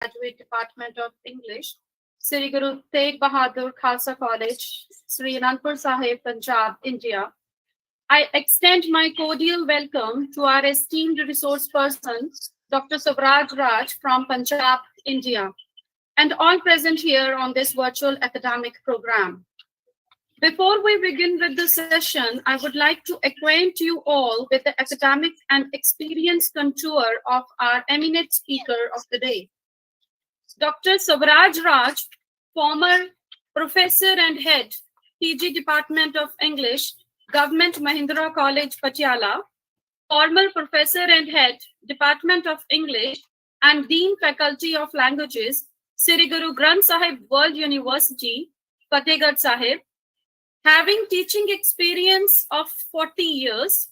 Graduate Department of English, Sri Guru Tegh Bahadur Khalsa College, Sri Anandpur Sahib, Punjab, India. I extend my cordial welcome to our esteemed resource person, Dr. Subraj Raj from Punjab, India, and all present here on this virtual academic program. Before we begin with the session, I would like to acquaint you all with the academic and experience contour of our eminent speaker of the day. Dr. Savraj Raj, former professor and head, PG Department of English, Government Mahindra College, Patiala, former professor and head, Department of English, and Dean Faculty of Languages, Sri Guru Granth Sahib World University, Fatehgarh Sahib, having teaching experience of 40 years.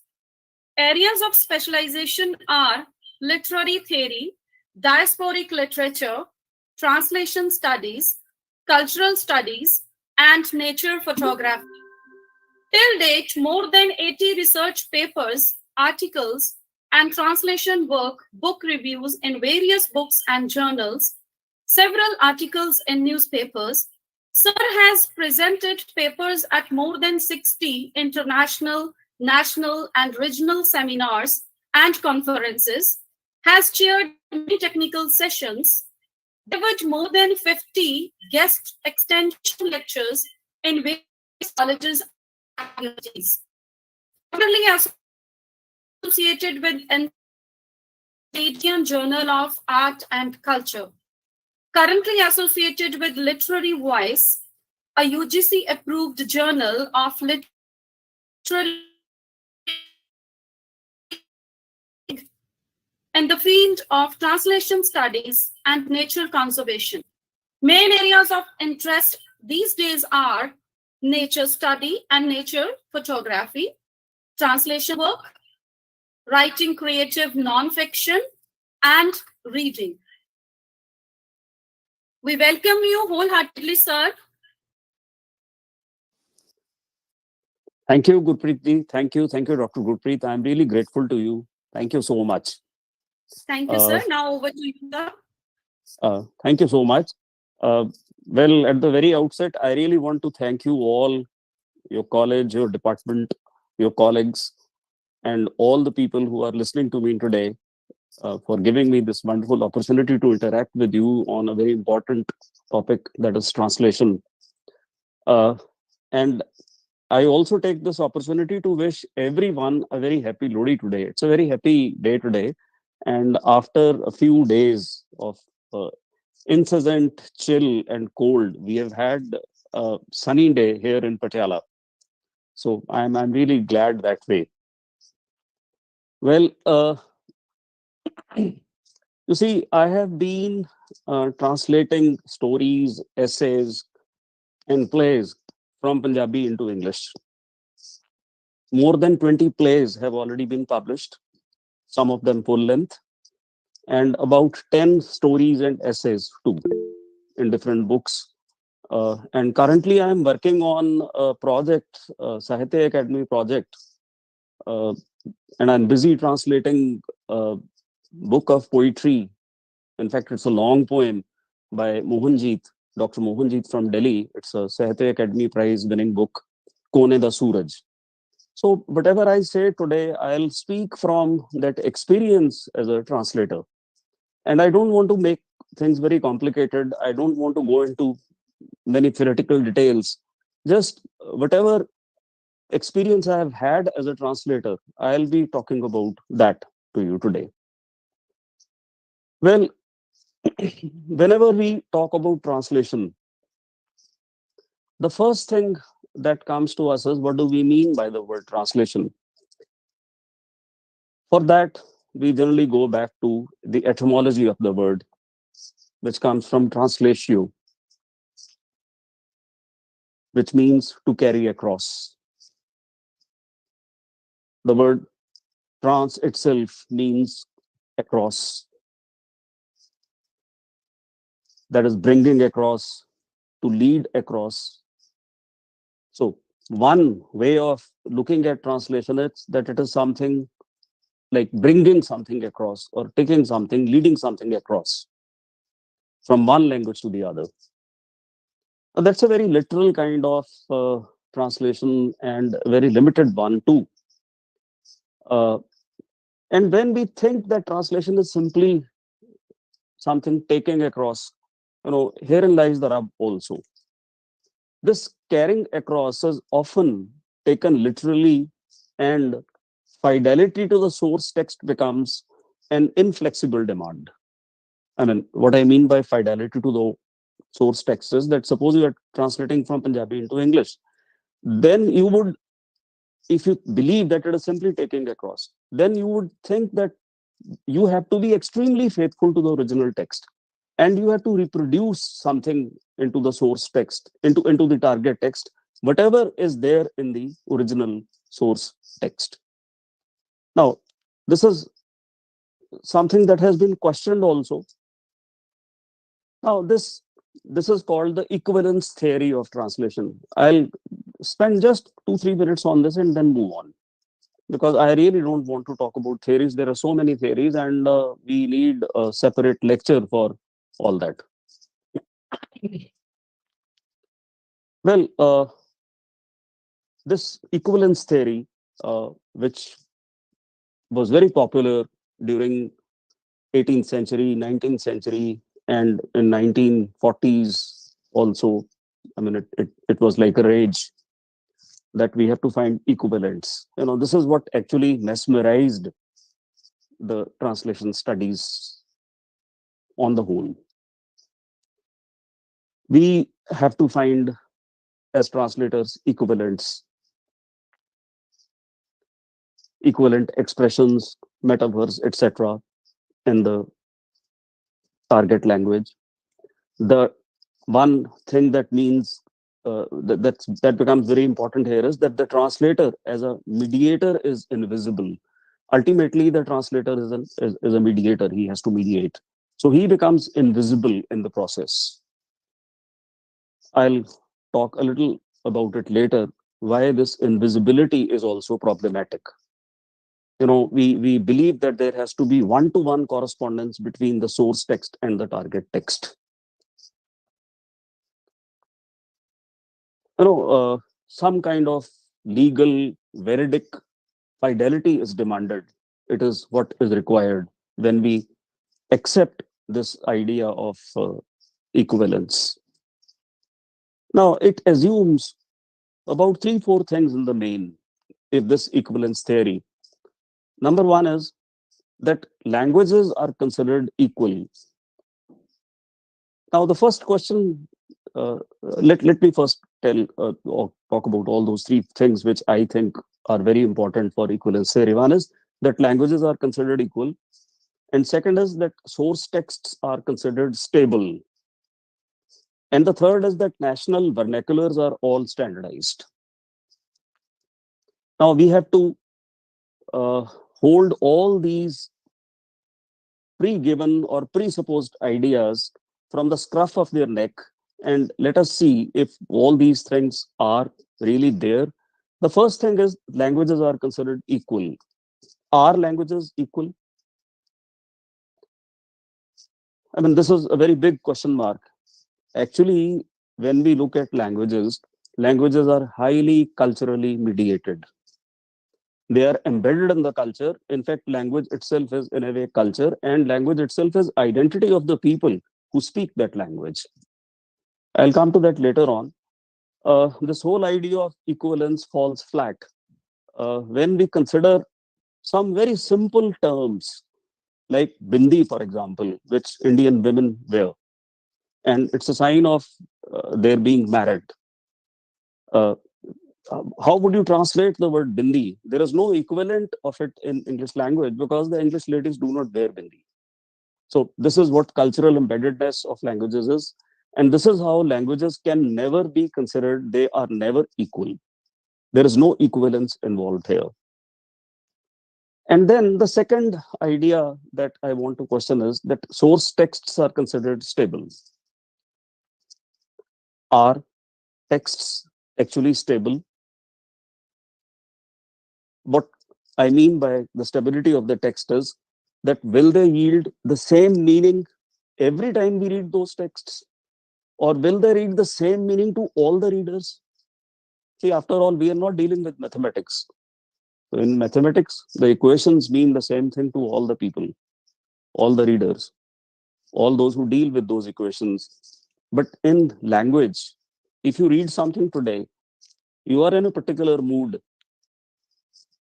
Areas of specialization are literary theory, diasporic literature, translation studies, cultural studies, and nature photography. Till date, more than 80 research papers, articles, and translation work, book reviews in various books and journals, several articles in newspapers. Sir has presented papers at more than 60 international, national, and regional seminars and conferences, has chaired many technical sessions, delivered more than 50 guest extension lectures in various colleges and universities. Currently associated with an Canadian Journal of Art and Culture. Currently associated with Literary Voice, a UGC-approved journal of literary in the field of translation studies and nature conservation. Main areas of interest these days are nature study and nature photography, translation work, writing creative non-fiction, and reading. We welcome you wholeheartedly, sir. Thank you, Gurpreet ji. Thank you, Dr. Gurpreet. I'm really grateful to you. Thank you so much. Thank you, sir. Now over to you, sir. Thank you so much. Well, at the very outset, I really want to thank you all, your college, your department, your colleagues, and all the people who are listening to me today for giving me this wonderful opportunity to interact with you on a very important topic, that is translation. And I also take this opportunity to wish everyone a very happy Lodi today. It's a very happy day today. And after a few days of incessant chill and cold, we have had a sunny day here in Patiala. So I'm really glad that way. Well, you see, I have been translating stories, essays, and plays from Punjabi into English. More than 20 plays have already been published, some of them full length, and about 10 stories and essays too in different books. And currently I am working on a project, Sahitya Academy project, and I'm busy translating a book of poetry. In fact, it's a long poem by Mohanjit, Dr. Mohanjit from Delhi. It's a Sahitya Academy Prize winning book, Kone da Suraj. So whatever I say today, I'll speak from that experience as a translator. And I don't want to make things very complicated. I don't want to go into many theoretical details. Just whatever experience I have had as a translator, I'll be talking about that to you today. Well, whenever we talk about translation, the first thing that comes to us is, what do we mean by the word translation? For that, we generally go back to the etymology of the word, which comes from translatio, which means to carry across. The word trans itself means across. That is bringing across, to lead across. So one way of looking at translation is that it is something like bringing something across or taking something, leading something across. from one language to the other. That's a very literal kind of translation and a very limited one too. Uh, and when we think that translation is simply something taking across, herein lies the rub also. This carrying across is often taken literally, and fidelity to the source text becomes an inflexible demand. I mean, what I mean by fidelity to the source text is that suppose you are translating from Punjabi into English, then you would, if you believe that it is simply taking across, then you would think that you have to be extremely faithful to the original text, and you have to reproduce something into the source text, into the target text, whatever is there in the original source text. Now, this is something that has been questioned also. Now, this is called the equivalence theory of translation. I'll spend just 2-3 minutes on this and then move on, because I really don't want to talk about theories. There are so many theories, and we need a separate lecture for all that. Well, this equivalence theory, which was very popular during 18th century, 19th century, and in 1940s also. I mean, it was like a rage that we have to find equivalents. This is what actually mesmerized the translation studies on the whole. We have to find, as translators, equivalent expressions, metaphors, etc., in the target language. The one thing that means that becomes very important here is that the translator as a mediator is invisible. Ultimately, the translator is a mediator. He has to mediate. So he becomes invisible in the process. I'll talk a little about it later, why this invisibility is also problematic. We believe that there has to be one-to-one correspondence between the source text and the target text. Some kind of legal veridict fidelity is demanded. It is what is required when we accept this idea of equivalence. Now, it assumes about 3-4 things in the main, if this equivalence theory. Number one is that languages are considered equal. Now, the first question, let me first tell or talk about all those 3 things which I think are very important for equivalence theory. One is that languages are considered equal, and second is that source texts are considered stable, and the third is that national vernaculars are all standardized. Now, we have to uh, hold all these pre-given or presupposed ideas from the scruff of their neck, and let us see if all these things are really there. The first thing is languages are considered equal. Are languages equal? I mean, this is a very big question mark. Actually, when we look at languages, languages are highly culturally mediated. They are embedded in the culture. In fact, language itself is in a way culture, and language itself is identity of the people who speak that language. I'll come to that later on. This whole idea of equivalence falls flat when we consider some very simple terms like bindi, for example, which Indian women wear, and it's a sign of their being married. Uh, how would you translate the word bindi? There is no equivalent of it in English language because the English ladies do not wear bindi. So this is what cultural embeddedness of languages is. And this is how languages can never be considered. They are never equal. There is no equivalence involved here. And then the second idea that I want to question is that source texts are considered stable. Are texts actually stable? What I mean by the stability of the text is that will they yield the same meaning every time we read those texts? Or will they read the same meaning to all the readers? See, after all, we are not dealing with mathematics. So in mathematics, the equations mean the same thing to all the people, all the readers, all those who deal with those equations. But in language, if you read something today, you are in a particular mood.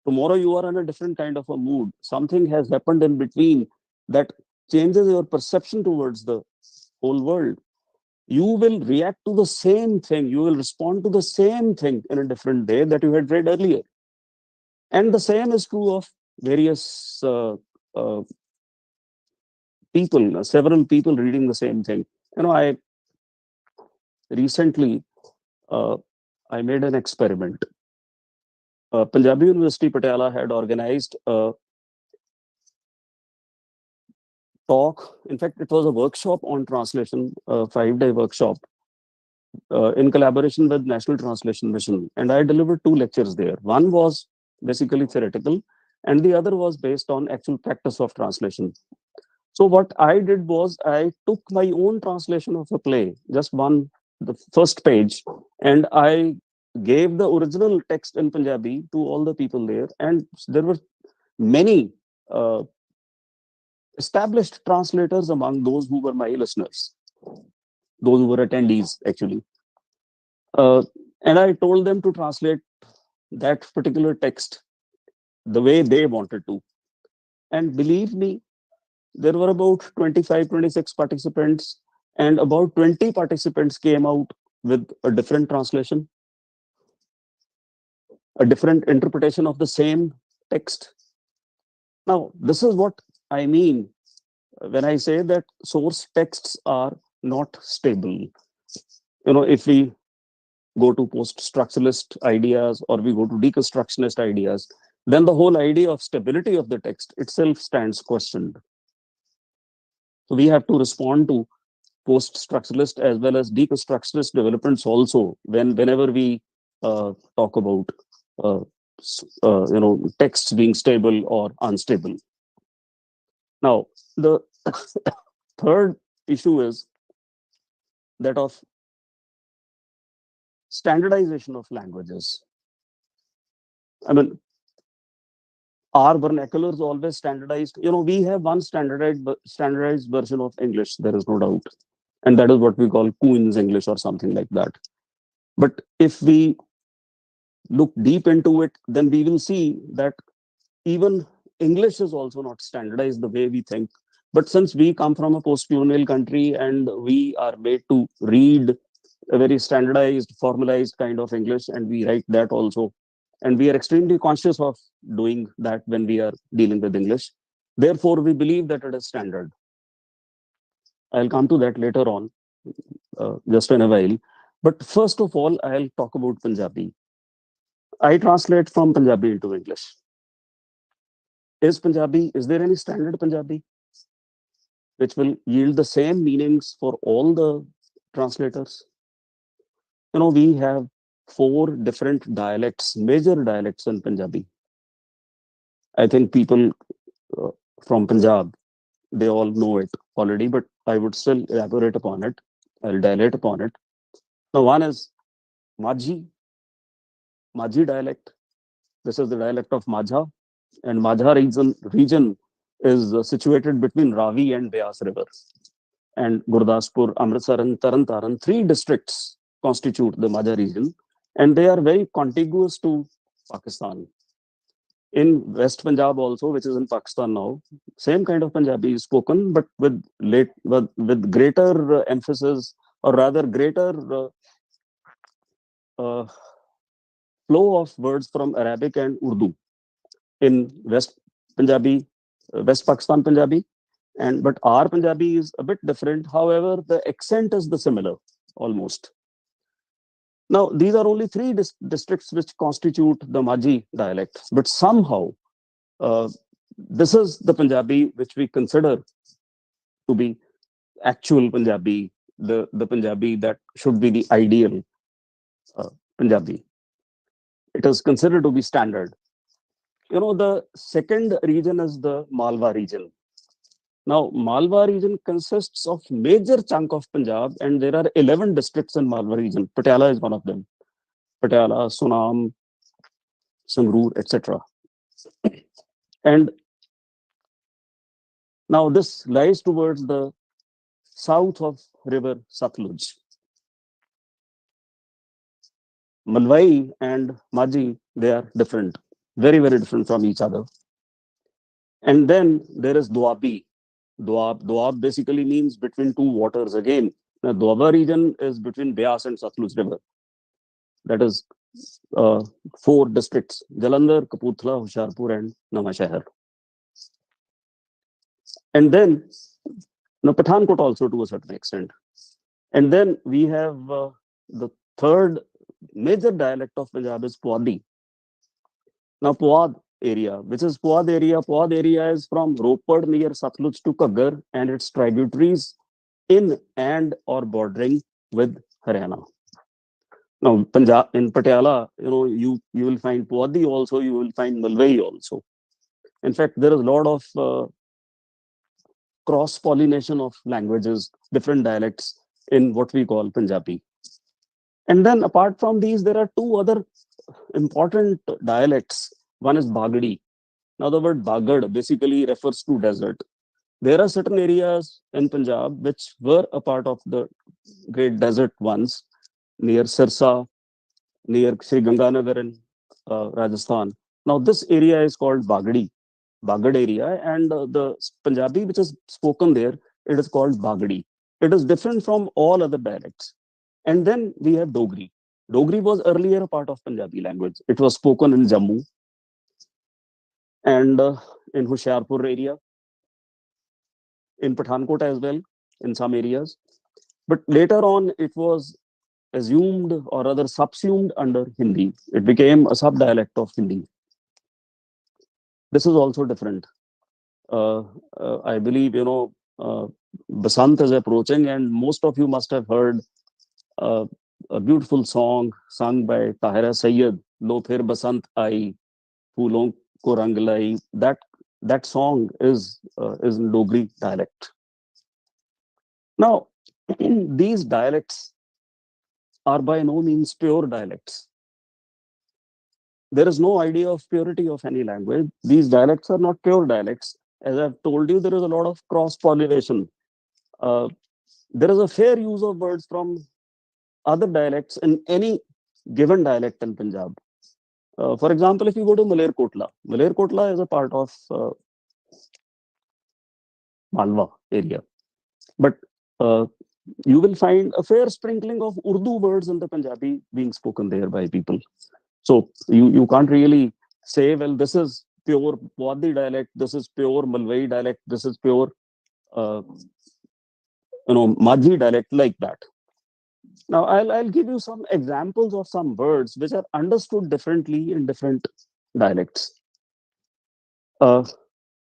Tomorrow, you are in a different kind of a mood. Something has happened in between that changes your perception towards the whole world. You will react to the same thing. You will respond to the same thing in a different day that you had read earlier. And the same is true of various uh, people, several people reading the same thing. I recently uh, I made an experiment. Punjabi University Patiala had organized a talk. In fact, it was a workshop on translation, a 5-day workshop in collaboration with National Translation Mission. And I delivered 2 lectures there. One was basically theoretical, and the other was based on actual practice of translation. So what I did was I took my own translation of a play, just one, the first page, and I gave the original text in Punjabi to all the people there. And there were many uh, established translators among those who were my listeners, those who were attendees, actually. Uh, and I told them to translate that particular text the way they wanted to. And believe me, there were about 25, 26 participants, and about 20 participants came out with a different translation, a different interpretation of the same text. Now, this is what I mean when I say that source texts are not stable. If we go to post structuralist ideas or we go to deconstructionist ideas, then the whole idea of stability of the text itself stands questioned. So we have to respond to post-structuralist as well as deconstructionist developments also whenever we talk about uh, texts being stable or unstable. Now, the third issue is that of standardization of languages. I mean, our vernacular is always standardized. We have one standardized version of English. There is no doubt, and that is what we call Queen's English or something like that. But if we look deep into it, then we will see that even English is also not standardized the way we think. But since we come from a post-colonial country and we are made to read a very standardized, formalized kind of English, and we write that also, and we are extremely conscious of doing that when we are dealing with English. Therefore, we believe that it is standard. I'll come to that later on, just in a while. But first of all, I'll talk about Punjabi. I translate from Punjabi into English. Is there any standard Punjabi which will yield the same meanings for all the translators? We have 4 different dialects, major dialects in Punjabi. I think people uh, from Punjab, they all know it already, but I would still elaborate upon it. I'll dilate upon it. Now, one is Majhi dialect. This is the dialect of Majha, and Majha region is situated between Ravi and Beas River. And Gurdaspur, Amritsar, and Taran 3 districts constitute the Majha region, and they are very contiguous to Pakistan. In West Punjab also, which is in Pakistan now, same kind of Punjabi is spoken, but with greater emphasis, or rather greater uh, flow of words from Arabic and Urdu in Punjabi, West Pakistan Punjabi, but our Punjabi is a bit different. However, the accent is the similar almost. Now, these are only 3 districts which constitute the Majhi dialect, but somehow uh, this is the Punjabi which we consider to be actual Punjabi, the Punjabi that should be the ideal Punjabi. It is considered to be standard. The second region is the Malwa region. Now, Malwa region consists of major chunk of Punjab, and there are 11 districts in Malwa region. Patiala is one of them. Patiala, Sunam, Sangrur, etc. And now this lies towards the south of river Satluj. Malwai and Maji, they are different, very, very different from each other. And then there is Doabi. Doab basically means between two waters again. The Doaba region is between Beas and Satluj River. That is uh, four districts: Jalandhar, Kapurthala, Hoshiarpur, and Nawashahar. And then now Pathankot also to a certain extent. And then we have the third major dialect of Punjab is Puadi. Now, Puad area, which is Puad area? Puad area is from Ropad near Satluj to Kaggar and its tributaries in and or bordering with Haryana. Now, Punjab in Patiala, you will find Puadi also, you will find Malwai also. In fact, there is a lot of cross pollination of languages, different dialects in what we call Punjabi. And then, apart from these, there are two other important dialects. One is Bagadi. Now, the word Bagad basically refers to desert. There are certain areas in Punjab which were a part of the great desert once, near Sirsa, near Sri Ganganagar in Rajasthan. Now, this area is called Bagadi, Bagad area, and the Punjabi which is spoken there, it is called Bagadi. It is different from all other dialects. And then we have Dogri. Dogri was earlier a part of Punjabi language. It was spoken in Jammu and in Hoshiarpur area, in Pathankot as well, in some areas. But later on, it was assumed or rather subsumed under Hindi. It became a sub dialect of Hindi. This is also different. Uh, I believe, Basant is approaching, and most of you must have heard uh, a beautiful song sung by Tahira Sayyed, Lo Phir Basant Ai, Phoolon Ko Rang Lai. That song is in Dogri dialect. Now, these dialects are by no means pure dialects. There is no idea of purity of any language. These dialects are not pure dialects. As I've told you, there is a lot of cross pollination. Uh, there is a fair use of words from other dialects in any given dialect in Punjab. For example, if you go to Malerkotla is a part of Malwa area. But uh, you will find a fair sprinkling of Urdu words in the Punjabi being spoken there by people. So you can't really say, well, this is pure Puadi dialect, this is pure Malwai dialect, this is pure uh, Majhi dialect like that. Now I'll give you some examples of some words which are understood differently in different dialects. Uh,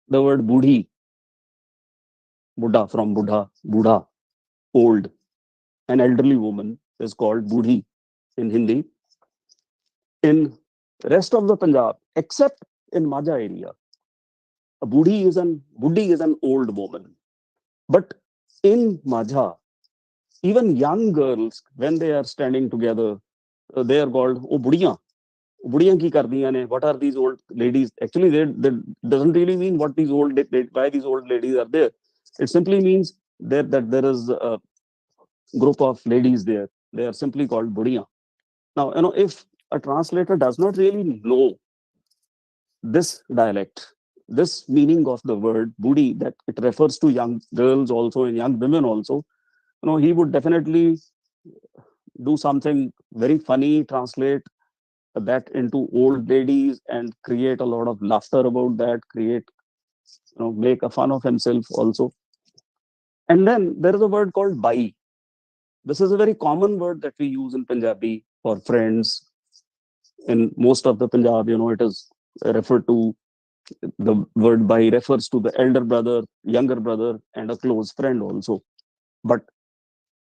the word Budhi, Buddha from Buddha, old, an elderly woman is called Budhi in Hindi. In rest of the Punjab, except in Majha area, a Buddhi is an old woman. But in Majha, even young girls, when they are standing together, they are called oh budiyan. Budiyan ki kardiyan ne? What are these old ladies? Actually, they doesn't really mean what these why these old ladies are there. It simply means that there is a group of ladies there. They are simply called budiyan. Now, if a translator does not really know this dialect, this meaning of the word budi, that it refers to young girls also and young women also, he would definitely do something very funny, translate that into old ladies and create a lot of laughter about that, make a fun of himself also. And then there is a word called bai. This is a very common word that we use in Punjabi for friends. In most of the Punjab, it is referred to, the word bai refers to the elder brother, younger brother, and a close friend also. But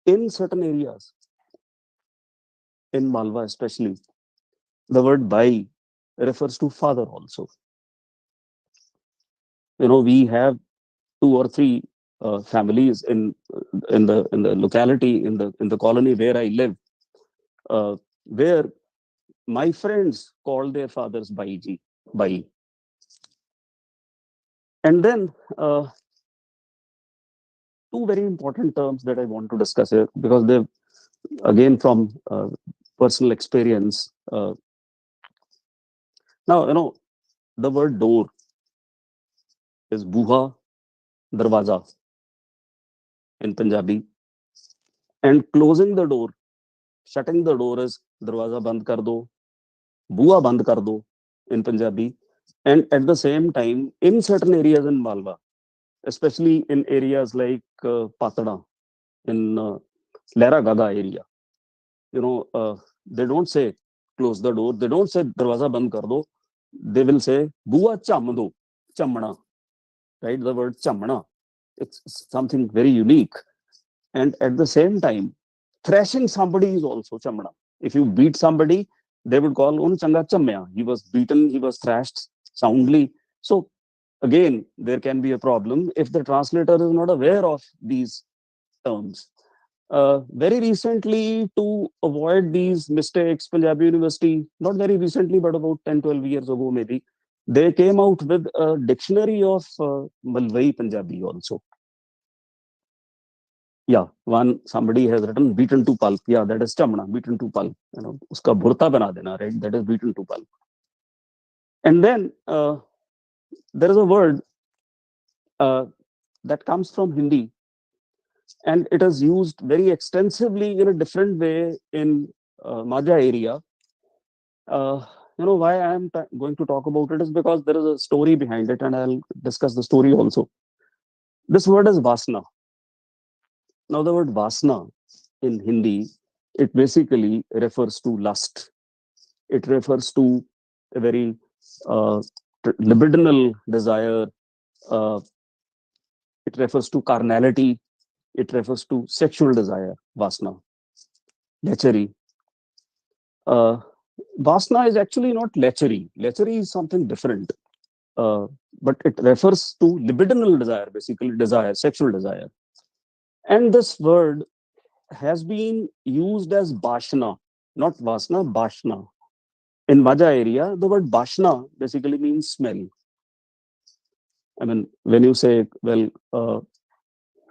in certain areas, in Malwa especially, the word bai refers to father also. We have two or three families in the locality in the colony where I live, where my friends call their fathers Baiji, Bai. And then two very important terms that I want to discuss here because they're again from personal experience. Now, the word door is buha, darwaza in Punjabi, and closing the door, shutting the door is darwaza band kar do, buha band kar do in Punjabi. And at the same time, in certain areas in Malwa, especially in areas like Patana, in Lehra Gaga area, they don't say close the door. They don't say darwaza band kar do. They will say bua cham do, chamna, right? The word chamna. It's something very unique. And at the same time, thrashing somebody is also chamna. If you beat somebody, they would call un changa chamya. He was beaten, he was thrashed soundly. So again, there can be a problem if the translator is not aware of these terms. Very recently, to avoid these mistakes, Punjabi University, not very recently, but about 10, 12 years ago, maybe, they came out with a dictionary of Malwai Punjabi also. Yeah, one somebody has written beaten to pulp. Yeah, that is chamna, beaten to pulp. Uska bhurta bana dena, right? That is beaten to pulp. And then there is a word uh, that comes from Hindi, and it is used very extensively in a different way in Maja area. Uh, why I'm going to talk about it is because there is a story behind it, and I'll discuss the story also. This word is vasna. Now, the word vasna in Hindi, it basically refers to lust. It refers to a very uh, libidinal desire. Uh, it refers to carnality. It refers to sexual desire, vasna, lechery. Uh, Vasna is actually not lechery. Lechery is something different. Uh, but it refers to libidinal desire, basically desire, sexual desire. And this word has been used as bashna, not vasna, bashna. In Maja area, the word bashna basically means smell. I mean, when you say, well,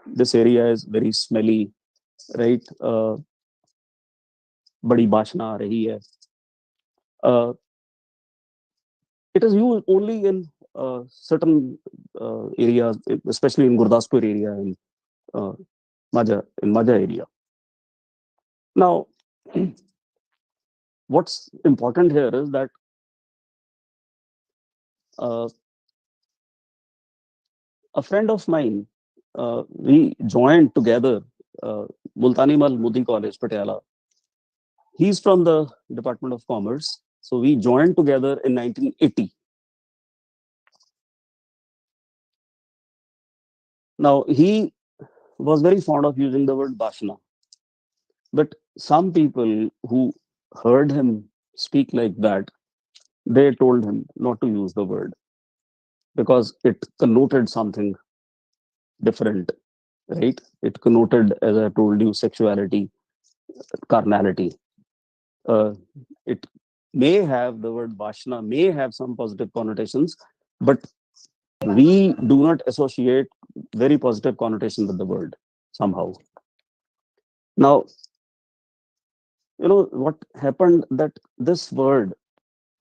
this area is very smelly, right? Badi bashna aa rahi hai. It is used only in certain areas, especially in Gurdaspur area and uh, Maja area. Now, what's important here is that uh, a friend of mine, we joined together, Multani Mal Modi College, Patiala. He's from the Department of Commerce. So we joined together in 1980. Now, he was very fond of using the word Bashna. But some people who heard him speak like that, they told him not to use the word because it connoted something different, right? It connoted, as I told you, sexuality, carnality. Uh, it may have the word Vashna, may have some positive connotations, but we do not associate very positive connotation with the word somehow. Now, what happened that this word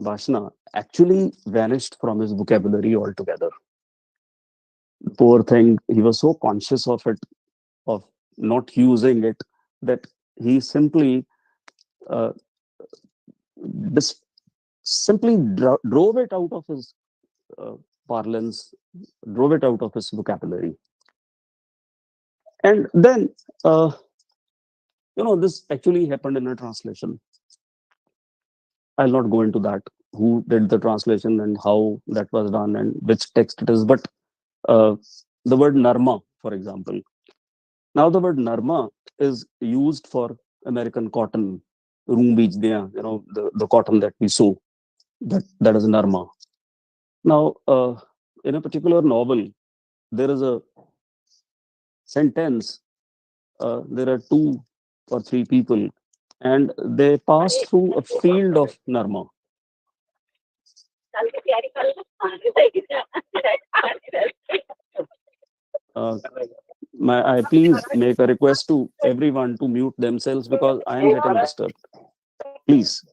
Vashna actually vanished from his vocabulary altogether. Poor thing, he was so conscious of it, of not using it, that he simply uh, dis- simply drove it out of his uh, parlance, drove it out of his vocabulary. And then, this actually happened in a translation. I'll not go into that, who did the translation and how that was done and which text it is. But uh, the word Narma, for example. Now, the word Narma is used for American cotton, room beach there, the cotton that we sew. That is Narma. Now, in a particular novel, there is a sentence, there are two or three people, and they pass through a field of Narma. Uh, I please make a request to everyone to mute themselves because I am getting disturbed. Please,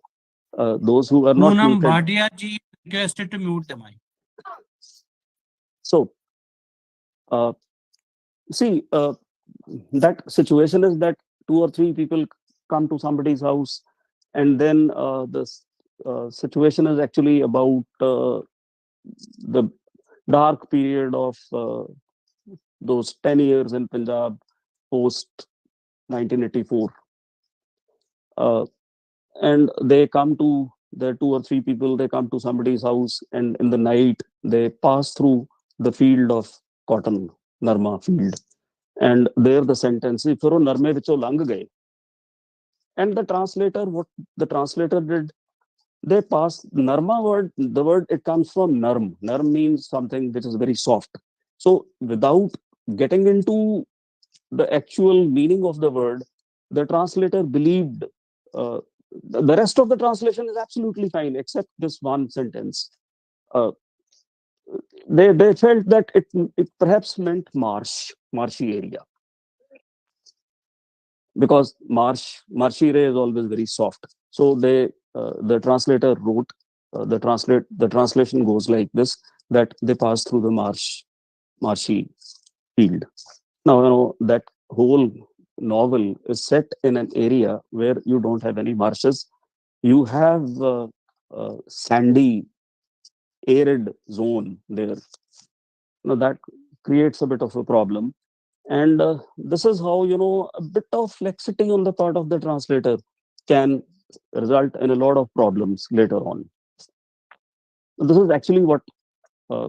those who are not Poonam muted. Bhatia ji requested to mute the mic. So, uh, see, that situation is that two or three people come to somebody's house, and then the situation is actually about the dark period of those 10 years in Punjab post 1984. Uh, and they come to the two or three people, they come to somebody's house, and in the night, they pass through the field of cotton, Narma field. And there the sentence, if you're Narme vicho lang gaye. And the translator, what the translator did, they pass Narma word, the word, it comes from Narm. Narm means something which is very soft. So without getting into the actual meaning of the word, the translator believed uh, the rest of the translation is absolutely fine, except this one sentence. Uh, they felt that it perhaps meant marshy area, because marshy area is always very soft. So the translator wrote the translation goes like this, that they pass through the marshy field. Now, that whole novel is set in an area where you don't have any marshes. You have sandy, arid zone there. Now, that creates a bit of a problem. And this is how, a bit of flexity on the part of the translator can result in a lot of problems later on. This is actually what uh,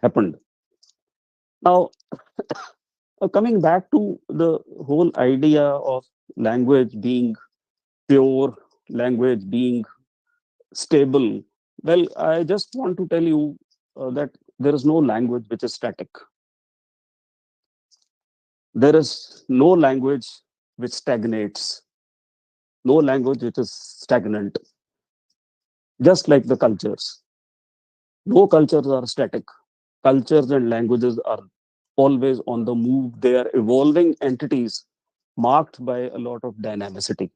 happened. Now, coming back to the whole idea of language being pure, language being stable. Well, I just want to tell you that there is no language which is static. There is no language which stagnates, no language which is stagnant, just like the cultures. No cultures are static. Cultures and languages are always on the move. They are evolving entities marked by a lot of dynamicity.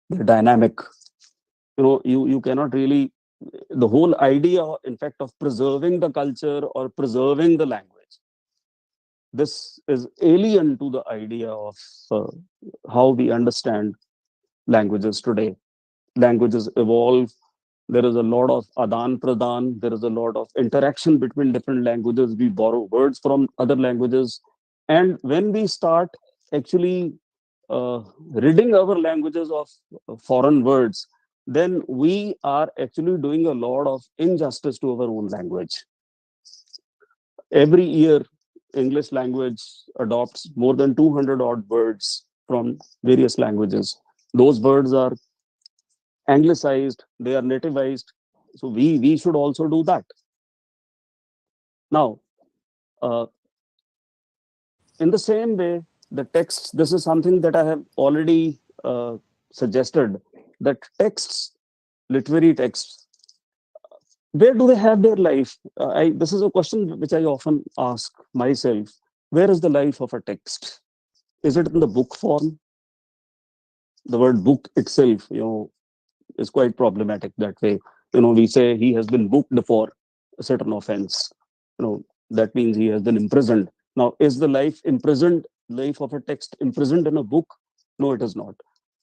They're dynamic. You cannot really, the whole idea, in fact, of preserving the culture or preserving the language, this is alien to the idea of uh, how we understand languages today. Languages evolve. There is a lot of adan pradan. There is a lot of interaction between different languages. We borrow words from other languages. And when we start actually ridding our languages of foreign words, then we are actually doing a lot of injustice to our own language. Every year, English language adopts more than 200 odd words from various languages. Those words are anglicized, they are nativized. So we should also do that. Now, uh, in the same way, the texts, this is something that I have already suggested, that texts, literary texts, where do they have their life? This is a question which I often ask myself. Where is the life of a text? Is it in the book form? The word book itself, is quite problematic that way. We say he has been booked for a certain offense. That means he has been imprisoned. Now, is the life of a text imprisoned in a book? No, it is not.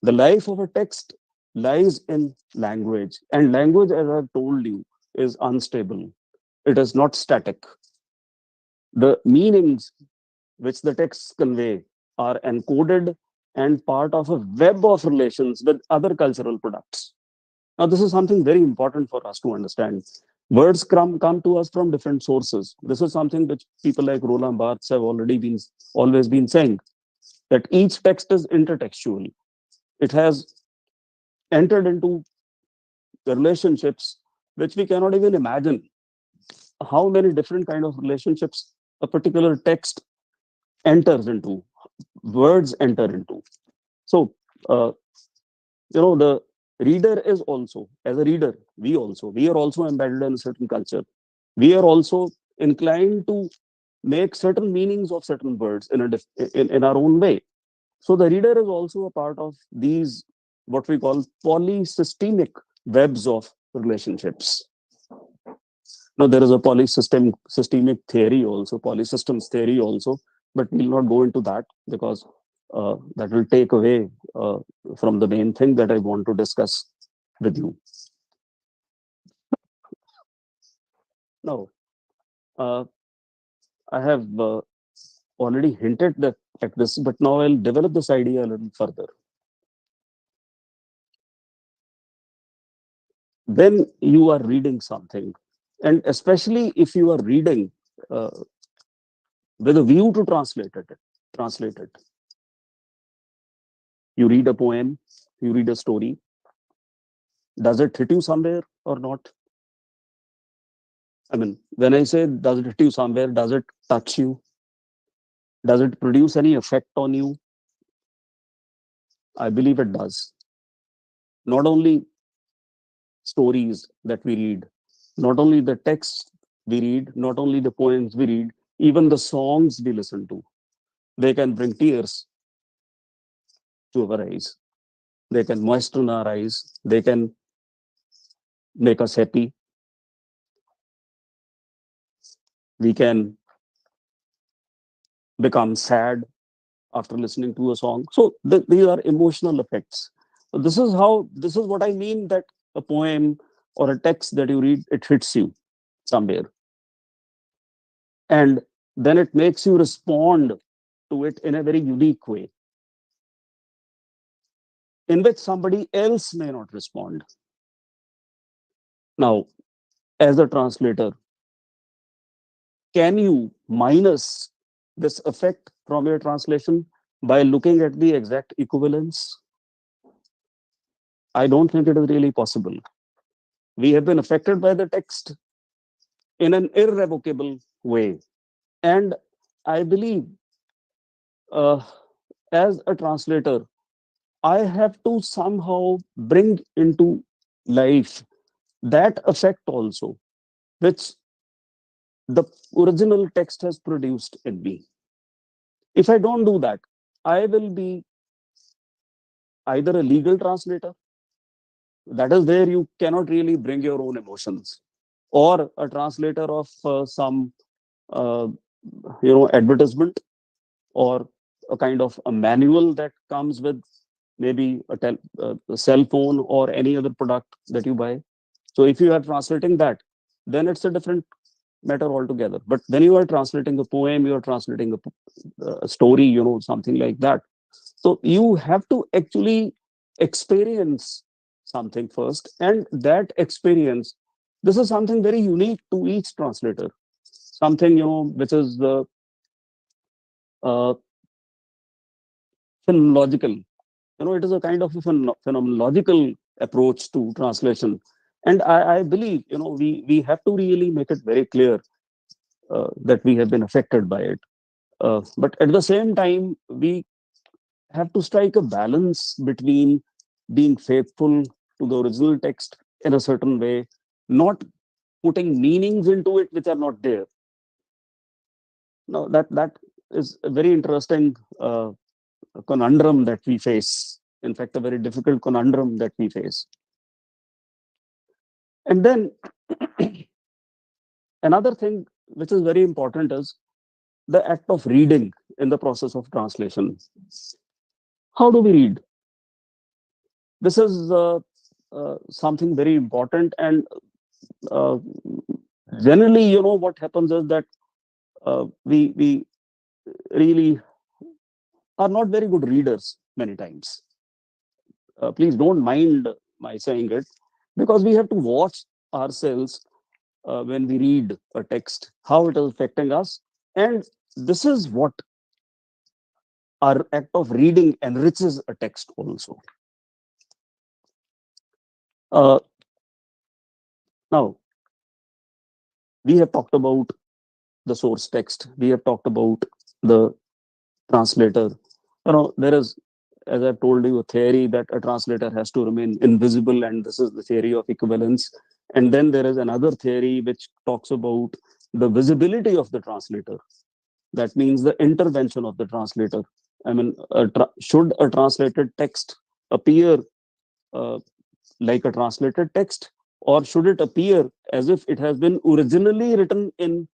The life of a text lies in language. And language, as I've told you, is unstable. It is not static. The meanings which the texts convey are encoded and part of a web of relations with other cultural products. Now, this is something very important for us to understand. Words come to us from different sources. This is something which people like Roland Barthes have always been saying, that each text is intertextual. It has entered into the relationships which we cannot even imagine how many different kind of relationships a particular text enters into, words enter into. So, uh, the reader is also, as a reader, we are also embedded in a certain culture. We are also inclined to make certain meanings of certain words in our own way. So the reader is also a part of these, what we call polysystemic webs of relationships. Now, there is a systemic theory also, polysystems theory also, but we'll not go into that because that will take away from the main thing that I want to discuss with you. Now, uh, I have already hinted at this, but now I'll develop this idea a little further. When you are reading something, and especially if you are reading uh, with a view to translate it. You read a poem, you read a story. Does it hit you somewhere or not? I mean, when I say does it hit you somewhere, does it touch you? Does it produce any effect on you? I believe it does. Not only stories that we read, not only the texts we read, not only the poems we read, even the songs we listen to, they can bring tears to our eyes. They can moisten our eyes. They can make us happy. We can become sad after listening to a song. So these are emotional effects. So this is what I mean, that a poem or a text that you read, it hits you somewhere. And then it makes you respond to it in a very unique way, in which somebody else may not respond. Now, as a translator, can you minus this effect from your translation by looking at the exact equivalence? I don't think it is really possible. We have been affected by the text in an irrevocable way. And I believe, uh, as a translator, I have to somehow bring into life that effect also, which the original text has produced in me. If I don't do that, I will be either a legal translator, that is where you cannot really bring your own emotions, or a translator of some uh, advertisement, or a kind of a manual that comes with maybe a cell phone or any other product that you buy. So if you are translating that, then it's a different matter altogether. But when you are translating a poem, you are translating a story, something like that. So you have to actually experience something first, and that experience, this is something very unique to each translator. Something which is uh, phenomenological. It is a kind of a phenomenological approach to translation, and I believe we have to really make it very clear that we have been affected by it. But at the same time, we have to strike a balance between being faithful to the original text in a certain way, not putting meanings into it which are not there. Now that is a very interesting conundrum that we face. In fact, a very difficult conundrum that we face. And then another thing which is very important is the act of reading in the process of translation. How do we read? This is something very important, and uh, generally, what happens is that we really are not very good readers many times. Please don't mind my saying it, because we have to watch ourselves when we read a text, how it is affecting us. And this is what our act of reading enriches a text also. Uh, Now, we have talked about the source text, we have talked about the translator. There is, as I've told you, a theory that a translator has to remain invisible, and this is the theory of equivalence. And then there is another theory which talks about the visibility of the translator. That means the intervention of the translator. I mean, should a translated text appear uh, like a translated text, or should it appear as if it has been originally written in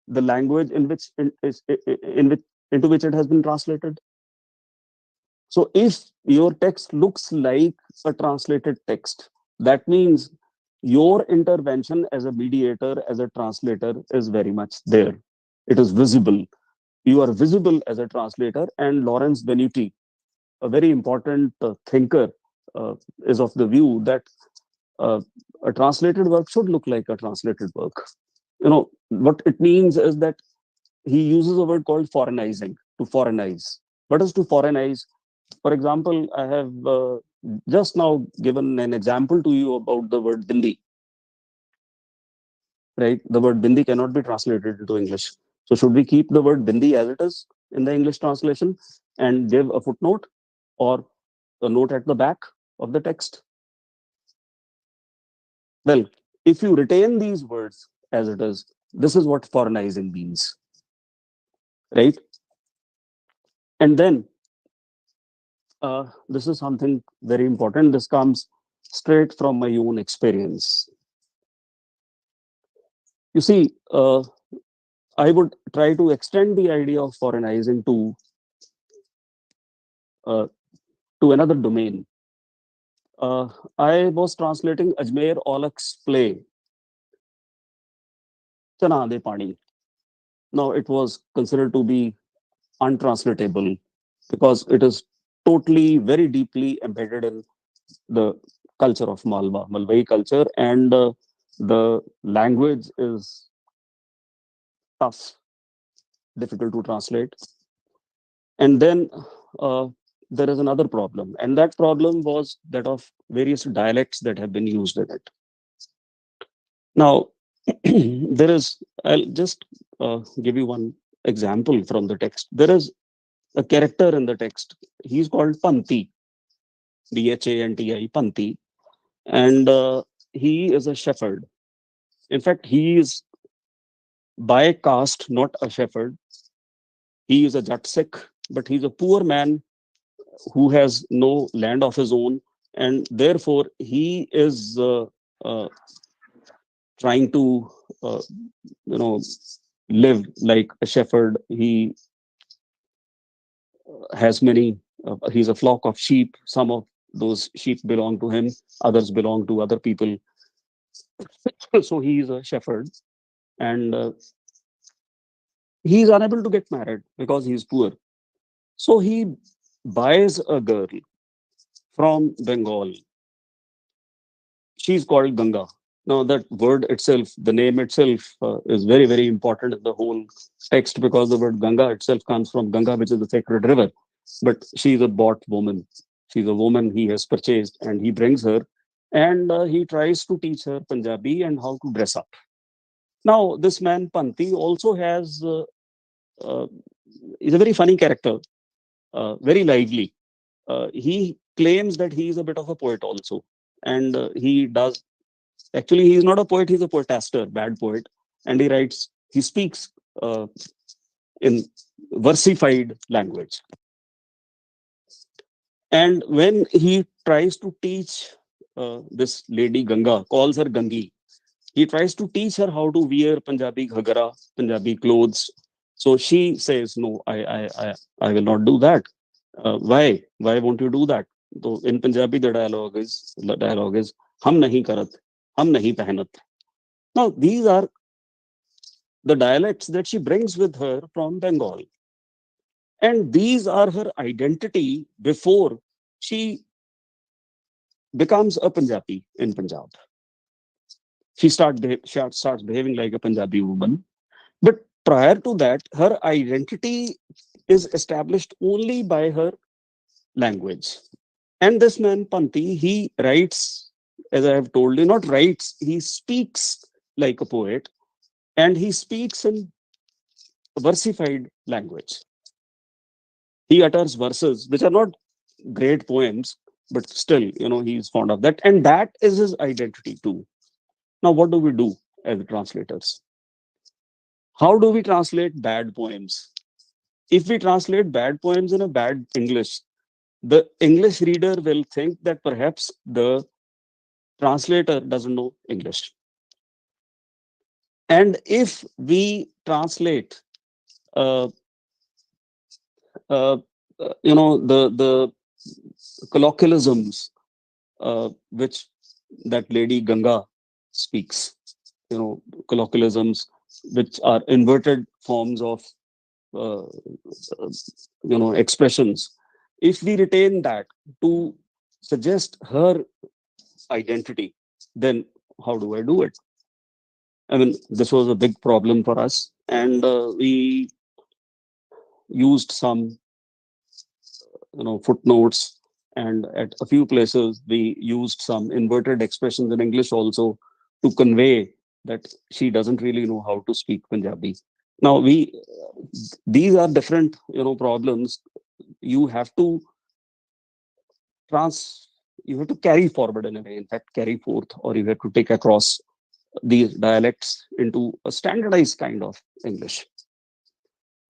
the language in which into which it has been translated? So if your text looks like a translated text, that means your intervention as a mediator, as a translator, is very much there. It is visible. You are visible as a translator. And Lawrence Venuti, a very important thinker, uh, is of the view that uh, a translated work should look like a translated work. What it means is that he uses a word called foreignizing, to foreignize. What is to foreignize? For example, I have just now given an example to you about the word bindi, right? The word bindi cannot be translated into English. So should we keep the word bindi as it is in the English translation and give a footnote or a note at the back of the text? Well, if you retain these words as it is, this is what foreignizing means, right? And then this is something very important. This comes straight from my own experience. You see, I would try to extend the idea of foreignizing uh, to another domain. Uh, I was translating Ajmer Olak's play, Chana De Pani. Now, it was considered to be untranslatable because it is totally, very deeply embedded in the culture of Malwa, Malwai culture, and the language is tough, difficult to translate. And then there is another problem, and that problem was that of various dialects that have been used in it. Now, I'll just give you one example from the text. There is a character in the text. He's called Panti, Dhanti, Panti, and he is a shepherd. In fact, he is by caste not a shepherd. He is a Jatsik, but he's a poor man who has no land of his own, and therefore he is uh, trying to uh, you know live like a shepherd. He has many. He's a flock of sheep. Some of those sheep belong to him. Others belong to other people. So he is a shepherd, and he is unable to get married because he is poor. So he buys a girl from Bengal. She's called Ganga. Now, that word itself, the name itself, is very, very important in the whole text because the word Ganga itself comes from Ganga, which is the sacred river. But she's a bought woman. She's a woman he has purchased, and he brings her, and he tries to teach her Punjabi and how to dress up. Now, this man Panti also has uh, is a very funny character, very lively. He claims that he is a bit of a poet also, and he does. Actually, he's not a poet, he's a poetaster, bad poet. And he speaks in versified language. And when he tries to teach this lady Ganga, calls her Gangi, he tries to teach her how to wear Punjabi ghagara, Punjabi clothes. So she says, "No, I will not do that." Why? Why won't you do that? So in Punjabi, the dialogue is, "Hum nahi karat, hum nahi pehnat." Now these are the dialects that she brings with her from Bengal. And these are her identity before she becomes a Punjabi in Punjab. She starts behaving like a Punjabi woman. But prior to that, her identity is established only by her language. And this man, Panti, he writes, as I have told you, not writes, he speaks like a poet, and he speaks in versified language. He utters verses which are not great poems, but still, he's fond of that. And that is his identity too. Now, what do we do as translators? How do we translate bad poems? If we translate bad poems in a bad English, the English reader will think that perhaps the translator doesn't know English. And if we translate, uh, uh, the colloquialisms which that lady Ganga speaks, colloquialisms which are inverted forms of uh, expressions. If we retain that to suggest her identity, then how do I do it? I mean, this was a big problem for us, and we used some, footnotes, and at a few places we used some inverted expressions in English also to convey that she doesn't really know how to speak Punjabi. Now these are different, problems. You have to trans, you have to carry forward in a way. In fact, carry forth, or you have to take across these dialects into a standardized kind of English.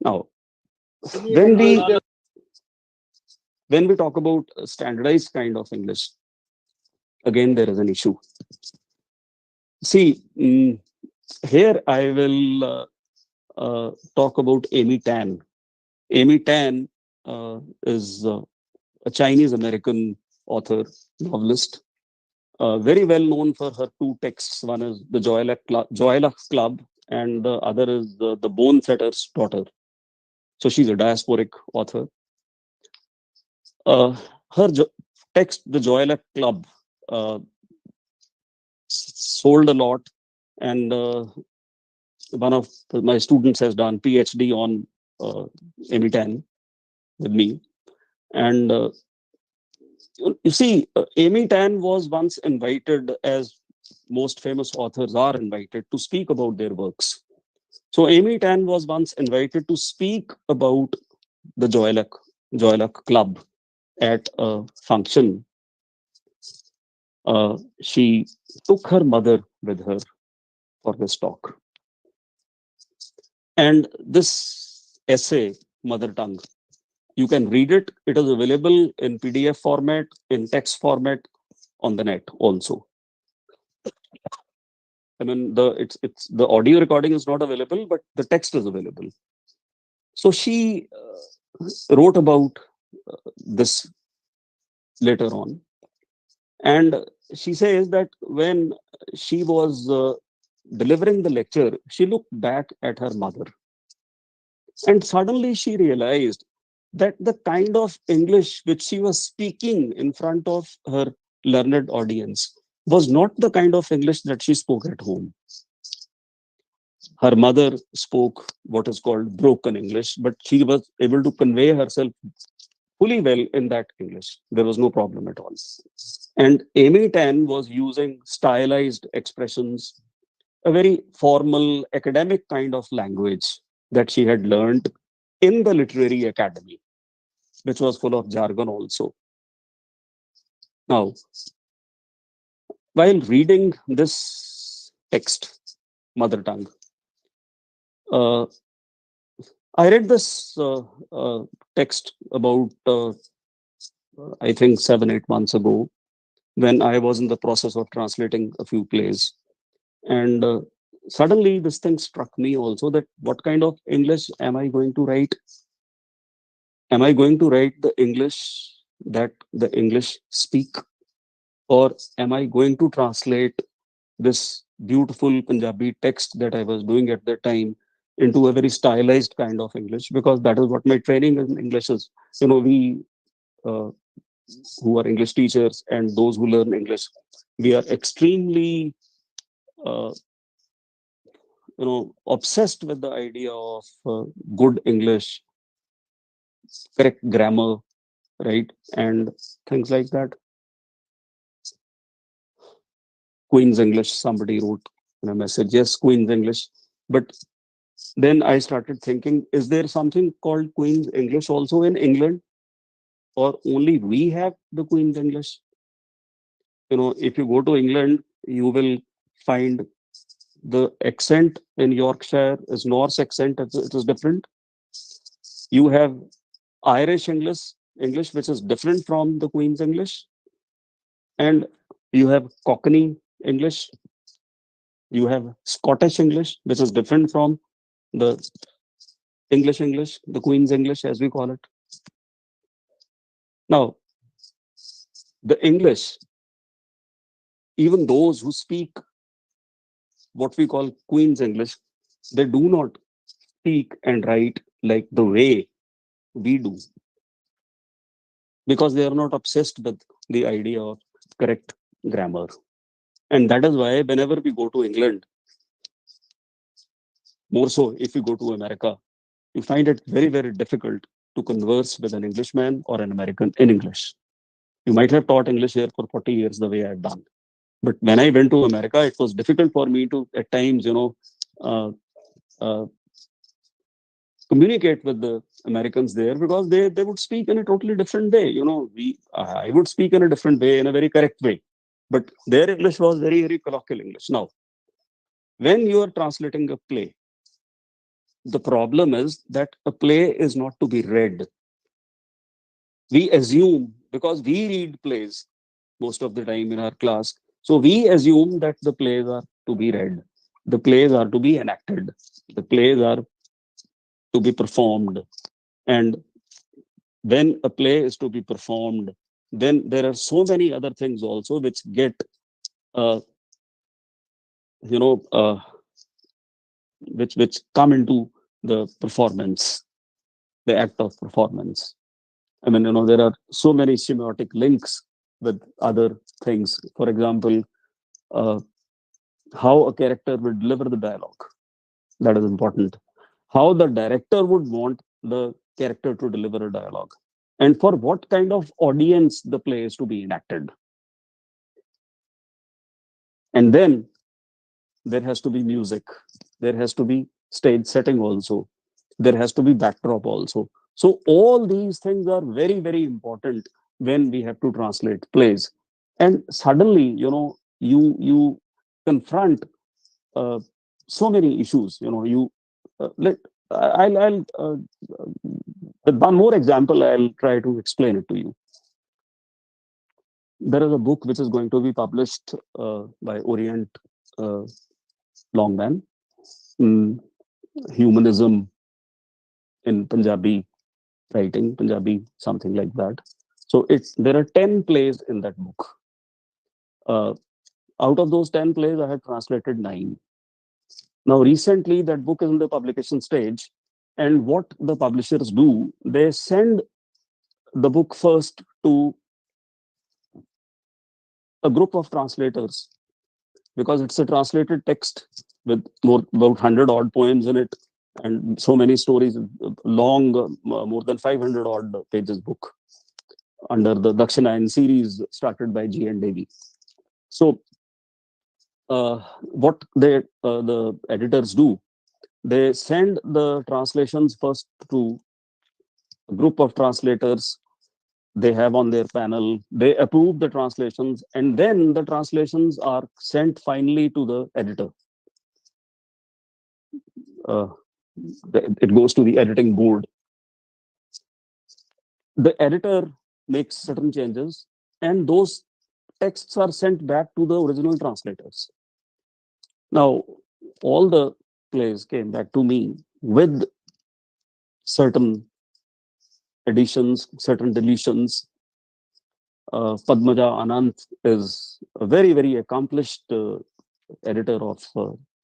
Now, when we when we talk about a standardized kind of English, again there is an issue. See, here I will talk about Amy Tan. Amy Tan is a Chinese American author, novelist, very well known for her two texts. One is the Joy Luck Club, and the other is the Bone Setter's Daughter. So she's a diasporic author. Uh, her text, the Joy Luck Club, uh, sold a lot, and one of my students has done PhD on Amy Tan with me. And you see, Amy Tan was once invited, as most famous authors are invited, to speak about their works. So Amy Tan was once invited to speak about the Joy Luck Club at a function. She took her mother with her for this talk. And this essay, Mother Tongue, you can read it. It is available in PDF format, in text format, on the net also. I mean, it's the audio recording is not available, but the text is available. So she wrote about this later on, and she says that when she was delivering the lecture, she looked back at her mother, and suddenly she realized that the kind of English which she was speaking in front of her learned audience was not the kind of English that she spoke at home. Her mother spoke what is called broken English, but she was able to convey herself fully well in that English. There was no problem at all. And Amy Tan was using stylized expressions, a very formal academic kind of language that she had learned in the literary academy, which was full of jargon also. Now, while reading this text, Mother Tongue, uh, I read this text about, I think, 7, 8 months ago, when I was in the process of translating a few plays. And suddenly this thing struck me also, that what kind of English am I going to write? Am I going to write the English that the English speak? Or am I going to translate this beautiful Punjabi text that I was doing at that time into a very stylized kind of English? Because that is what my training in English is. We uh, who are English teachers and those who learn English, we are extremely uh, obsessed with the idea of good English, correct grammar, right, and things like that. Queen's English, somebody wrote in a message. Yes, Queen's English, but Then I started thinking, is there something called Queen's English also in England, or only we have the Queen's English? If you go to England, you will find the accent in Yorkshire is Norse accent, it is different. You have Irish English, which is different from the Queen's English, and you have Cockney English, you have Scottish English, which is different from the English, the Queen's English, as we call it. Now, the English, even those who speak what we call Queen's English, they do not speak and write like the way we do, because they are not obsessed with the idea of correct grammar. And that is why whenever we go to England, more so if you go to America, you find it very, very difficult to converse with an Englishman or an American in English. You might have taught English here for 40 years the way I've done. But when I went to America, it was difficult for me to, at times, uh, uh, communicate with the Americans there, because they would speak in a totally different way. I would speak in a different way, in a very correct way. But their English was very, very colloquial English. Now, when you are translating a play, the problem is that a play is not to be read. We assume, because we read plays most of the time in our class, so we assume that the plays are to be read, the plays are to be enacted, the plays are to be performed. And when a play is to be performed, then there are so many other things also which get, uh, you know, uh, which come into the performance, the act of performance. I mean, there are so many semiotic links with other things. For example, uh, how a character will deliver the dialogue. That is important. How the director would want the character to deliver a dialogue. And for what kind of audience the play is to be enacted. And then there has to be music. There has to be stage setting also. There has to be backdrop also. So all these things are very, very important when we have to translate plays. And suddenly, you confront uh, so many issues. You let I'll with one more example, I'll try to explain it to you. There is a book which is going to be published by Orient uh, Longman, mm, Humanism in Punjabi writing, Punjabi, something like that. So there are 10 plays in that book. Uh, Out of those 10 plays, I have translated 9. Now, recently, that book is in the publication stage. And what the publishers do, they send the book first to a group of translators, because it's a translated text with about 100 odd poems in it and so many stories, long, more than 500 odd pages book under the Dakshinayan series started by G. N. Davy. So, what the editors do, they send the translations first to a group of translators they have on their panel. They approve the translations, and then the translations are sent finally to the editor. Uh, it goes to the editing board. The editor makes certain changes, and those texts are sent back to the original translators. Now, all the plays came back to me with certain additions, certain deletions. Padmaja Anant is a very, very accomplished editor of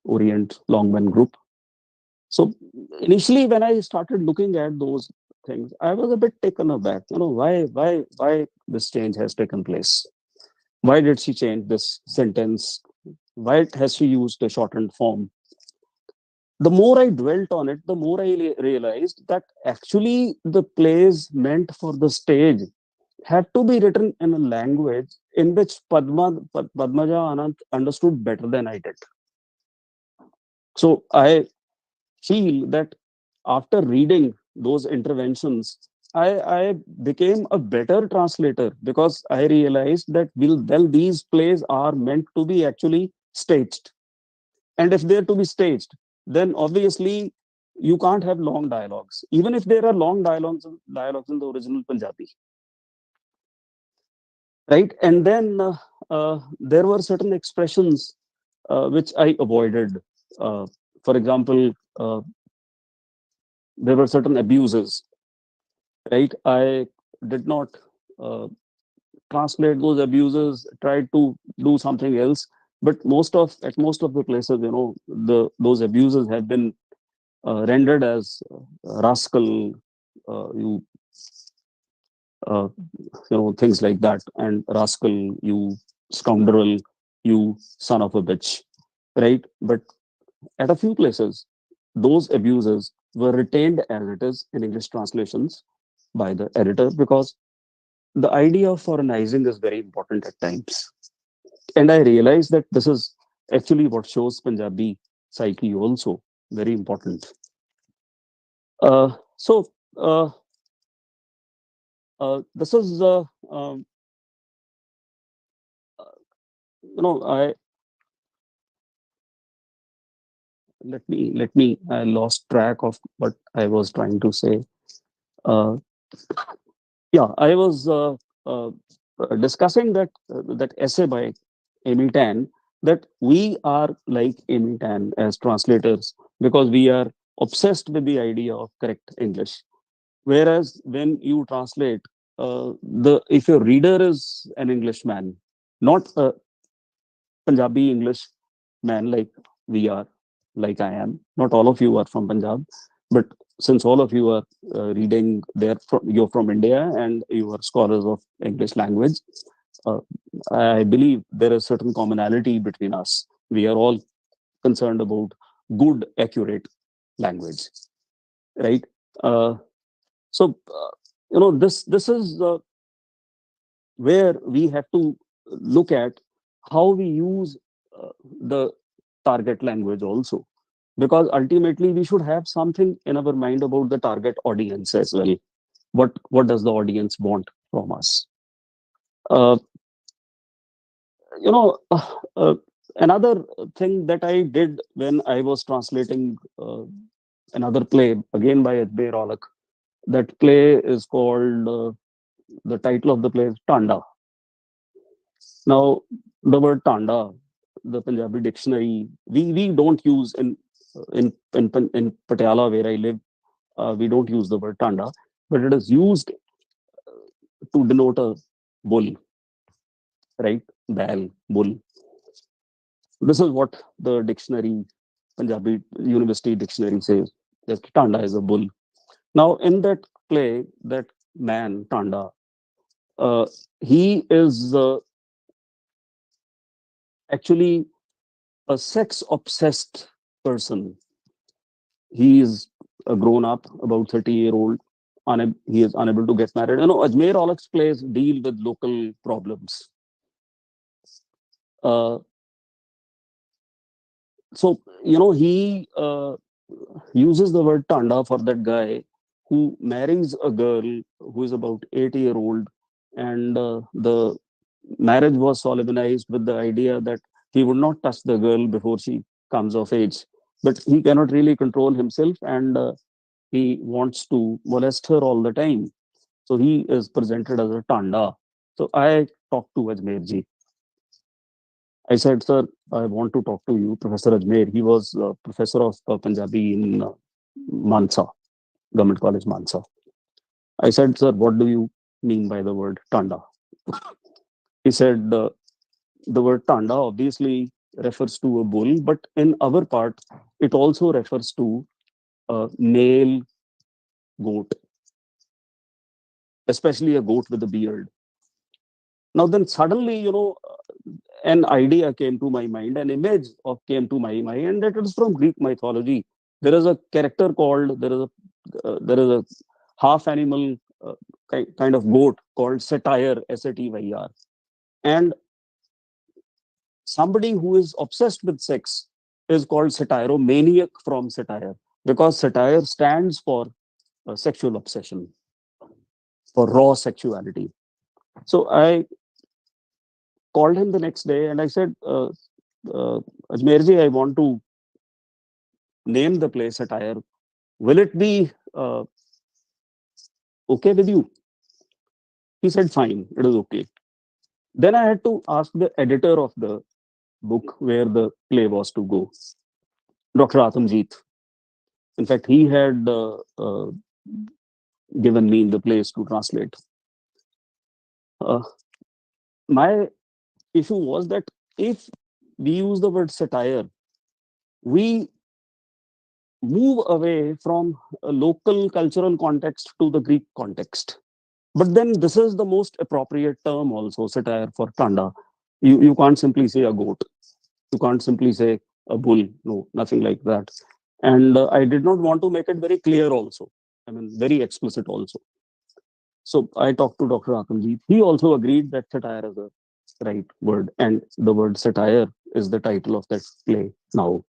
Orient Longman Group. So initially, when I started looking at those things, I was a bit taken aback. Why this change has taken place? Why did she change this sentence? Why has she used a shortened form? The more I dwelt on it, the more I realized that actually the plays meant for the stage had to be written in a language in which Padmaja Anand understood better than I did. So I feel that after reading those interventions, I became a better translator because I realized that well, these plays are meant to be actually staged. And if they're to be staged, then obviously you can't have long dialogues, even if there are long dialogues in the original Punjabi, right? And then there were certain expressions which I avoided. Uh, for example, there were certain abuses, right? I did not uh, translate those abuses, tried to do something else. But most of the places, those abuses have been rendered as rascal, you uh, things like that, and rascal, you scoundrel, you son of a bitch, right? But at a few places, those abuses were retained as it is in English translations by the editor because the idea of foreignizing is very important at times. And I realized that this is actually what shows Punjabi psyche also very important. So this is I let me I lost track of what I was trying to say. Uh, yeah, I was uh, discussing that essay by Amy Tan, that we are like Amy Tan as translators because we are obsessed with the idea of correct English. Whereas when you translate, the if your reader is an Englishman, not a Punjabi English man like we are, like I am. Not all of you are from Punjab, but since all of you are reading there, you're from India and you are scholars of English language. Uh, I believe there is certain commonality between us. We are all concerned about good, accurate language, right? Uh, so this is where we have to look at how we use the target language also, because ultimately we should have something in our mind about the target audience as well. What does the audience want from us? uh, you know uh, uh, Another thing that I did when I was translating another play again by Ajmer Olak, that play is called the title of the play is Tanda. Now, the word tanda, the Punjabi dictionary, we don't use in Patiala where I live. We don't use the word tanda, but it is used to denote a bull, right? Bal, bull. This is what the dictionary, Punjabi University dictionary says, that tanda is a bull. Now, in that play, that man tanda, uh, he is actually a sex obsessed person. He is a grown up, about 30-year-old. He is unable to get married. Ajmer Olak's plays deal with local problems. Uh, he uses the word tanda for that guy who marries a girl who is about 8-year-old, and the marriage was solemnized with the idea that he would not touch the girl before she comes of age. But he cannot really control himself, and he wants to molest her all the time. So he is presented as a Tanda. So I talked to Ajmer ji. I said, sir, I want to talk to you, Professor Ajmer. He was professor of Punjabi in Mansa, Government College Mansa. I said, sir, what do you mean by the word Tanda? He said, the word Tanda obviously refers to a bull, but in our part, it also refers to a male goat, especially a goat with a beard. Now, then suddenly, an idea came to my mind, an image of came to my mind, and that is from Greek mythology. There is a character called there is a half animal kind of goat called Satyr, Satyr, and somebody who is obsessed with sex is called Satyromaniac from Satire. because satire stands for sexual obsession, for raw sexuality. So I called him the next day and I said, Ajmerji, I want to name the play satire. Will it be okay with you? He said, fine, it is okay. Then I had to ask the editor of the book where the play was to go, Dr. Atamjeet. In fact, he had given me the place to translate. Uh, my issue was that if we use the word satire, we move away from a local cultural context to the Greek context. But then this is the most appropriate term also, satire for Tanda. You can't simply say a goat. You can't simply say a bull. No, nothing like that. And I did not want to make it very clear also. I mean, very explicit also. So I talked to Dr. Akamji. He also agreed that satire is a right word. And the word satire is the title of that play now.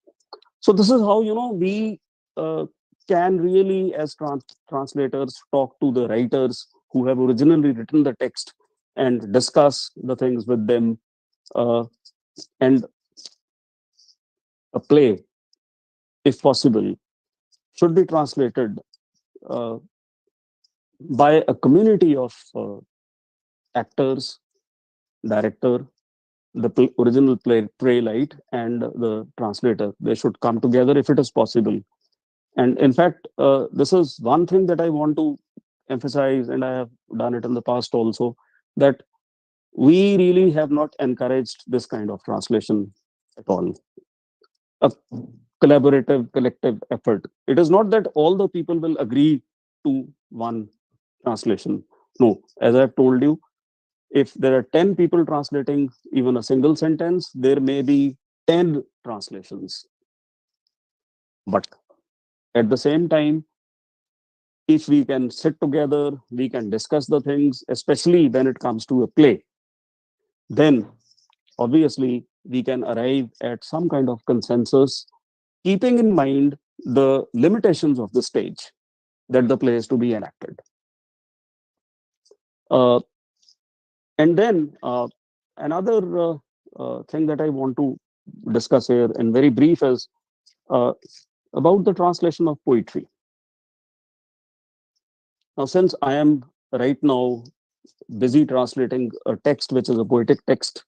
So this is how, we uh, can really, as translators, talk to the writers who have originally written the text and discuss the things with them. Uh, and a play, if possible, should be translated uh, by a community of actors, director, the original playwright, and the translator. They should come together if it is possible. And in fact, this is one thing that I want to emphasize, and I have done it in the past also, that we really have not encouraged this kind of translation at all. A collaborative, collective effort. It is not that all the people will agree to one translation. No, as I've told you, if there are 10 people translating even a single sentence, there may be 10 translations. But at the same time, if we can sit together, we can discuss the things, especially when it comes to a play, then obviously we can arrive at some kind of consensus, keeping in mind the limitations of the stage that the play is to be enacted. Uh, and then another thing that I want to discuss here in very brief is uh, about the translation of poetry. Now, since I am right now busy translating a text which is a poetic text,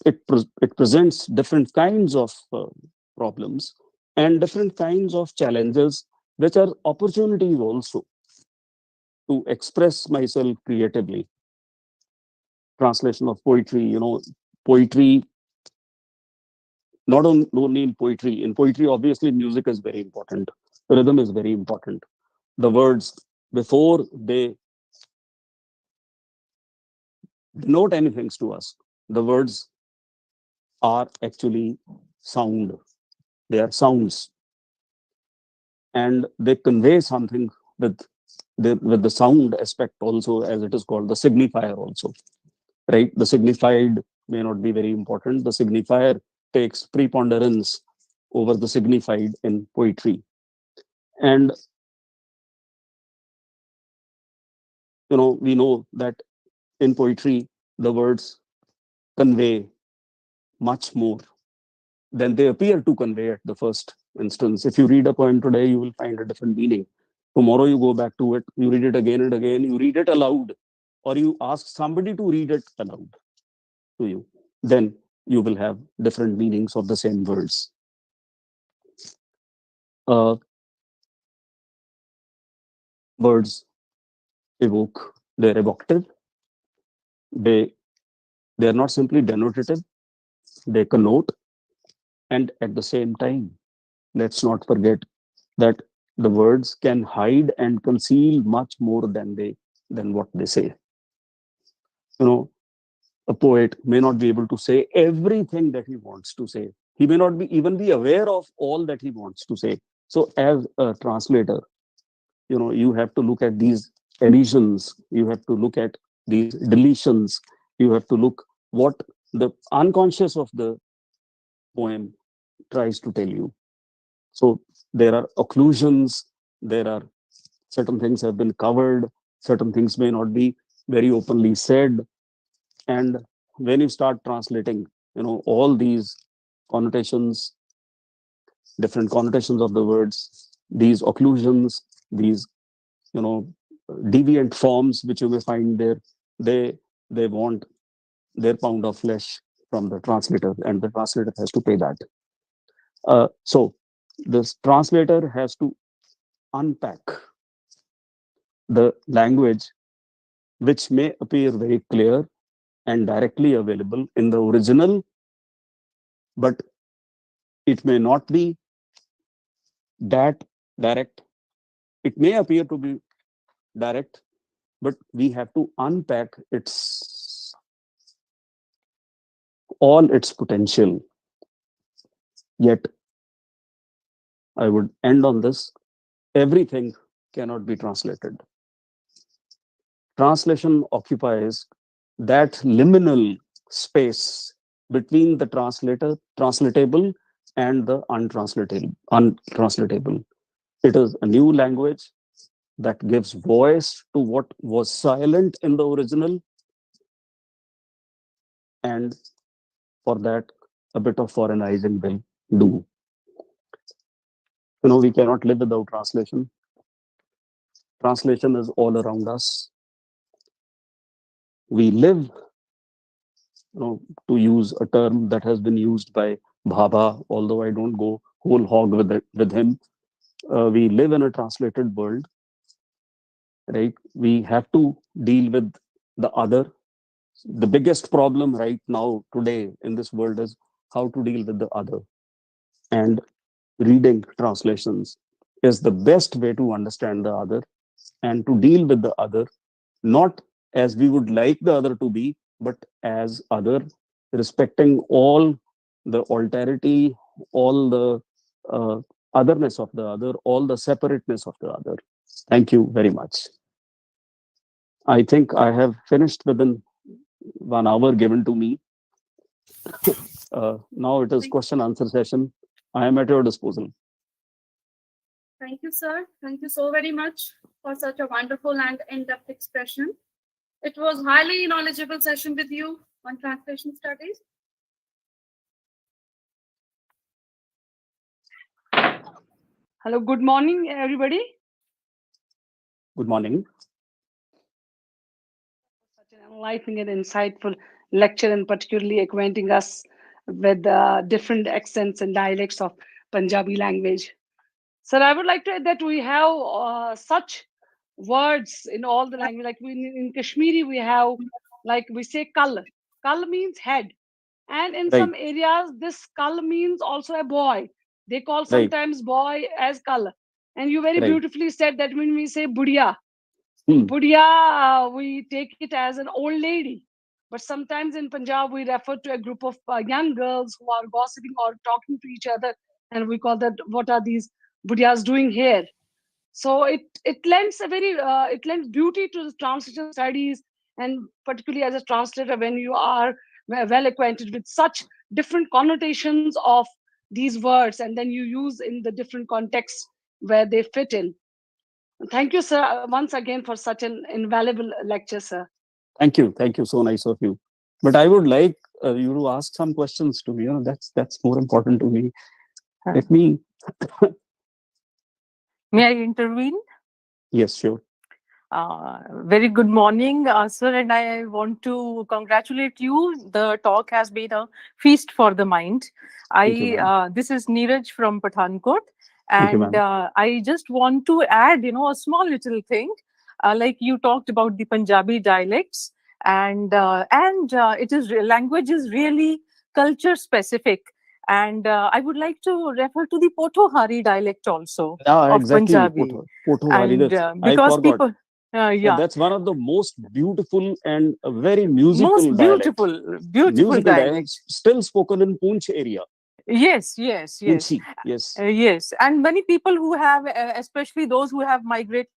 it presents different kinds of problems and different kinds of challenges, which are opportunities also to express myself creatively. Translation of poetry, poetry, not only in poetry, obviously, music is very important. Rhythm is very important. The words, before they denote anything to us, the words are actually sound. They are sounds, and they convey something with the sound aspect also, as it is called the signifier also, right? The signified may not be very important. The signifier takes preponderance over the signified in poetry. And we know that in poetry the words convey much more than they appear to convey at the first instance. If you read a poem today, you will find a different meaning. Tomorrow you go back to it, you read it again and again, you read it aloud, or you ask somebody to read it aloud to you, then you will have different meanings of the same words. Uh, Words evoke, they're evocative, they they're not simply denotative, they connote, and at the same time, let's not forget that the words can hide and conceal much more than what they say. You know, a poet may not be able to say everything that he wants to say. He may not be even be aware of all that he wants to say. So as a translator, you have to look at these elisions, you have to look at these deletions, you have to look what the unconscious of the poem tries to tell you. So There are occlusions. There are certain things have been covered. Certain things may not be very openly said. And when you start translating, all these connotations, different connotations of the words, these occlusions, these, you know, deviant forms which you may find there, they they want their pound of flesh from the translator, and the translator has to pay that. So this translator has to unpack the language which may appear very clear and directly available in the original, but it may not be that direct. It may appear to be direct, but we have to unpack its all its potential. Yet, I would end on this: everything cannot be translated. Translation occupies that liminal space between the translatable, and the untranslatable. It is a new language that gives voice to what was silent in the original, and for that, a bit of foreignizing will do. We cannot live without translation. Translation is all around us. We live, to use a term that has been used by Bhabha, although I don't go whole hog with him. We live in a translated world, right? We have to deal with the other. The biggest problem right now, today, in this world is how to deal with the other. And reading translations is the best way to understand the other and to deal with the other, not as we would like the other to be, but as other, respecting all the alterity, all the otherness of the other, all the separateness of the other. Thank you very much. I think I have finished within 1 hour given to me. Now it is question answer session. I am at your disposal. Thank you, sir. Thank you so very much for such a wonderful and in-depth expression. It was highly knowledgeable session with you on translation studies. Hello, good morning, everybody. Good morning. Such an enlightening and insightful lecture, and particularly acquainting us with different accents and dialects of Punjabi language. Sir, I would like to add that we have such words in all the language. Like in Kashmiri, we have, like we say, kal. Kal means head. And in some areas, this kal means also a boy. They call sometimes boy as kal. And you very beautifully said that when we say budia, budia, we take it as an old lady. But sometimes in Punjab, we refer to a group of young girls who are gossiping or talking to each other. And we call that, what are these budiyas doing here? So it lends it lends beauty to the translation studies, and particularly as a translator, when you are well acquainted with such different connotations of these words, and then you use in the different contexts where they fit in. Thank you, sir, once again for such an invaluable lecture, sir. Thank you. So nice of you. But I would like you to ask some questions to me. That's more important to me. Let me. May I intervene? Yes, sure. Very good morning, sir, and I want to congratulate you. The talk has been a feast for the mind. This is Neeraj from Pathankot, and I just want to add, a small little thing. Like you talked about the Punjabi dialects, and language is really culture specific. And I would like to refer to the Potohari dialect also of Punjabi. Potohari. And because people, that's one of the most beautiful and very musical most beautiful dialects still spoken in Poonch area. Yes. Poonchi, yes. Yes, and many people who have, especially those who have migrated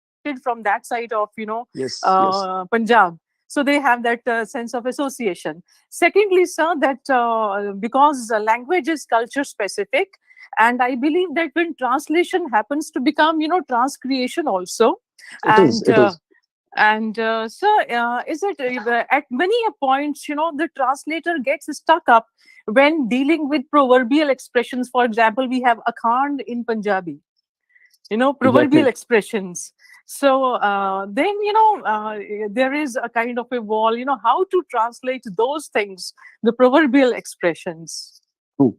from that side of, Punjab. So they have that sense of association. Secondly, sir, that because language is culture specific, And I believe that when translation happens to become, transcreation also. It is. And It is. sir, is it at many a points, the translator gets stuck up when dealing with proverbial expressions? For example, we have akhand in Punjabi, proverbial Exactly. expressions. So then, there is a kind of a wall, how to translate those things, the proverbial expressions. True.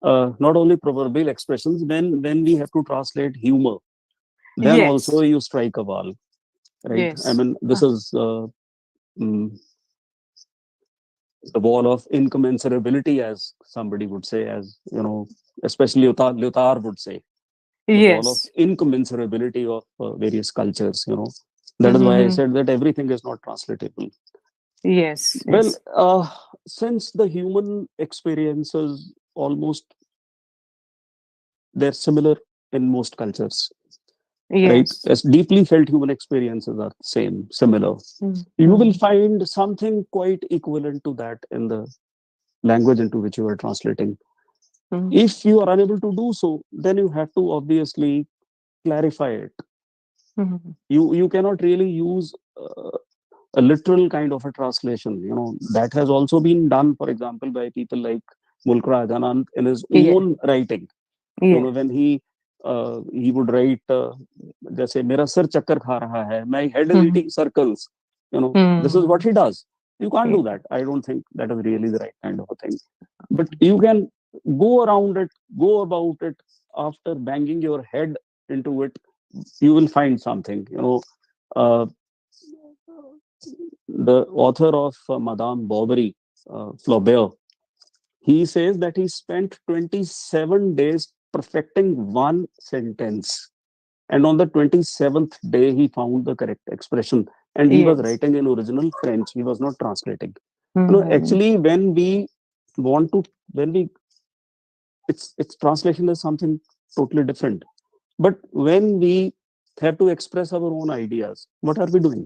Not only proverbial expressions, when we have to translate humor, then also Yes, you strike a wall, right? I yes. mean, this is mm, the wall of incommensurability, as somebody would say, as especially Lyotard would say, the wall of Yes. incommensurability of various cultures. That is why I Mhm. said that everything is not translatable. Yes, Well, yes. since the human experiences almost they're similar in most cultures, right? Yes. As deeply felt human experiences are same, similar. You will Mhm. find something quite equivalent to that in the language into which you are translating. Mhm. If you are unable to do so, then you have to obviously clarify it. Mhm. You cannot really use a literal kind of a translation. That has also been done, for example, by people like Mulk Anand in his Yeah. own writing. Yeah. When he would write, जैसे मेरा सिर चक्कर खा रहा है, my head is Mhm. eating circles. This is what Mhm. he does. You can't Yeah. do that. I don't think that is really the right kind of a thing. But you can go around it, go about it. After banging your head into it, you will find something. Uh, the author of Madame Bovary, Flaubert, he says that he spent 27 days perfecting one sentence. And on the 27th day, he found the correct expression. And he was Yes. writing in original French. He was not translating. Mhm. Actually, when we want to, when we, it's translation is something totally different. But when we have to express our own ideas, what are we doing?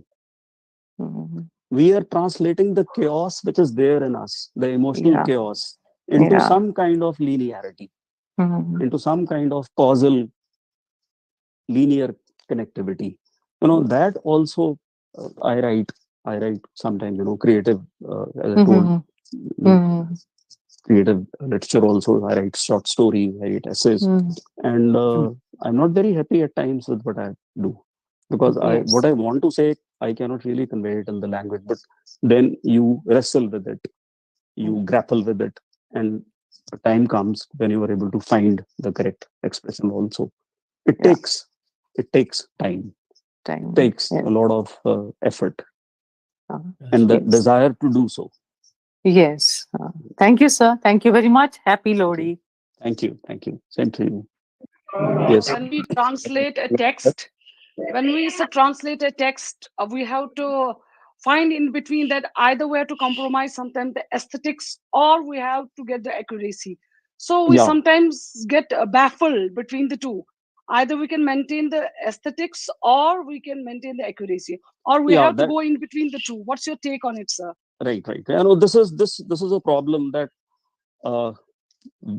Mhm. We are translating the chaos which is there in us, the emotional Yeah. chaos, into Yeah. some kind of linearity, Mhm. into some kind of causal linear connectivity. That also I write sometimes, creative, as I told, Mhm. mm, Mhm. creative literature also. I write short stories, I write essays, Mhm. and I'm not very happy at times with what I do, because what Yes. I want to say, I cannot really convey it in the language, but then you wrestle with it, you Mhm. grapple with it, and the time comes when you are able to find the correct expression also. It Yeah. takes it takes time, it Time. takes Yeah. a lot of effort Uh, and the yes. desire to do so. Yes. Thank you, sir. Thank you very much. Happy Thank you. Lodi. Thank you. Same to you. Yes. When we translate a text, we have to find in between that either we have to compromise sometimes the aesthetics or we have to get the accuracy. So we Yeah. sometimes get baffled between the two. Either we can maintain the aesthetics or we can maintain the accuracy, or we Yeah. have to That go in between the two. What's your take on it, sir? right. Right. This is a problem that uh,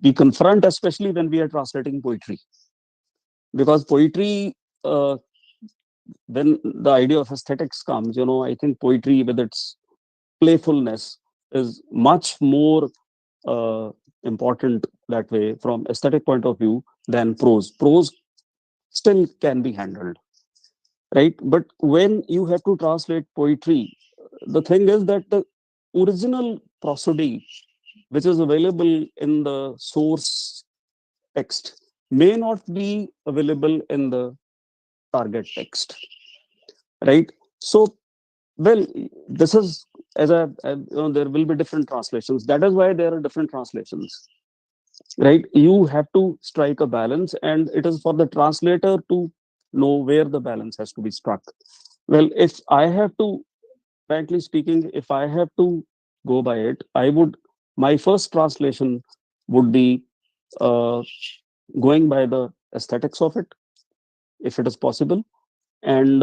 we confront, especially when we are translating poetry, because poetry. When the idea of aesthetics comes, I think poetry with its playfulness is much more uh, important that way from aesthetic point of view than prose. Prose still can be handled, right? But when you have to translate poetry, the thing is that the original prosody, which is available in the source text, may not be available in the target text, right? So, well, this is there will be different translations. That is why there are different translations, right? You have to strike a balance, and it is for the translator to know where the balance has to be struck. Well, if I have to, frankly speaking, if I have to go by it, my first translation would be uh, going by the aesthetics of it, if it is possible. And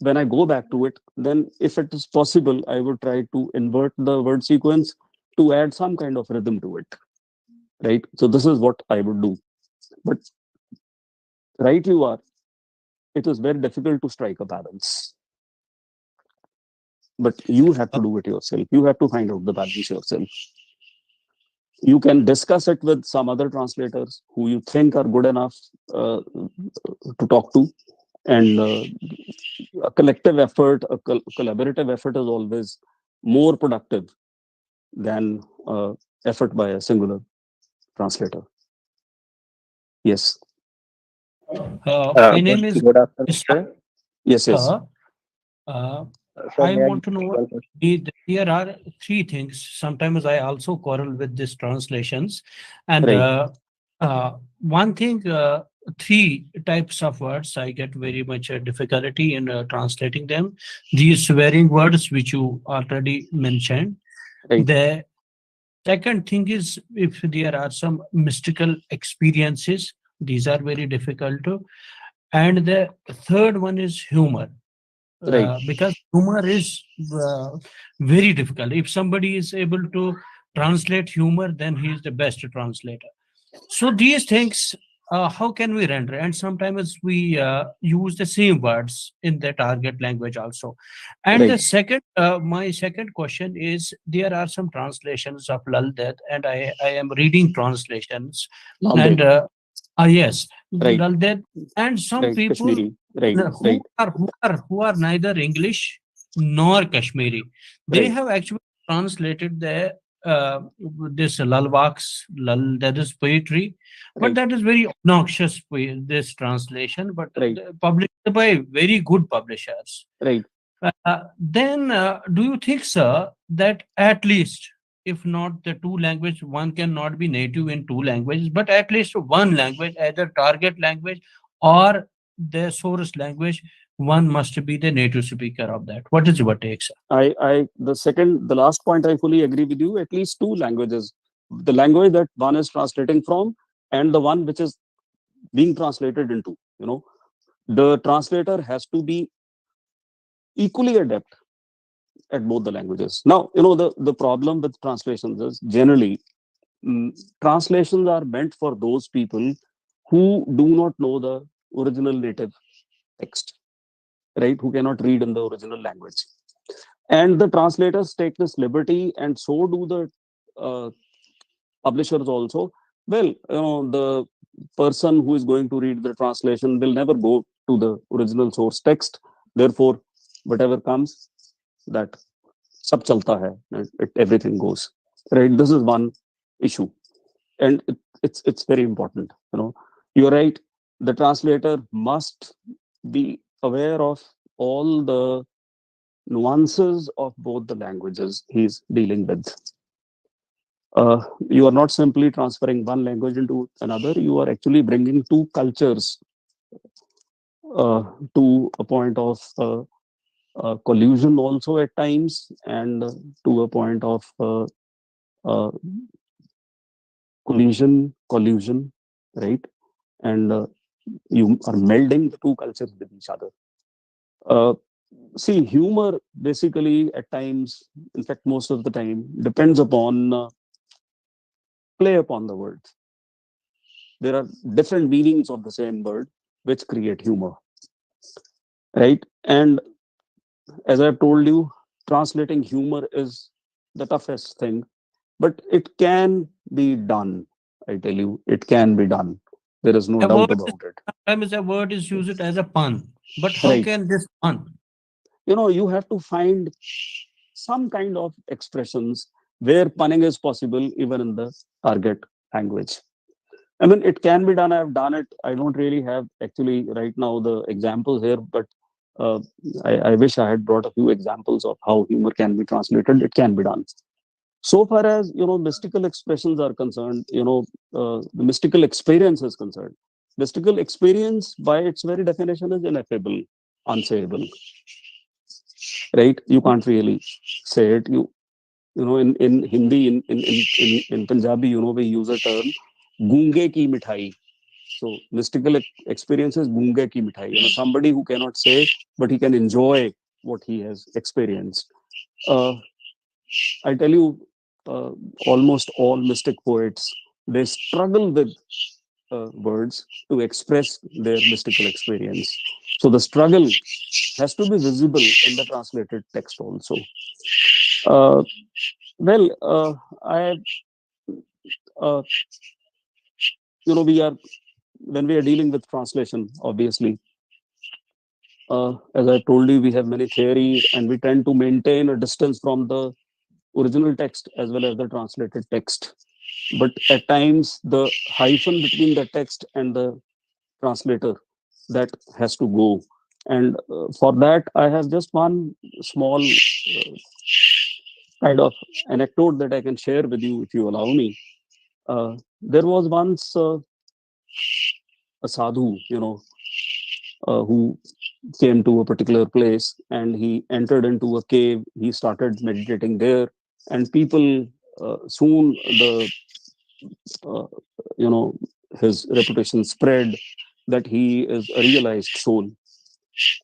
when I go back to it, then if it is possible, I would try to invert the word sequence to add some kind of rhythm to it, right? So this is what I would do. But right you are, it is very difficult to strike a balance. But you have to do it yourself. You have to find out the balance yourself. You can discuss it with some other translators who you think are good enough to talk to. And a collective effort, a collaborative effort is always more productive than effort by a singular translator. Yes. My name is Good afternoon, sir. Yes, yes. uh, So I may I want to know, one question? there are three things. Sometimes I also quarrel with these translations. And Right. one thing, three types of words, I get very much difficulty in translating them. These swearing words, which you already mentioned. Right. The second thing is if there are some mystical experiences, these are very difficult to. And the third one is humor, Right. because humor is very difficult. If somebody is able to translate humor, then he is the best translator. So these things, how can we render? And sometimes we use the same words in the target language also. And the Right. second, my second question is, there are some translations of Lal Ded, and I am reading translations. Lal And Ded. yes, Right. Lal Ded, and some Right. people Kashmiri. Right. who Right. are neither English nor Kashmiri, they Right. have actually translated the this Lalwaks, Lal, that is poetry, but Right. that is very obnoxious this translation, but Right. published by very good publishers. Right. Then, do you think, sir, that at least, if not the two language, one cannot be native in two languages, but at least one language, either target language or the source language, one must be the native speaker of that. What is your take, sir? The last point, I fully agree with you. At least two languages, the language that one is translating from, and the one which is being translated into. The translator has to be equally adept at both the languages. Now, the problem with translations is generally translations are meant for those people who do not know the original native text, right? Who cannot read in the original language. And the translators take this liberty, and so do the uh, publishers also. Well, the person who is going to read the translation will never go to the original source text. Therefore, whatever comes, that sab chalta hai, and everything goes. Right? This is one issue, and it's very important. You're right. The translator must be aware of all the nuances of both the languages he's dealing with. You are not simply transferring one language into another, you are actually bringing two cultures to a point of collusion also at times, and to a point of uh, collusion, right? And you are melding the two cultures with each other. Uh, See, humor basically at times, in fact, most of the time, depends upon play upon the words. There are different meanings of the same word which create humor, right? And as I've told you, translating humor is the toughest thing, but it can be done. I tell you, it can be done. There is no A doubt word is, about it. sometimes a word is used as a pun, but how Right. can this pun? You have to find some kind of expressions where punning is possible, even in the target language. I mean, it can be done. I've done it. I don't really have actually right now the examples here, but uh, I wish I had brought a few examples of how humor can be translated. It can be done. So far as mystical expressions are concerned, the mystical experience is concerned. Mystical experience, by its very definition, is ineffable, unsayable. Right? You can't really say it. In Hindi, in Punjabi, we use a term, "gunge ki mithai." So mystical experience is gunge ki mithai. Somebody who cannot say, but he can enjoy what he has experienced. Uh, I tell you, almost all mystic poets they struggle with words to express their mystical experience. So the struggle has to be visible in the translated text also. Uh, well, I, uh, we are, when we are dealing with translation, obviously, as I told you, we have many theories and we tend to maintain a distance from the original text as well as the translated text. But at times, the hyphen between the text and the translator, that has to go. And for that, I have just one small kind of anecdote that I can share with you if you allow me. There was once a sadhu, who came to a particular place and he entered into a cave. He started meditating there, and people soon uh, you know his reputation spread that he is a realized soul,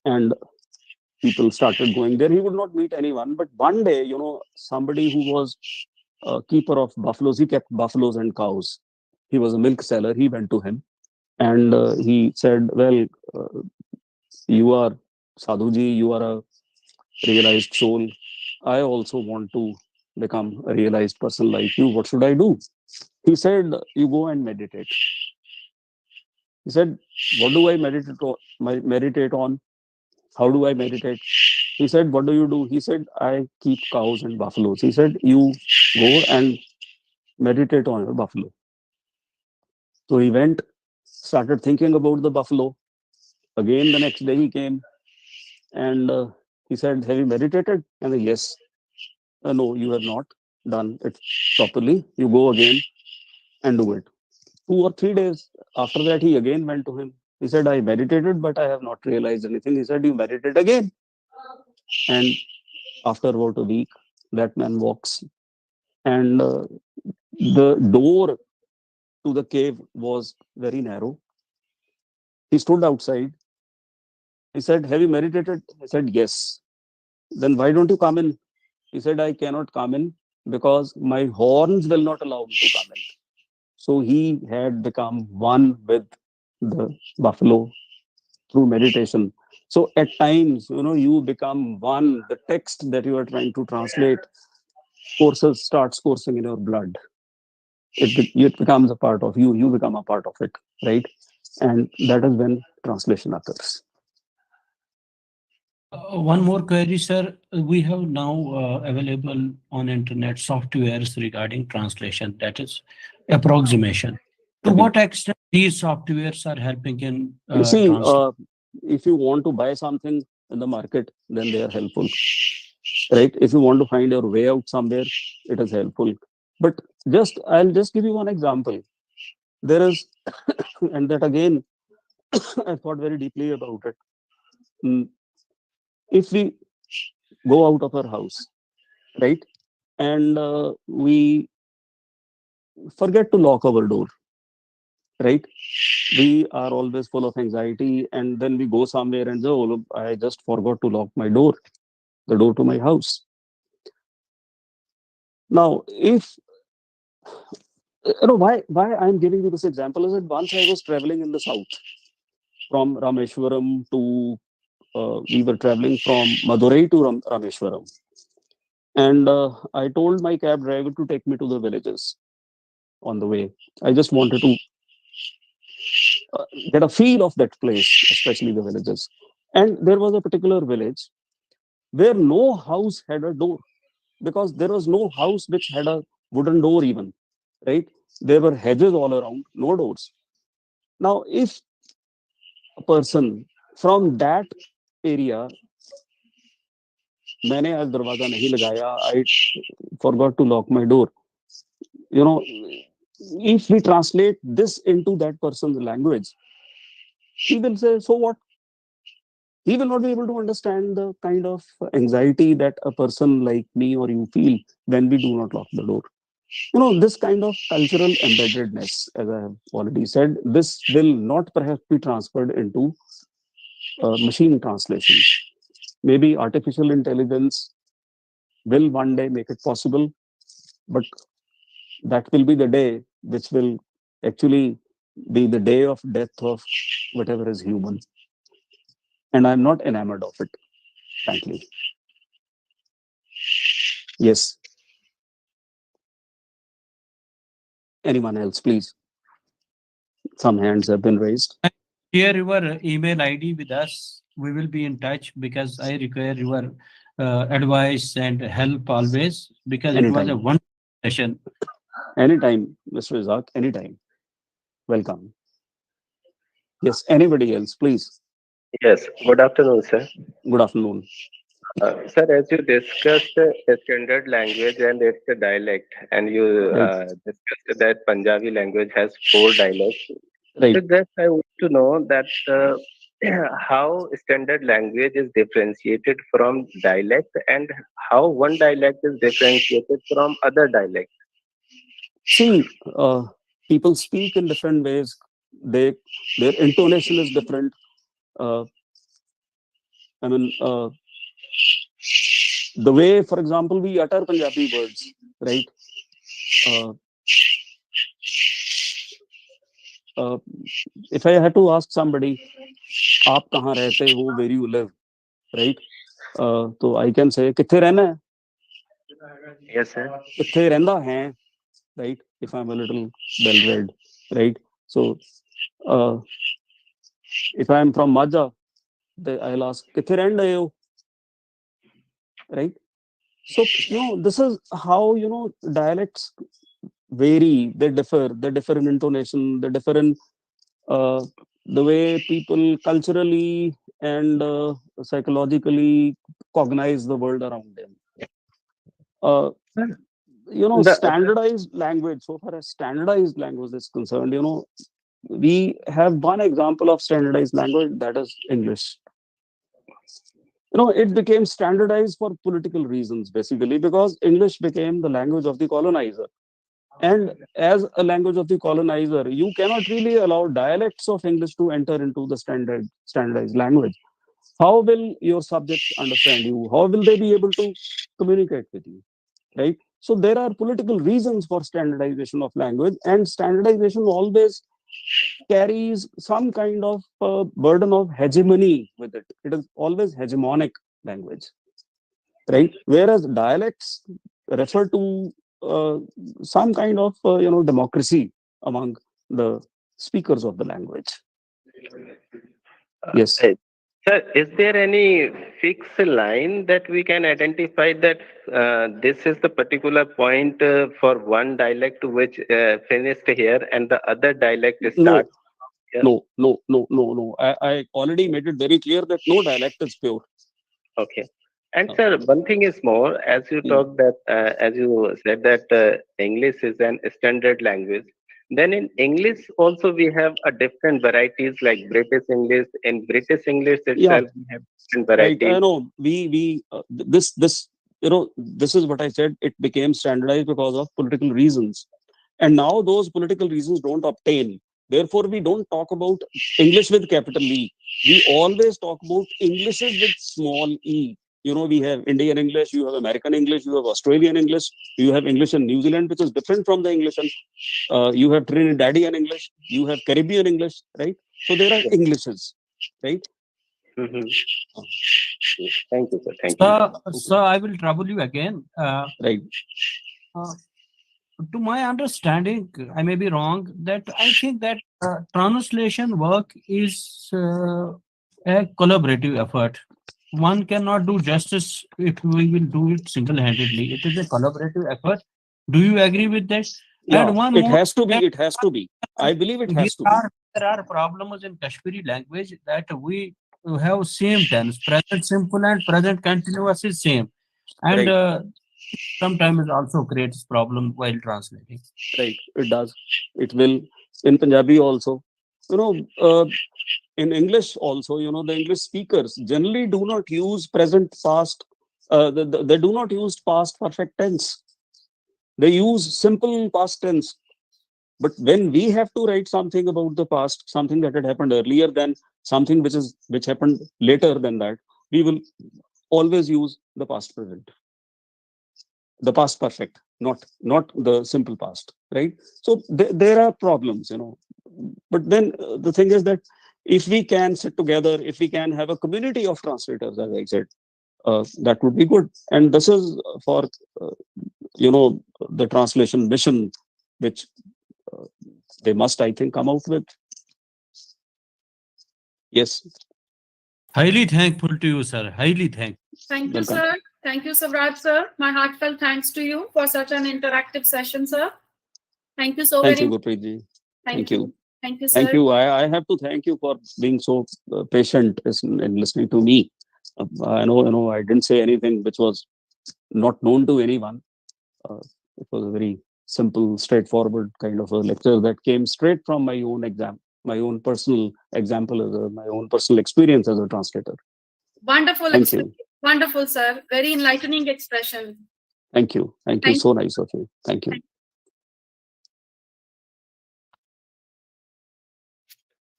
and people started going there. He would not meet anyone, but one day, somebody who was a keeper of buffaloes, he kept buffaloes and cows. He was a milk seller. He went to him and he said, "Well, uh, you are Sadhuji, you are a realized soul. I also want to become a realized person like you. What should I do?" He said, "You go and meditate." He said, "What do I meditate on? Meditate on? How do I meditate?" He said, "What do you do?" He said, "I keep cows and buffaloes." He said, "You go and meditate on your buffalo." So he went, started thinking about the buffalo. Again, the next day he came and he said, "Have you meditated?" And I said, "Yes." "No, you have not done it properly. You go again and do it." 2 or 3 days after that, he again went to him. He said, "I meditated, but I have not realized anything." He said, "You meditate again." And after about a week, that man walks, and the door to the cave was very narrow. He stood outside. He said, "Have you meditated?" I said, "Yes." "Then why don't you come in?" He said, "I cannot come in because my horns will not allow me to come in." So he had become one with the buffalo through meditation. So at times, you become one. The text that you are trying to translate starts coursing in your blood. It becomes a part of you. You become a part of it, right? And that is when translation occurs. One more query, sir. We have now available on internet softwares regarding translation, that is approximation. To what extent these softwares are helping in You see, translation? if you want to buy something in the market, then they are helpful, right? If you want to find your way out somewhere, it is helpful. But I'll just give you one example. There is, and that again, I thought very deeply about it. Mm, If we go out of our house, right, and we forget to lock our door, right? We are always full of anxiety, and then we go somewhere and say, "Oh, look, I just forgot to lock my door, the door to my house." Now, if why I'm giving you this example is that once I was traveling in the south from Rameshwaram to we were traveling from Madurai to Rameshwaram, and I told my cab driver to take me to the villages on the way. I just wanted to get a feel of that place, especially the villages. And there was a particular village where no house had a door, because there was no house which had a wooden door even, right? There were hedges all around, no doors. Now, if a person from that area, मैंने आज दरवाजा नहीं लगाया, I forgot to lock my door, you know, if we translate this into that person's language, he will say, "So what?" He will not be able to understand the kind of anxiety that a person like me or you feel when we do not lock the door. This kind of cultural embeddedness, as I have already said, this will not perhaps be transferred into machine translation. Maybe artificial intelligence will one day make it possible, but that will be the day which will actually be the day of death of whatever is human. And I'm not enamored of it, frankly. Yes. Anyone else, please? Some hands have been raised. Share your email ID with us. We will be in touch because I require your advice and help always because it was a Anytime. wonderful session. Anytime, Mr. Isaac, anytime. Welcome. Yes, anybody else, please. Yes, good afternoon, sir. Good afternoon. Sir, as you discussed standard language and its dialect, and you Right, discussed that Punjabi language has four dialects. right. So just I want to know that how standard language is differentiated from dialect and how one dialect is differentiated from other dialect. See, people speak in different ways. They, their intonation is different. Uh, I mean, the way, for example, we utter Punjabi words, right? Uh, uh, if I had to ask somebody, "आप कहाँ रहते हो?" Where you live, right? So I can say, "कित्थे रहना है?" Yes, sir. "कित्थे रहंदा है?" Right? If I'm a little well read, right? So uh, if I'm from Majha, I'll ask, "कित्थे रहन रहे हो?" Right? So this is how dialects vary. They differ in intonation, they differ in uh, the way people culturally and psychologically cognize the world around them. The Standardized language, so far as standardized language is concerned, we have one example of standardized language, that is English. It became standardized for political reasons, basically, because English became the language of the colonizer. And as a language of the colonizer, you cannot really allow dialects of English to enter into the standardized language. How will your subjects understand you? How will they be able to communicate with you? Right? So there are political reasons for standardization of language, and standardization always carries some kind of burden of hegemony with it. It is always hegemonic language, right? Whereas dialects refer to uh, some kind of democracy among the speakers of the language. Yes. uh, Sir, is there any fixed line that we can identify that this is the particular point for one dialect which finished here and the other dialect No, starts here? no. I already made it very clear that no dialect is pure. Okay. And Uh, sir, one thing is more, as you mm, talked that, as you said that English is an standard language. Then in English also we have a different varieties like British English. In British English yeah, itself we have different right. I varieties. know. This this is what I said. It became standardized because of political reasons. And now those political reasons don't obtain. Therefore, we don't talk about English with capital E. We always talk about Englishes with small e. We have Indian English, you have American English, you have Australian English, you have English in New Zealand, which is different from the English, and you have Trinidadian English, you have Caribbean English, right? So there are Yeah. Englishes, right? Mhm. Uh, Thank you, sir. Thank you. So I will trouble you again. Right. Uh, to my understanding, I may be wrong, that I think that translation work is a collaborative effort. One cannot do justice if we will do it single-handedly. It is a collaborative effort. Do you agree with that? Yeah, And one it more, has to be. that It has to be. I believe it there has to be. there are problems in Kashmiri language that we have same tense, present simple and present continuous is same. And Right. sometimes it also creates problem while translating. Right. It does. It will in Punjabi also. You know, uh, in English also, the English speakers generally do not use present past. They do not use past perfect tense. They use simple past tense. But when we have to write something about the past, something that had happened earlier than something which happened later than that, we will always use the past present. the past perfect, not the simple past, right? So there are problems, but then the thing is that if we can sit together, if we can have a community of translators, as I said, that would be good. And this is for uh, the translation mission, which uh, they must, I think, come out with. Yes. Highly thankful to you, sir. Highly thankful. Thank you, Welcome. sir. Thank you, Savraj, sir. My heartfelt thanks to you for such an interactive session, sir. Thank you so Thank very you, much. Gurpreet ji. Thank Thank you. you. Thank you, Thank sir. you. I have to thank you for being so patient in listening to me. I know, I didn't say anything which was not known to anyone. Uh, it was a very simple, straightforward kind of a lecture that came straight from my own exam, my own personal example, my own personal experience as a translator. Wonderful, Thank you. wonderful, sir. Very enlightening expression. Thank you. Thank you. Thank So nice of you. Thank you.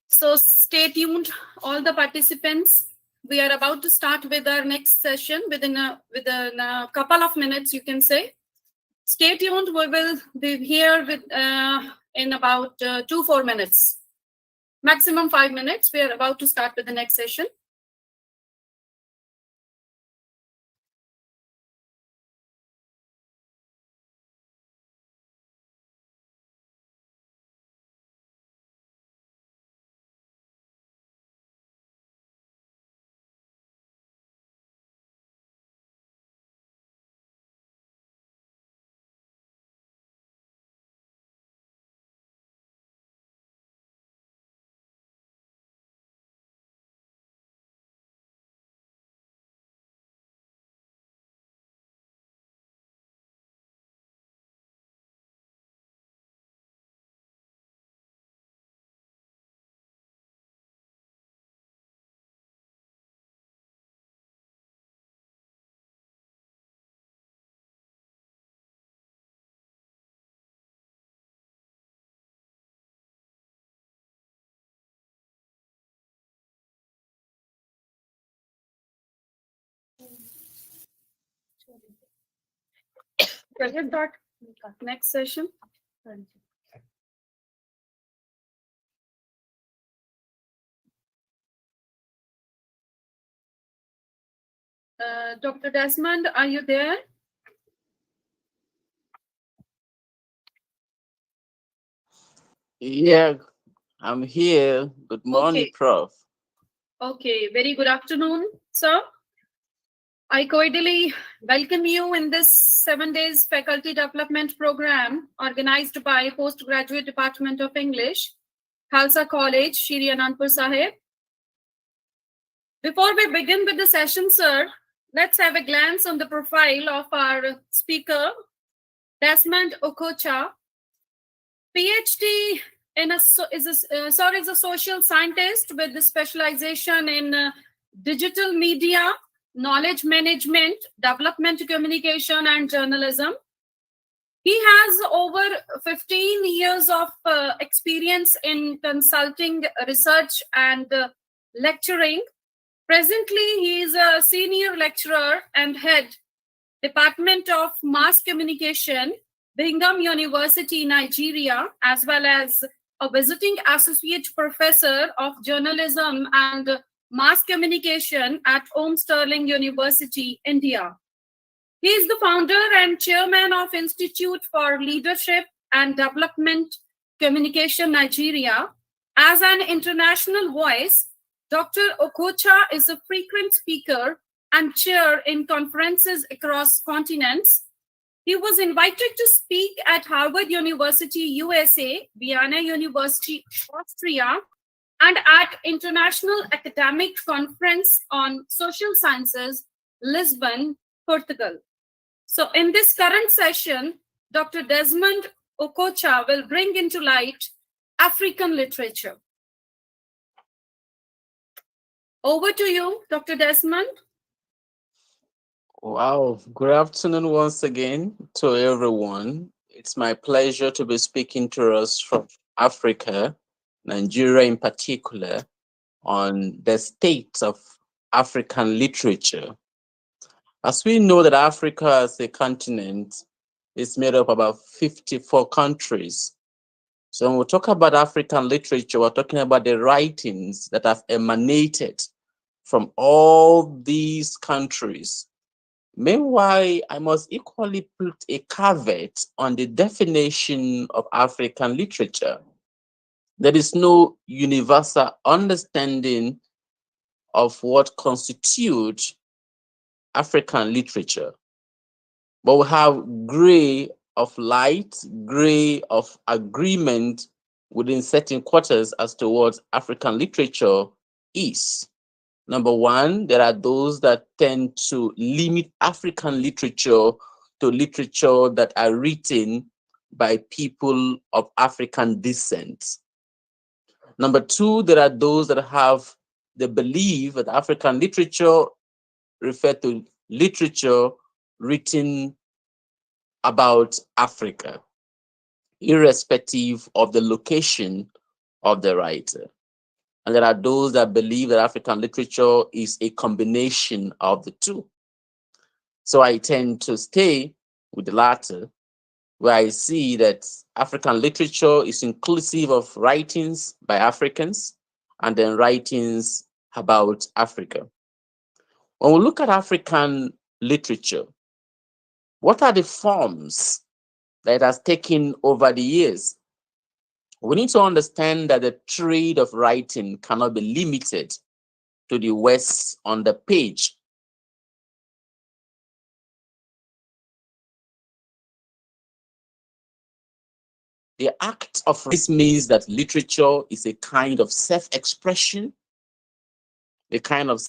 So stay tuned, all the participants. We are about to start with our next session within a couple of minutes, you can say. Stay tuned. We will be here with in about 2-4 minutes, maximum 5 minutes. We are about to start with the next session. Next session. Dr. Desmond, are you there? Yeah, I'm here. Good morning, Okay. Prof. Okay, very good afternoon, sir. I cordially welcome you in this 7 days faculty development program organized by Postgraduate Department of English, Khalsa College, Shri Anandpur Sahib. Before we begin with the session, sir, let's have a glance on the profile of our speaker, Desmond Okocha. PhD is a social scientist with the specialization in digital media, knowledge management, development communication, and journalism. He has over 15 years of experience in consulting, research, and lecturing. Presently, he is a senior lecturer and head Department of Mass Communication, Bingham University, Nigeria, as well as a visiting associate professor of journalism and mass communication at Sterling University, India. He is the founder and chairman of Institute for Leadership and Development Communication, Nigeria. As an international voice, Dr. Okocha is a frequent speaker and chair in conferences across continents. He was invited to speak at Harvard University, USA, Vienna University, Austria, and at International Academic Conference on Social Sciences, Lisbon, Portugal. So in this current session, Dr. Desmond Okocha will bring into light African literature. Over to you, Dr. Desmond. Wow. Good afternoon once again to everyone. It's my pleasure to be speaking to us from Africa, Nigeria in particular, on the state of African literature. As we know that Africa as a continent is made up of about 54 countries. So when we talk about African literature, we're talking about the writings that have emanated from all these countries. Meanwhile, I must equally put a caveat on the definition of African literature. There is no universal understanding of what constitutes African literature, but we have gray of light, gray of agreement within certain quarters as to what African literature is. Number one, there are those that tend to limit African literature to literature that are written by people of African descent. Number two, there are those that have the belief that African literature refer to literature written about Africa, irrespective of the location of the writer. And there are those that believe that African literature is a combination of the two. So I tend to stay with the latter, where I see that African literature is inclusive of writings by Africans and then writings about Africa. When we look at African literature, what are the forms that it has taken over the years? We need to understand that the trade of writing cannot be limited to the West on the page. The act of this means that literature is a kind of self-expression, a kind of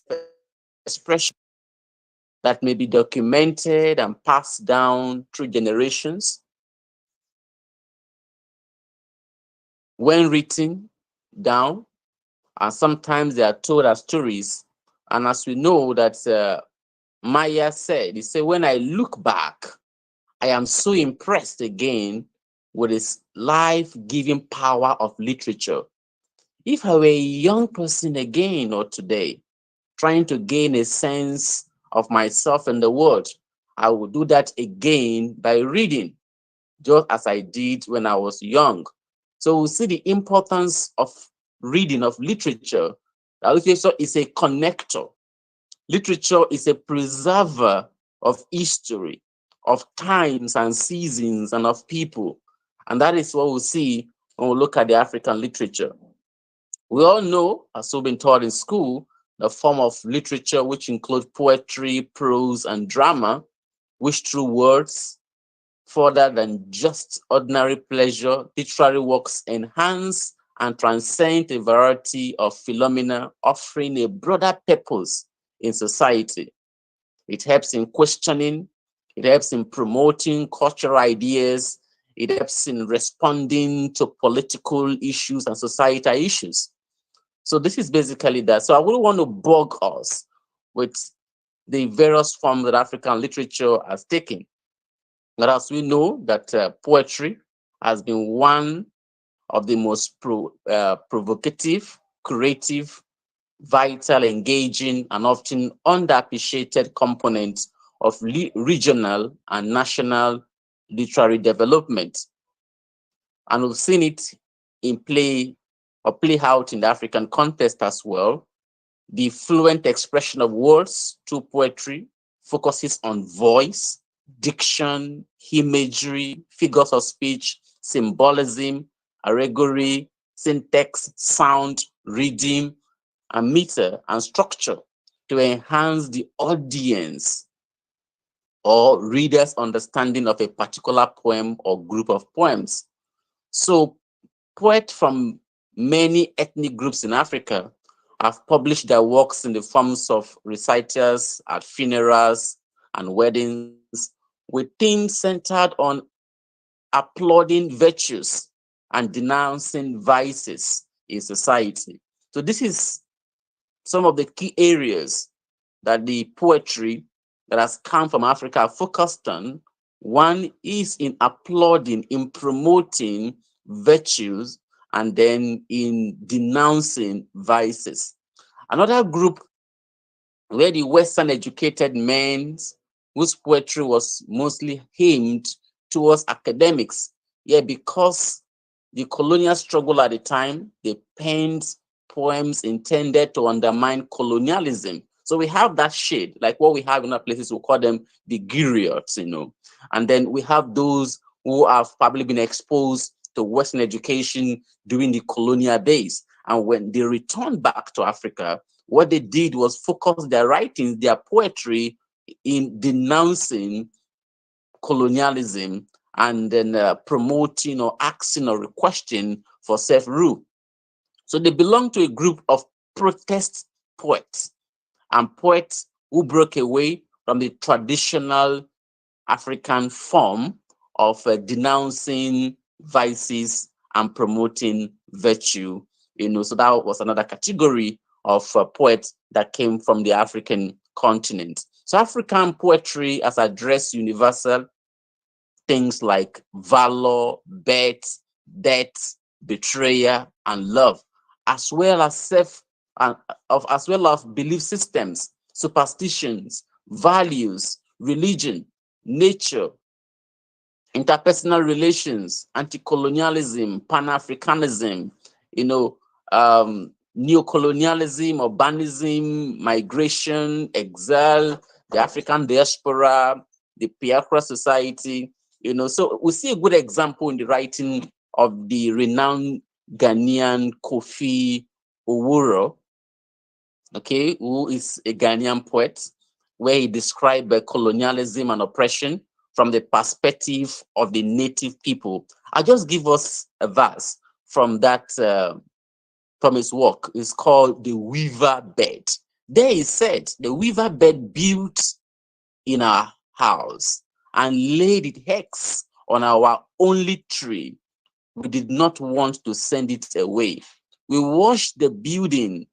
expression that may be documented and passed down through generations. When written down, and sometimes they are told as stories. And as we know that Maya said, he said, when I look back, I am so impressed again with its life-giving power of literature. If I were a young person again or today, trying to gain a sense of myself and the world, I would do that again by reading, just as I did when I was young. So we see the importance of reading, of literature. That literature is a connector. Literature is a preserver of history, of times and seasons and of people. And that is what we see when we look at the African literature. We all know, as we've been taught in school, the form of literature which includes poetry, prose, and drama, which through words, further than just ordinary pleasure, literary works enhance and transcend a variety of phenomena, offering a broader purpose in society. It helps in questioning, it helps in promoting cultural ideas, it helps in responding to political issues and societal issues. So this is basically that. So I wouldn't want to bog us with the various forms that African literature has taken. But as we know that poetry has been one of the most provocative, creative, vital, engaging, and often underappreciated components of regional and national literary development. And we've seen it in play out in the African context as well. The fluent expression of words through poetry focuses on voice, diction, imagery, figures of speech, symbolism, allegory, syntax, sound, rhythm, and meter and structure to enhance the audience or reader's understanding of a particular poem or group of poems. So poets from many ethnic groups in Africa have published their works in the forms of recitals at funerals and weddings, with themes centered on applauding virtues and denouncing vices in society. So this is some of the key areas that the poetry that has come from Africa focused on. One is in applauding, in promoting virtues, and then in denouncing vices. Another group where the Western educated men whose poetry was mostly aimed towards academics. Yeah, because the colonial struggle at the time, they penned poems intended to undermine colonialism. So we have that shade, like what we have in other places, we call them the griots, And then we have those who have probably been exposed to Western education during the colonial days. And when they returned back to Africa, what they did was focus their writings, their poetry in denouncing colonialism and then promoting or asking or requesting for self-rule. So they belong to a group of protest poets and poets who broke away from the traditional African form of denouncing vices and promoting virtue. So that was another category of poets that came from the African continent. So African poetry has addressed universal things like valor, birth, death, betrayal, and love, as well as as well as belief systems, superstitions, values, religion, nature, interpersonal relations, anti-colonialism, pan-Africanism, neocolonialism, urbanism, migration, exile, the African diaspora, the Biafra society, So we see a good example in the writing of the renowned Ghanaian Kofi Owuro, okay, who is a Ghanaian poet, where he described colonialism and oppression from the perspective of the native people. I'll just give us a verse from that, from his work. It's called The Weaver Bed. There he said, the weaver bed built in our house and laid its eggs on our only tree. We did not want to send it away. We watched the building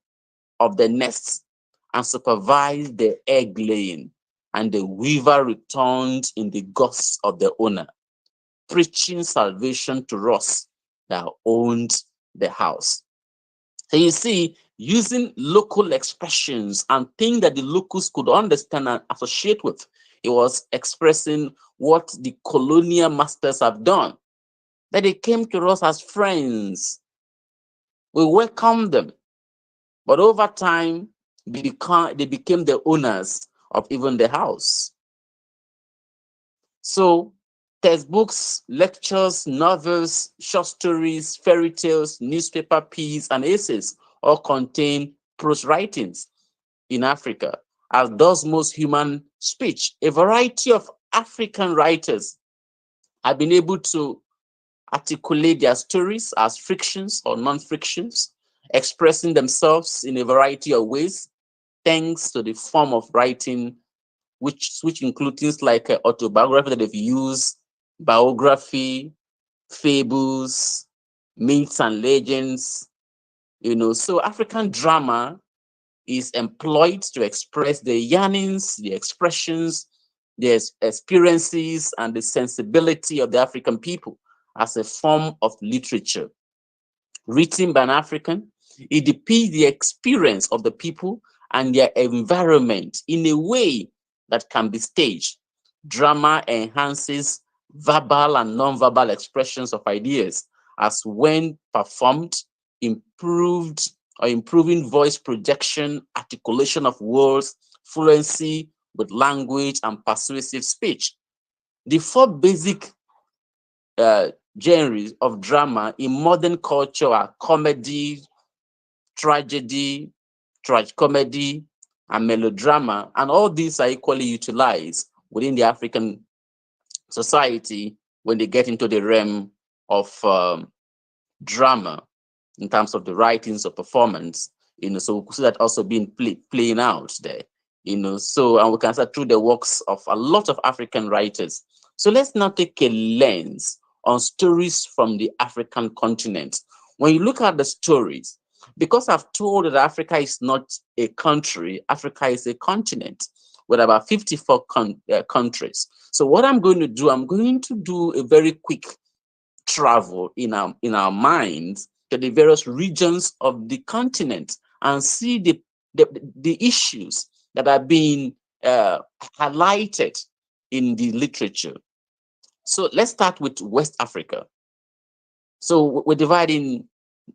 of the nests and supervised the egg laying, and the weaver returned in the gusts of the owner, preaching salvation to us that owned the house. So you see, using local expressions and things that the locals could understand and associate with, it was expressing what the colonial masters have done. That they came to us as friends. We welcomed them. But over time, they became the owners of even the house. So textbooks, lectures, novels, short stories, fairy tales, newspaper pieces, and essays all contain prose writings in Africa, as does most human speech. A variety of African writers have been able to articulate their stories as frictions or non-frictions, expressing themselves in a variety of ways, thanks to the form of writing, which include things like autobiography that they've used, biography, fables, myths and legends. So African drama is employed to express the yearnings, the expressions, the experiences, and the sensibility of the African people as a form of literature. Written by an African, it depicts the experience of the people and their environment in a way that can be staged. Drama enhances verbal and non-verbal expressions of ideas, as when performed, improving voice projection, articulation of words, fluency with language, and persuasive speech. The four basic genres of drama in modern culture are comedy, tragedy, tragicomedy, and melodrama, and all these are equally utilized within the African society when they get into the realm of drama in terms of the writings or performance. So we see that also being playing out there. So, and we can start through the works of a lot of African writers. So let's now take a lens on stories from the African continent. When you look at the stories, because I've told that Africa is not a country, Africa is a continent with about 54 countries. So what I'm going to do, I'm going to do a very quick travel in our minds to the various regions of the continent and see the issues that are being highlighted in the literature. So let's start with West Africa. So we're dividing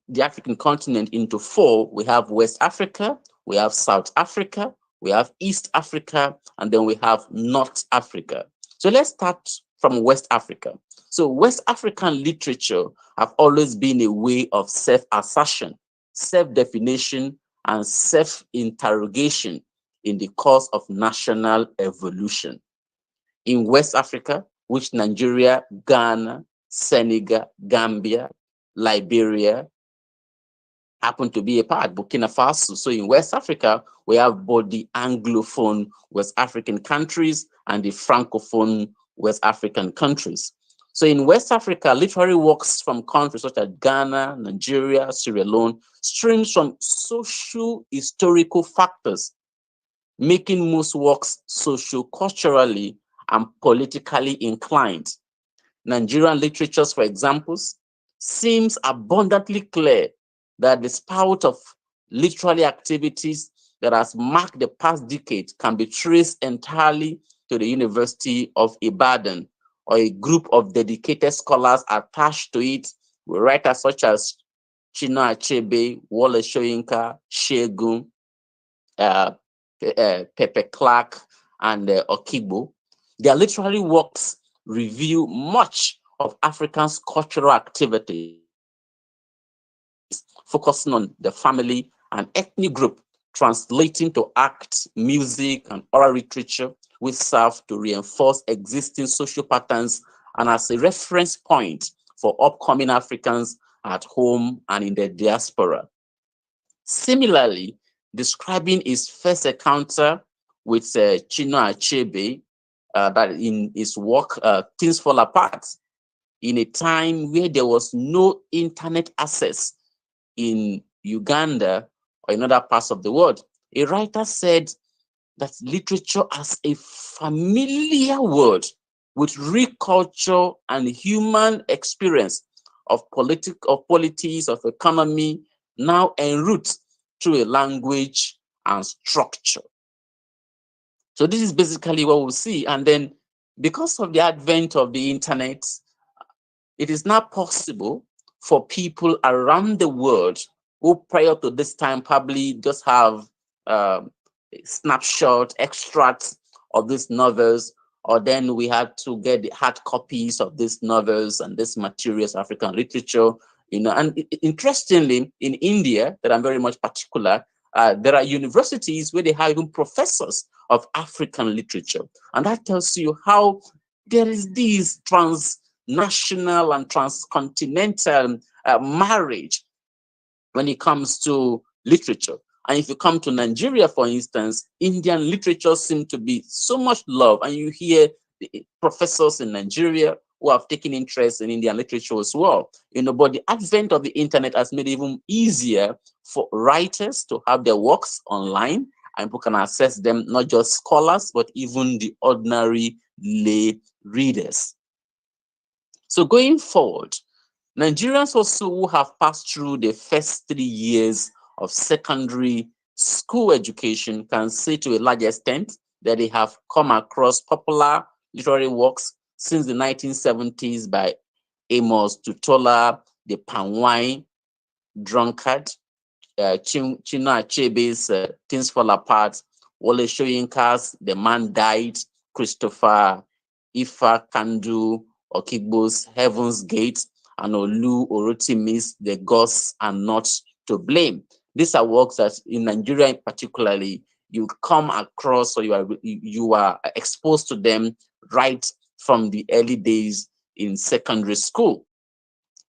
the African continent into four. We have West Africa, we have South Africa, we have East Africa, and then we have North Africa. So let's start from West Africa. So West African literature have always been a way of self-assertion, self-definition, and self-interrogation in the course of national evolution. In West Africa, which Nigeria, Ghana, Senegal, Gambia, Liberia happen to be a part, Burkina Faso. So in West Africa, we have both the Anglophone West African countries and the Francophone West African countries. So in West Africa, literary works from countries such as Ghana, Nigeria, Sierra Leone streams from social historical factors, making most works socio-culturally and politically inclined. Nigerian literatures, for examples, seems abundantly clear that the spout of literary activities that has marked the past decade can be traced entirely to the University of Ibadan, or a group of dedicated scholars attached to it, with writers such as Chinua Achebe, Wole Soyinka, Segun, Pepe Clark, and Okigbo. Their literary works reveal much of Africa's cultural activities, focusing on the family and ethnic group, translating to act, music, and oral literature, which serve to reinforce existing social patterns and as a reference point for upcoming Africans at home and in the diaspora. Similarly, describing his first encounter with Chinua Achebe, that in his work, Things Fall Apart, in a time where there was no internet access in Uganda or in other parts of the world, a writer said that literature as a familiar word with real culture and human experience of politics, of economy, now enroute through a language and structure. So this is basically what we'll see. And then because of the advent of the internet, it is now possible for people around the world who prior to this time probably just have snapshot extracts of these novels, or then we had to get the hard copies of these novels and this materials, African literature, you know. And interestingly, in India, that I'm very much particular, there are universities where they have even professors of African literature. And that tells you how there is this transnational and transcontinental marriage when it comes to literature. And if you come to Nigeria, for instance, Indian literature seems to be so much loved, and you hear the professors in Nigeria who have taken interest in Indian literature as well. You know, but the advent of the internet has made it even easier for writers to have their works online, and people can access them, not just scholars, but even the ordinary lay readers. So going forward, Nigerians also who have passed through the first 3 years of secondary school education can say to a large extent that they have come across popular literary works since the 1970s by Amos Tutola, The Palm Drunkard, Chinua Achebe's Things Fall Apart, Wole Soyinka's The Man Died, Christopher Ifa Kandu Okigbo's Heaven's Gate, and Olu Orotimi's The Gods Are Not to Blame. These are works that in Nigeria particularly, you come across, or you are exposed to them right from the early days in secondary school.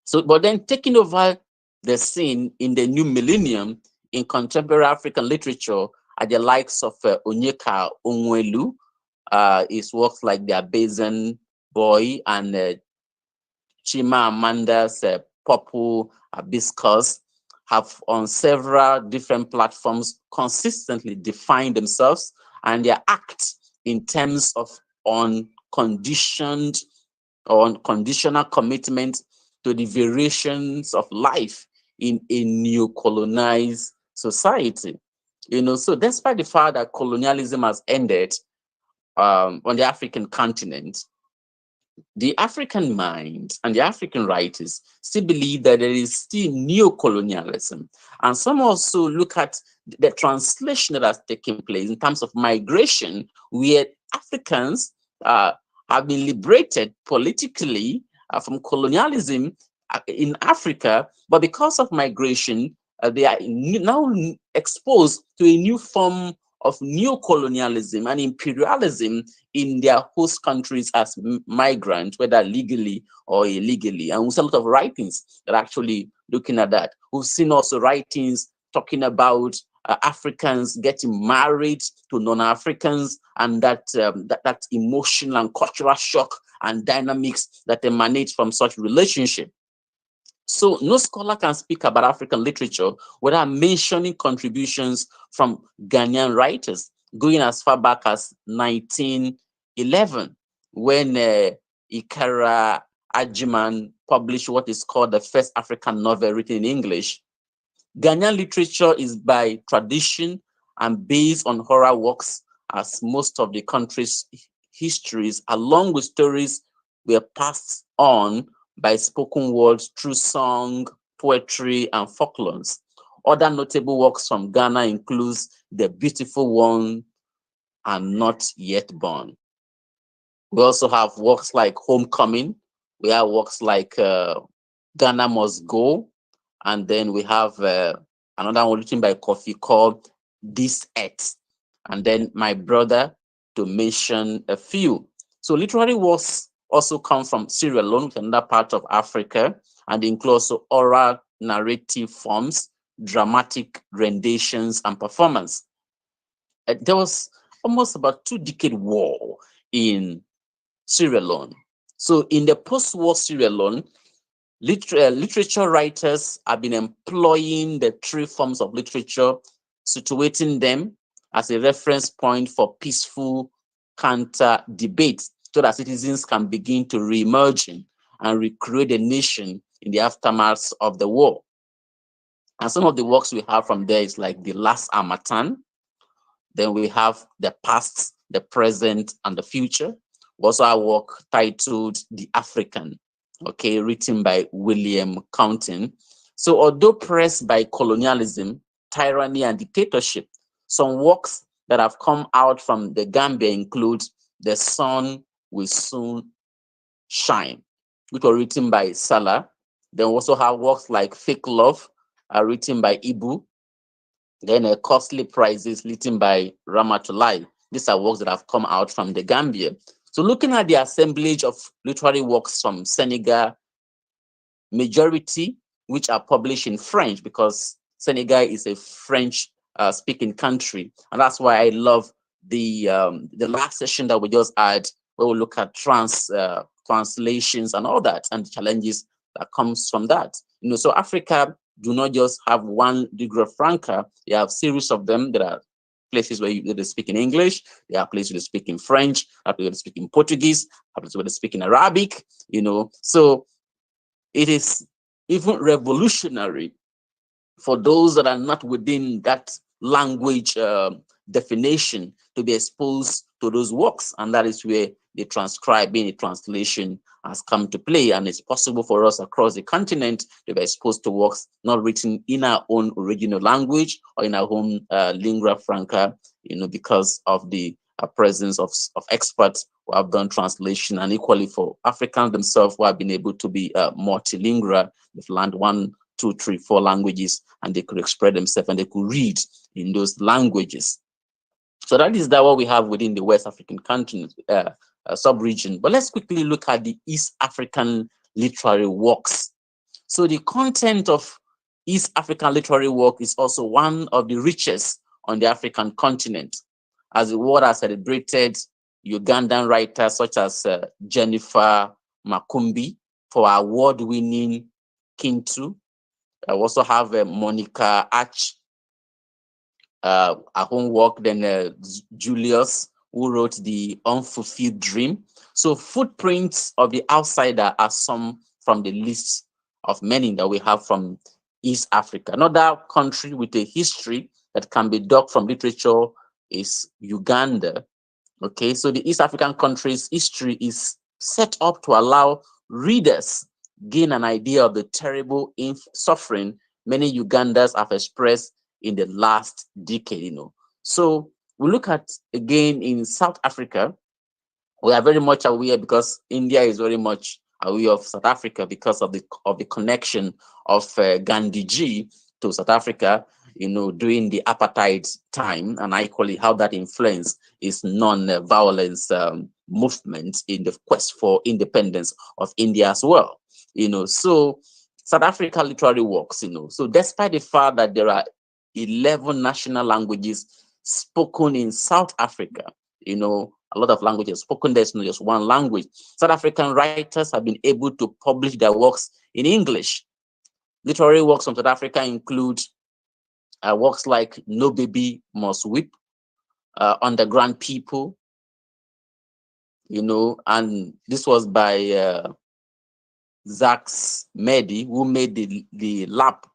So, but then taking over the scene in the new millennium in contemporary African literature are the likes of Onyeka Onwelu, his works like The Abesan Boy and Chimamanda's Purple Hibiscus have on several different platforms consistently defined themselves and their acts in terms of unconditioned or unconditional commitment to the variations of life in a neo-colonized society. You know, so despite the fact that colonialism has ended, on the African continent, the African mind and the African writers still believe that there is still neo-colonialism. And some also look at the translation that has taken place in terms of migration, where Africans have been liberated politically from colonialism in Africa, but because of migration, they are now exposed to a new form of neo-colonialism and imperialism in their host countries as migrants, whether legally or illegally. And we see a lot of writings that are actually looking at that. We've seen also writings talking about Africans getting married to non-Africans, and that emotional and cultural shock and dynamics that emanate from such relationship. So no scholar can speak about African literature without mentioning contributions from Ghanaian writers, going as far back as 1911, when Ikara Ajiman published what is called the first African novel written in English. Ghanaian literature is by tradition and based on horror works, as most of the country's histories, along with stories, were passed on by spoken words through song, poetry, and folklores. Other notable works from Ghana includes The Beautiful One and Not Yet Born. We also have works like Homecoming. We have works like Ghana Must Go. And then we have another one written by Kofi called This Earth. And then My Brother, to mention a few. So literary works also come from Sierra Leone, another part of Africa, and include also oral narrative forms, dramatic renditions, and performance. There was almost about 2-decade war in Sierra Leone. So in the post-war Sierra Leone, literature writers have been employing the 3 forms of literature, situating them as a reference point for peaceful counter debate, so that citizens can begin to re-emerge and recreate the nation in the aftermath of the war. And some of the works we have from there is like The Last Harmattan. Then we have The Past, the Present, and the Future. We also have a work titled The African, okay, written by William Counting. So although pressed by colonialism, tyranny, and dictatorship, some works that have come out from the Gambia include The Sun Will Soon Shine, which were written by Salah. Then we also have works like Fake Love, written by Ibu. Then Costly Prizes, written by Ramatulai. These are works that have come out from the Gambia. So looking at the assemblage of literary works from Senegal, majority which are published in French, because Senegal is a French speaking country. And that's why I love the last session that we just had, where we look at translations and all that, and the challenges that comes from that. You know, so Africa do not just have one lingua franca. They have series of them. There are places where they speak in English. There are places where they speak in French. There are places where they speak in Portuguese. There are places where they speak in Arabic. You know, so it is even revolutionary for those that are not within that language definition to be exposed to those works. And that is where the transcribing, the translation has come to play. And it's possible for us across the continent to be exposed to works not written in our own original language or in our own lingua franca, you know, because of the presence of experts who have done translation, and equally for Africans themselves who have been able to be multilingual. They've learned 1, 2, 3, 4 languages, and they could express themselves and they could read in those languages. So that is what we have within the West African continent, sub-region. But let's quickly look at the East African literary works. So the content of East African literary work is also one of the richest on the African continent, as the world has celebrated Ugandan writers such as Jennifer Makumbi for her award-winning Kintu. I also have Monica Arch, her homework, then Julius, who wrote The Unfulfilled Dream. So Footprints of the Outsider are some from the list of many that we have from East Africa. Another country with a history that can be dug from literature is Uganda. Okay, so the East African countries' history is set up to allow readers gain an idea of the terrible suffering many Ugandans have expressed in the last decade, So we look at, again, in South Africa, we are very much aware, because India is very much aware of South Africa because of the connection of Gandhiji to South Africa, during the apartheid time, and equally how that influenced his non-violence movement in the quest for independence of India as well. So South Africa literary works. So despite the fact that there are 11 national languages spoken in South Africa, a lot of languages spoken, there's not just one language. South African writers have been able to publish their works in English. Literary works from South Africa include works like No Baby Must Weep, Underground People, and this was by Zax Medi, who made the lap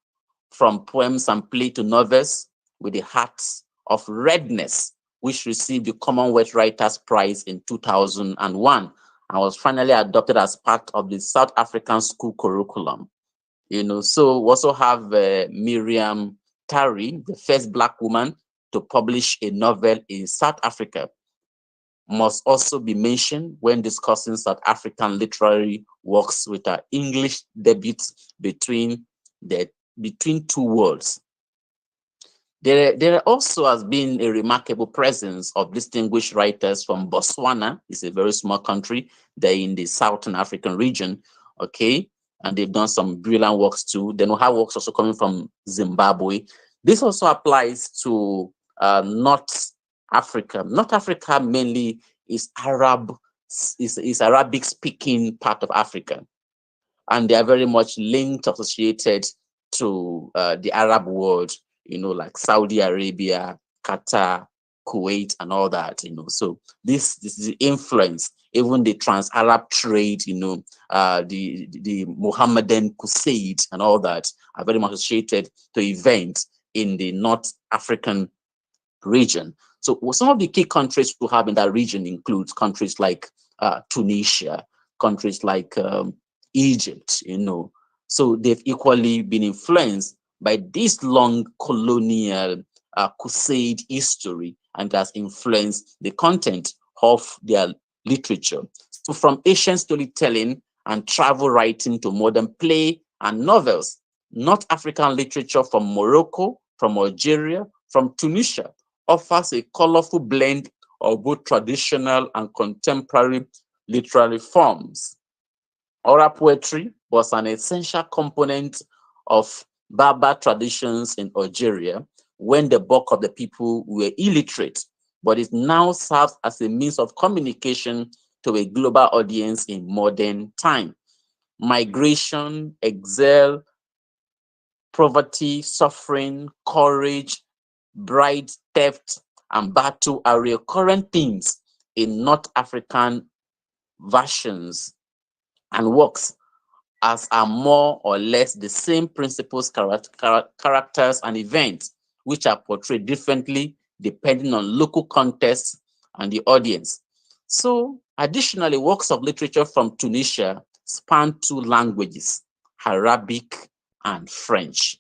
from poems and play to novels with the Hearts of Redness, which received the Commonwealth Writers' Prize in 2001 and was finally adopted as part of the South African school curriculum. So we also have Miriam Tari, the first Black woman to publish a novel in South Africa, must also be mentioned when discussing South African literary works with her English debut between two worlds. There also has been a remarkable presence of distinguished writers from Botswana. It's a very small country. They're in the Southern African region, okay? And they've done some brilliant works too. Then we have works also coming from Zimbabwe. This also applies to North Africa. North Africa mainly is Arabic-speaking part of Africa. And they are very much linked, associated to the Arab world, like Saudi Arabia, Qatar, Kuwait, and all that, So this is the influence, even the trans-Arab trade, the Mohammedan crusade and all that are very much associated to events in the North African region. So some of the key countries we have in that region includes countries like Tunisia, countries like Egypt, So they've equally been influenced by this long colonial crusade history, and has influenced the content of their literature. So from ancient storytelling and travel writing to modern play and novels, North African literature from Morocco, from Algeria, from Tunisia offers a colorful blend of both traditional and contemporary literary forms. Oral poetry was an essential component of Berber traditions in Algeria when the bulk of the people were illiterate, but it now serves as a means of communication to a global audience in modern time. Migration, exile, poverty, suffering, courage, bride theft, and battle are recurrent themes in North African versions and works, as are more or less the same principles, characters, and events, which are portrayed differently depending on local context and the audience. So, additionally, works of literature from Tunisia span two languages, Arabic and French,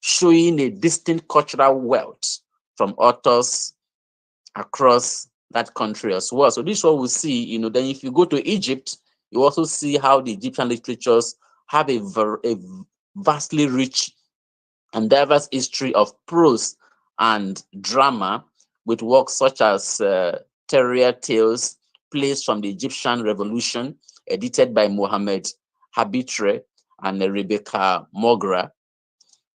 showing a distinct cultural wealth from authors across that country as well. So this is what we see, then if you go to Egypt, you also see how the Egyptian literatures have a vastly rich and diverse history of prose and drama, with works such as Terrier Tales, plays from the Egyptian Revolution, edited by Mohammed Habitre and Rebecca Mogra.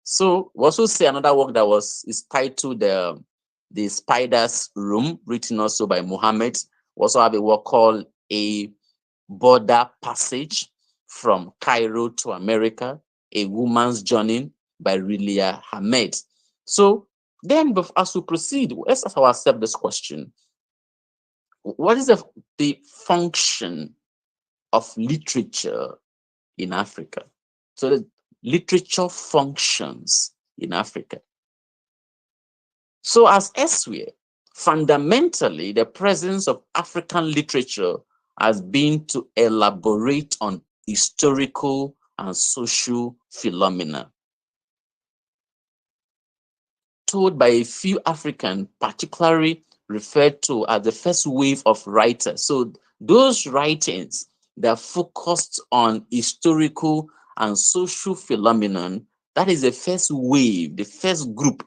So we also see another work that is titled The Spider's Room, written also by Mohammed. We also have a work called A Border Passage from Cairo to America, A Woman's Journey by Rilia Hamed. So then, as we proceed, let's ask ourselves this question. What is the function of literature in Africa? So the literature functions in Africa. So as elsewhere, Fundamentally, the presence of African literature has been to elaborate on historical and social phenomena told by a few Africans, particularly referred to as the first wave of writers. So those writings that focused on historical and social phenomenon, that is the first wave, the first group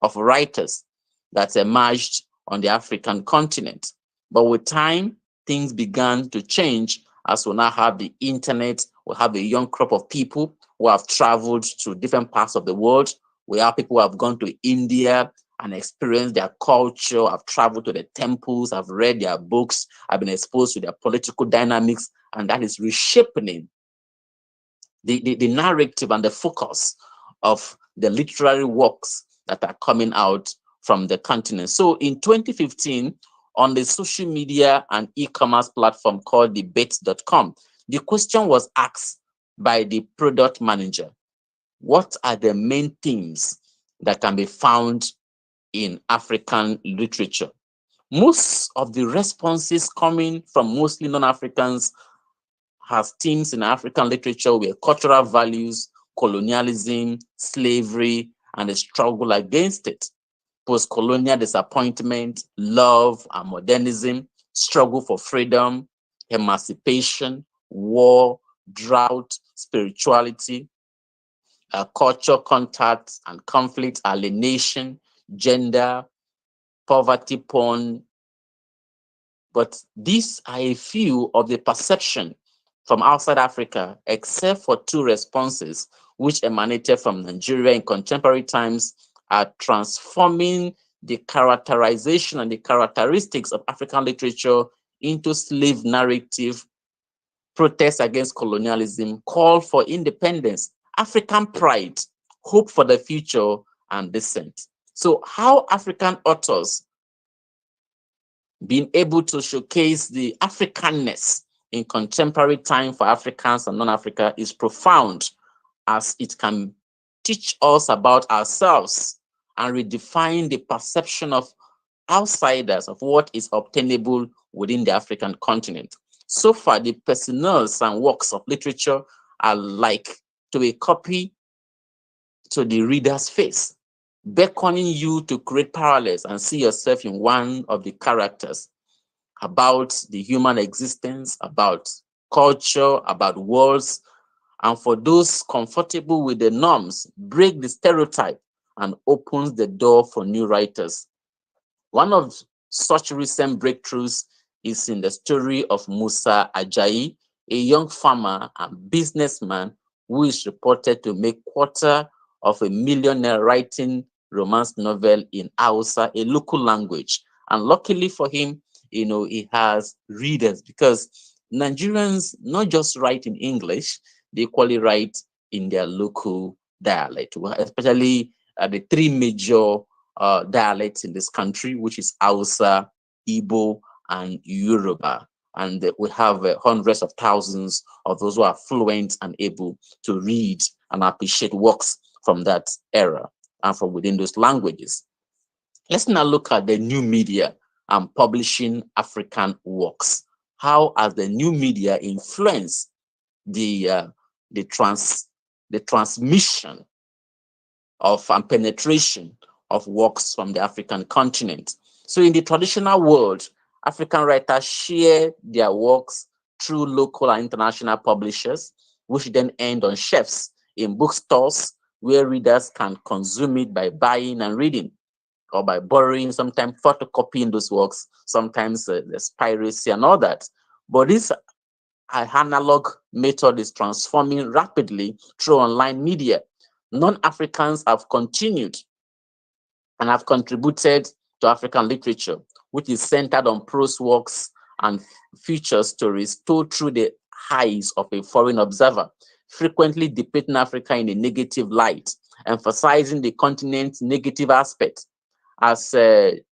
of writers that emerged on the African continent. But with time, things began to change as we now have the internet. We have a young crop of people who have traveled to different parts of the world. We have people who have gone to India and experienced their culture, have traveled to the temples, have read their books, have been exposed to their political dynamics, and that is reshaping the narrative and the focus of the literary works that are coming out from the continent. So in 2015, on the social media and e-commerce platform called debate.com, the question was asked by the product manager: what are the main themes that can be found in African literature? Most of the responses coming from mostly non-Africans has themes in African literature were cultural values, colonialism, slavery, and the struggle against it, post-colonial disappointment, love and modernism, struggle for freedom, emancipation, war, drought, spirituality, culture contact and conflict, alienation, gender, poverty porn. But these are a few of the perception from outside Africa, except for two responses which emanated from Nigeria in contemporary times, are transforming the characterization and the characteristics of African literature into slave narrative, protest against colonialism, call for independence, African pride, hope for the future, and dissent. So how African authors being able to showcase the Africanness in contemporary time for Africans and non-Africa is profound, as it can teach us about ourselves and redefine the perception of outsiders of what is obtainable within the African continent. So far, the personals and works of literature are like to a copy to the reader's face, beckoning you to create parallels and see yourself in one of the characters about the human existence, about culture, about words. And for those comfortable with the norms, break the stereotype and opens the door for new writers. One of such recent breakthroughs is in the story of Musa Ajayi, a young farmer and businessman who is reported to make $250,000 writing romance novel in Hausa, a local language. And luckily for him, he has readers, because Nigerians not just write in English, they equally write in their local dialect, especially the three major dialects in this country, which is Hausa, Igbo, and Yoruba. And we have hundreds of thousands of those who are fluent and able to read and appreciate works from that era and from within those languages. Let's now look at the new media and publishing African works. How has the new media influenced the transmission of and penetration of works from the African continent? So in the traditional world, African writers share their works through local and international publishers, which then end on shelves in bookstores where readers can consume it by buying and reading, or by borrowing, sometimes photocopying those works, sometimes there's piracy and all that. But this analog method is transforming rapidly through online media. Non-Africans have continued and have contributed to African literature, which is centered on prose works and future stories told through the eyes of a foreign observer, frequently depicting Africa in a negative light, emphasizing the continent's negative aspects. As Chinua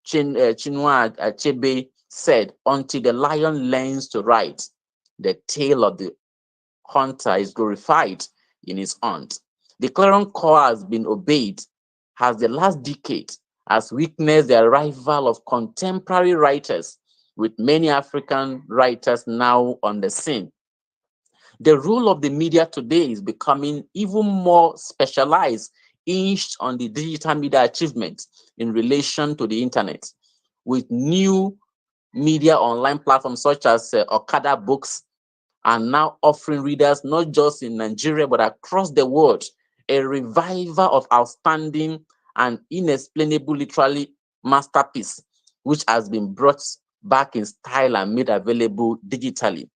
Achebe said, until the lion learns to write, the tale of the hunter is glorified in his hunt. The clarion call has been obeyed as the last decade has witnessed the arrival of contemporary writers, with many African writers now on the scene. The role of the media today is becoming even more specialized, hinged on the digital media achievement in relation to the internet, with new media online platforms such as Okada Books are now offering readers not just in Nigeria but across the world a revival of outstanding and inexplainable literary masterpiece, which has been brought back in style and made available digitally.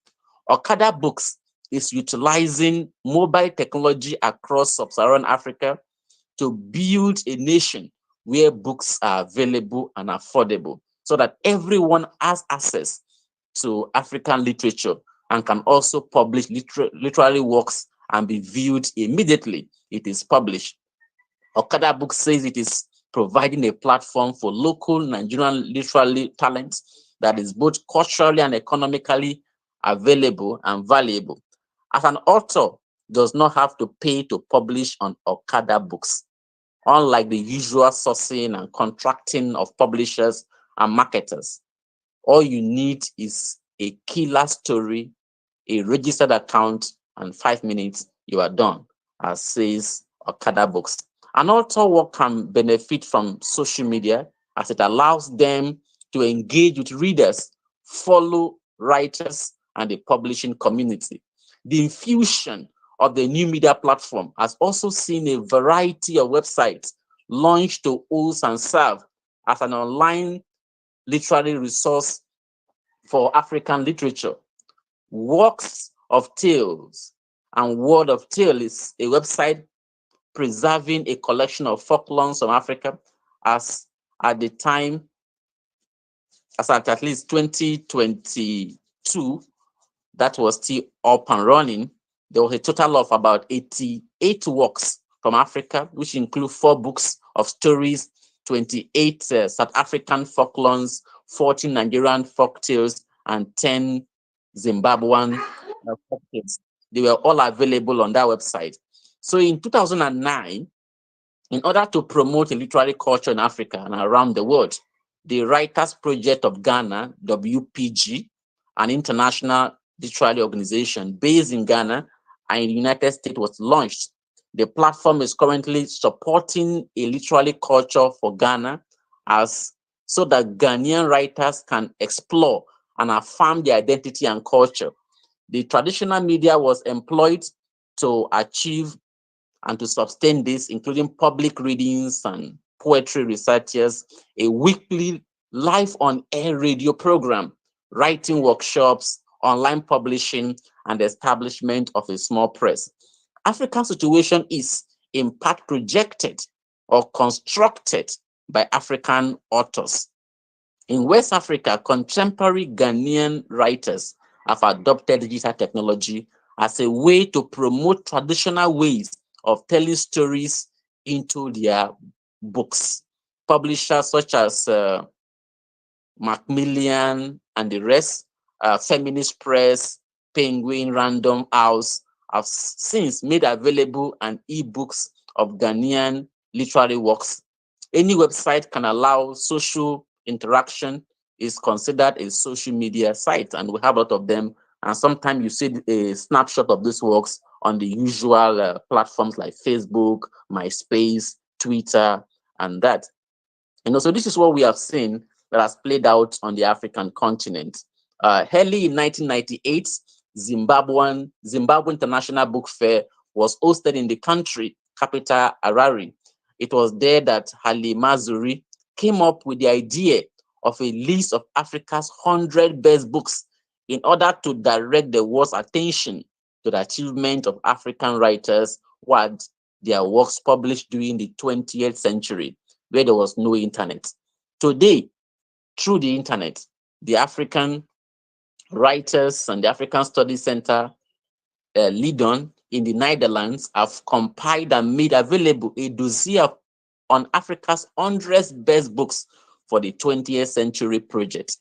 Okada Books is utilizing mobile technology across sub-Saharan Africa to build a nation where books are available and affordable so that everyone has access to African literature and can also publish literary works and be viewed immediately it is published. Okada Books says it is providing a platform for local Nigerian literary talents that is both culturally and economically available and valuable. As an author does not have to pay to publish on Okada Books, unlike the usual sourcing and contracting of publishers and marketers. All you need is a killer story, a registered account, and 5 minutes, you are done, as says Okada Books. An author work can benefit from social media as it allows them to engage with readers, follow writers, and the publishing community. The infusion of the new media platform has also seen a variety of websites launched to host and serve as an online literary resource for African literature. Works of Tales and Word of Tale is a website preserving a collection of folklores from Africa as at the time, as at least 2022, that was still up and running. There was a total of about 88 works from Africa, which include 4 books of stories, 28 South African folklores, 14 Nigerian folk tales, and 10 Zimbabwean folk tales. They were all available on that website. So in 2009, in order to promote a literary culture in Africa and around the world, the Writers Project of Ghana, WPG, an international literary organization based in Ghana and in the United States, was launched. The platform is currently supporting a literary culture for Ghana so that Ghanaian writers can explore and affirm their identity and culture. The traditional media was employed to achieve and to sustain this, including public readings and poetry recitals, a weekly live on-air radio program, writing workshops, online publishing, and the establishment of a small press. Africa's situation is in part projected or constructed by African authors. In West Africa, contemporary Ghanaian writers have adopted digital technology as a way to promote traditional ways of telling stories into their books. Publishers such as Macmillan and the rest, Feminist Press, Penguin, Random House, have since made available an e-books of Ghanaian literary works. Any website can allow social interaction, is considered a social media site, and we have a lot of them. And sometimes you see a snapshot of these works on the usual platforms like Facebook, MySpace, Twitter, and that. So this is what we have seen that has played out on the African continent. Early in 1998, Zimbabwe International Book Fair was hosted in the country capital, Harare. It was there that Haile Mazuri came up with the idea of a list of Africa's 100 best books in order to direct the world's attention to the achievement of African writers who had their works published during the 20th century, where there was no internet. Today, through the internet, the African writers and the African Studies Center, Leiden in the Netherlands, have compiled and made available a dossier on Africa's 100 best books for the 20th century project.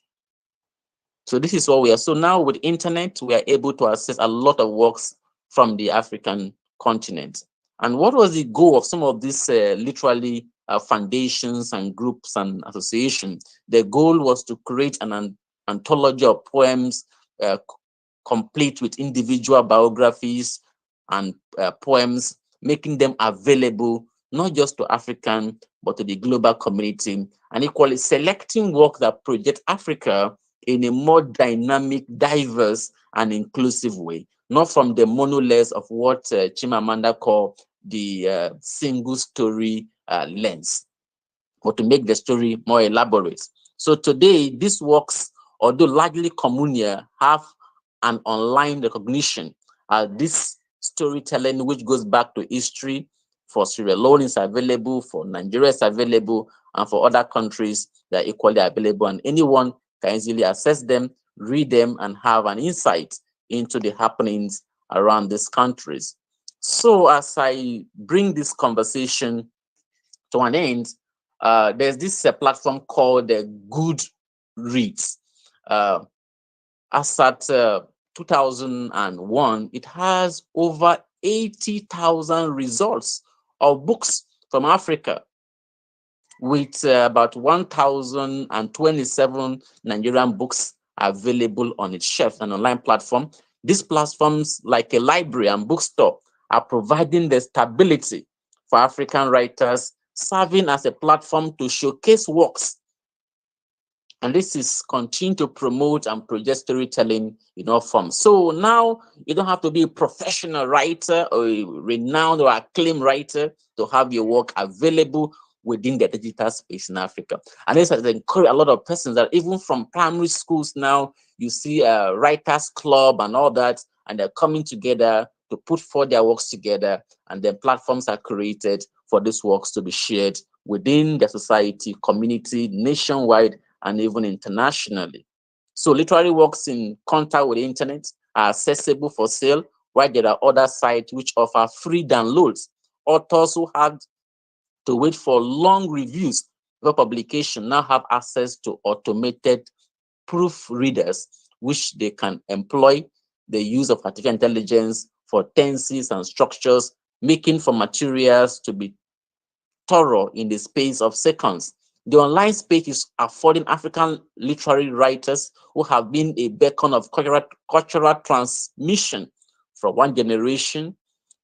So this is what we are. So now with internet, we are able to access a lot of works from the African continent. And what was the goal of some of these literary foundations and groups and associations. The goal was to create an anthology of poems complete with individual biographies and poems, making them available not just to African, but to the global community, and equally selecting work that project Africa in a more dynamic, diverse, and inclusive way, not from the monolith of what Chimamanda called the single story lens, but to make the story more elaborate. So today, these works, although largely communal, have an online recognition. This storytelling, which goes back to history, for Sierra Leone is available, for Nigeria is available, and for other countries, they're equally available, and anyone can easily access them, read them, and have an insight into the happenings around these countries. So as I bring this conversation to an end, there's this platform called the Good Reads. As at 2001, it has over 80,000 results of books from Africa, with about 1,027 Nigerian books available on its shelf and online platform. These platforms, like a library and bookstore, are providing the stability for African writers, serving as a platform to showcase works. And this is continue to promote and project storytelling in all forms. So now you don't have to be a professional writer or a renowned or acclaimed writer to have your work available within the digital space in Africa. And this has encouraged a lot of persons that even from primary schools now, you see a writers club and all that, and they're coming together to put forth their works together, and then platforms are created for these works to be shared within the society, community, nationwide, and even internationally. So literary works in contact with the internet are accessible for sale, while there are other sites which offer free downloads. Authors who had to wait for long reviews for publication now have access to automated proofreaders, which they can employ the use of artificial intelligence for tenses and structures, making for materials to be thorough in the space of seconds. The online space is affording African literary writers who have been a beacon of cultural transmission from one generation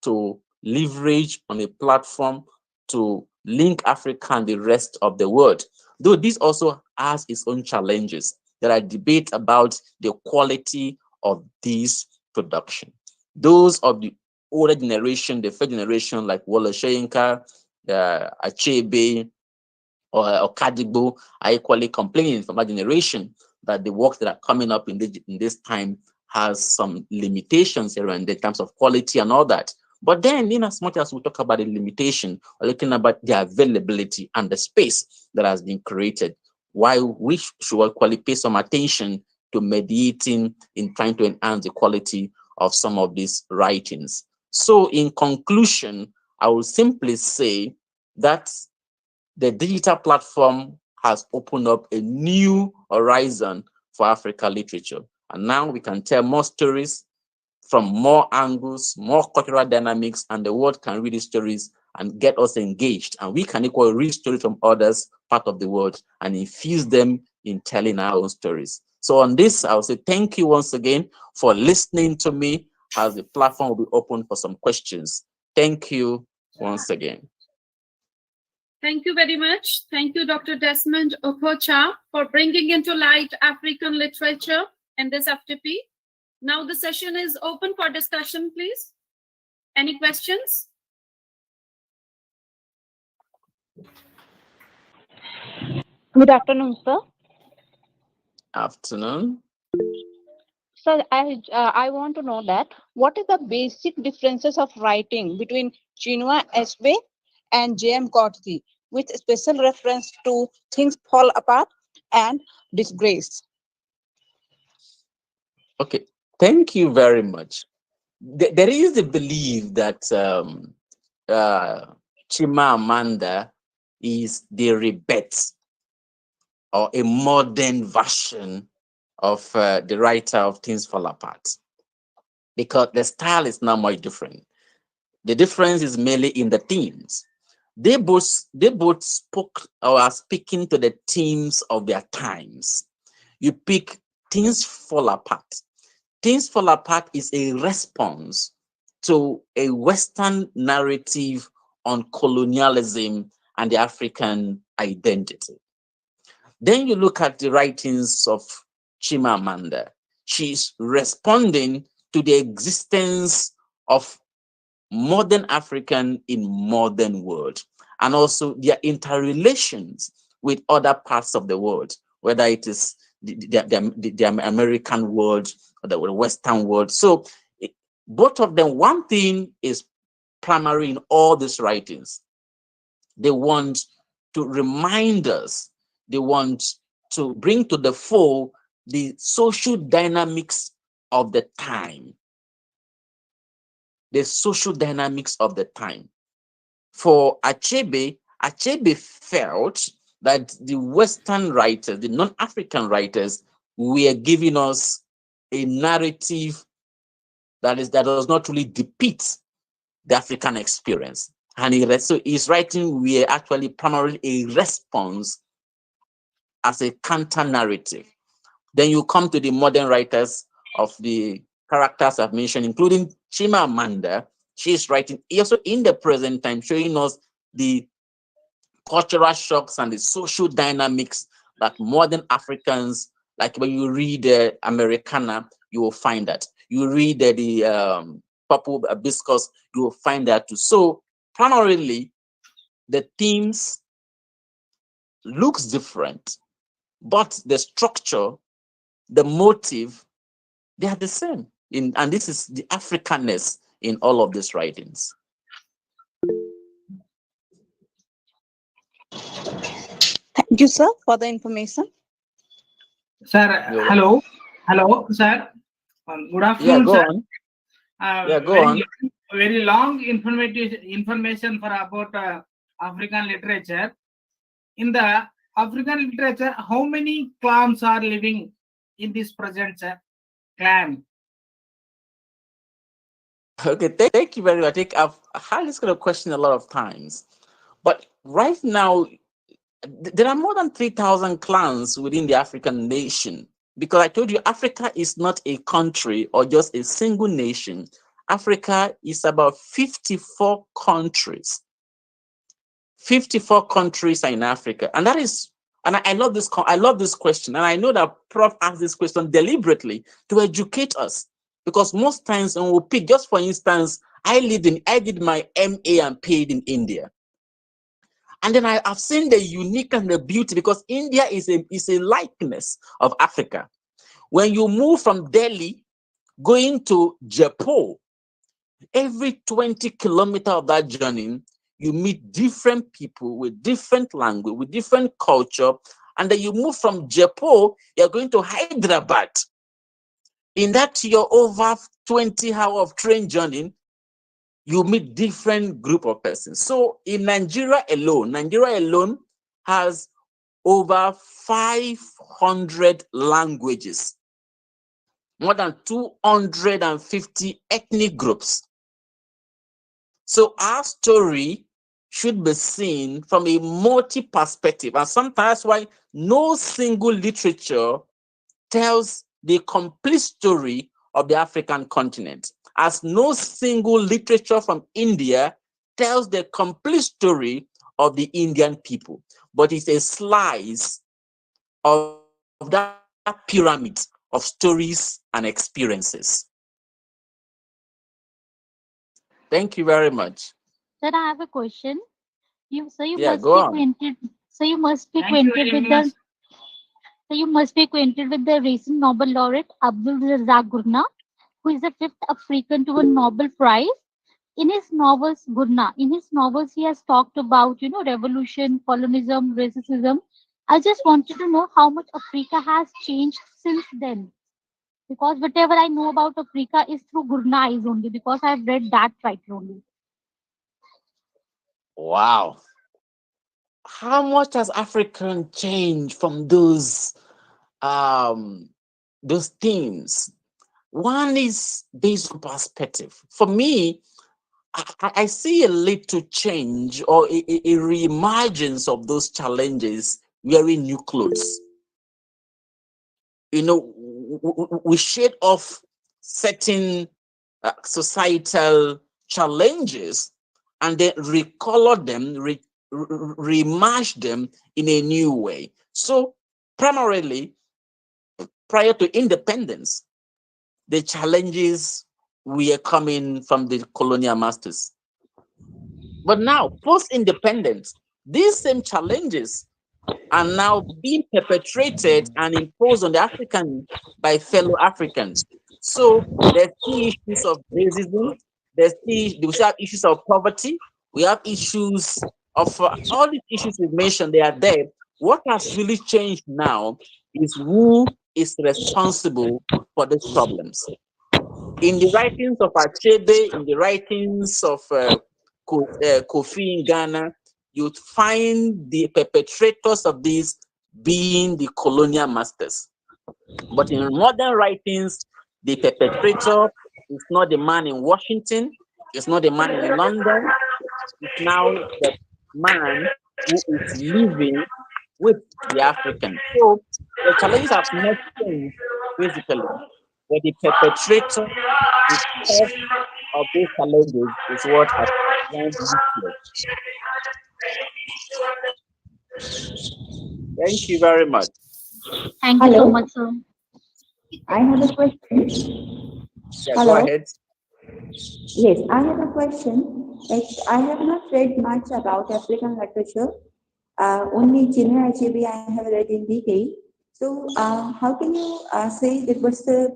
to leverage on a platform to link Africa and the rest of the world. Though this also has its own challenges. There are debates about the quality of this production. Those of the older generation, the first generation, like Wole Soyinka, Achebe, or Kadigbo, are equally complaining from that generation that the works that are coming up in this time has some limitations around in terms of quality and all that. But then, in as much as we talk about the limitation, we're looking about the availability and the space that has been created, why we should equally pay some attention to mediating in trying to enhance the quality of some of these writings. So in conclusion, I will simply say that the digital platform has opened up a new horizon for African literature. And now we can tell more stories from more angles, more cultural dynamics, and the world can read these stories and get us engaged. And we can equally read stories from others, part of the world, and infuse them in telling our own stories. So on this, I'll say thank you once again for listening to me, as the platform will be open for some questions. Thank you once again. Thank you very much. Thank you, Dr. Desmond Okocha, for bringing into light African literature in this FDP. Now the session is open for discussion, please. Any questions? Good afternoon, sir. Afternoon. Sir, I want to know that what is the basic differences of writing between Chinua Achebe and J.M. Coetzee, with special reference to Things Fall Apart and Disgrace? Okay, thank you very much. There is the belief that Chimamanda is the rebirth or a modern version of the writer of Things Fall Apart, because the style is now much different. The difference is mainly in the themes. they both spoke or are speaking to the themes of their times. You pick Things Fall Apart. Things Fall Apart is a response to a Western narrative on colonialism and the African identity. Then you look at the writings of Chimamanda. She's responding to the existence of modern African in modern world, and also their interrelations with other parts of the world, whether it is the American world or the Western world. So both of them, one thing is primary in all these writings. They want to remind us, they want to bring to the fore the social dynamics of the time. The social dynamics of the time. For Achebe, Achebe felt that the Western writers, the non-African writers, were giving us a narrative that does not really depict the African experience. And so his writing were actually primarily a response as a counter narrative. Then you come to the modern writers of the characters I've mentioned, including Chimamanda. She's writing also in the present time, showing us the cultural shocks and the social dynamics that modern Africans, like when you read Americana, you will find that. You read the Purple Hibiscus, you will find that too. So primarily, the themes looks different, but the structure, the motive, they are the same. And this is the Africanness in all of these writings. Thank you, sir, for the information. Sir, You're hello. Hello, sir. Good Yeah, afternoon, go sir. on. Yeah, go on. Very long information for about African literature. In the African literature, how many clans are living in this present clan? Okay, thank you very much. I think I've had this kind of question a lot of times. But right now, there are more than 3,000 clans within the African nation. Because I told you, Africa is not a country or just a single nation. Africa is about 54 countries. 54 countries are in Africa. And that is, and I love this, I love this question. And I know that Prof asked this question deliberately to educate us. Because most times when we pick, just for instance, I did my MA and PhD in India. And then I've seen the unique and the beauty, because India is a likeness of Africa. When you move from Delhi going to Jaipur, every 20 kilometers of that journey, you meet different people with different language, with different culture. And then you move from Jaipur, you're going to Hyderabad. In that your over 20-hour of train journey, you meet different group of persons. So in Nigeria alone has over 500 languages, more than 250 ethnic groups. So our story should be seen from a multi-perspective. And sometimes why no single literature tells the complete story of the African continent, as no single literature from India tells the complete story of the Indian people, but it's a slice of that pyramid of stories and experiences. Thank you very much. Sir, I have a question. You Yeah, must go be on. acquainted. So you must be Thank you acquainted very with much. the recent Nobel laureate Abdul Razak Gurna, who is the fifth African to win Nobel Prize. In his novels, he has talked about, revolution, colonialism, racism. I just wanted to know how much Africa has changed since then. Because whatever I know about Africa is through Gurna eyes only, because I've read that title only. Wow. How much has African changed from those themes? One is based on perspective. For me, I see a little change or a reemergence of those challenges wearing new clothes. You know, we shed off certain societal challenges and then recolor them, remarch them in a new way. So primarily, prior to independence, the challenges were coming from the colonial masters. But now, post-independence, these same challenges are now being perpetrated and imposed on the African by fellow Africans. So there's still issues of racism, we still have issues of poverty, we have issues of all these issues we've mentioned, they are there. What has really changed now is who is responsible for these problems. In the writings of Achebe, in the writings of Kofi in Ghana, you'd find the perpetrators of this being the colonial masters. But in modern writings, the perpetrator is not the man in Washington, it's not the man in London, it's now the man who is living with the African. So the challenges have not changed basically, but the perpetrator, the cause of these challenges is what has planned this year. Thank you very much. Thank you so much, sir. I have a question. Yeah, go Hello. ahead. Yes, I have a question. Like, I have not read much about African literature. Only Chinua Achebe I have read in detail. So, how can you say that was the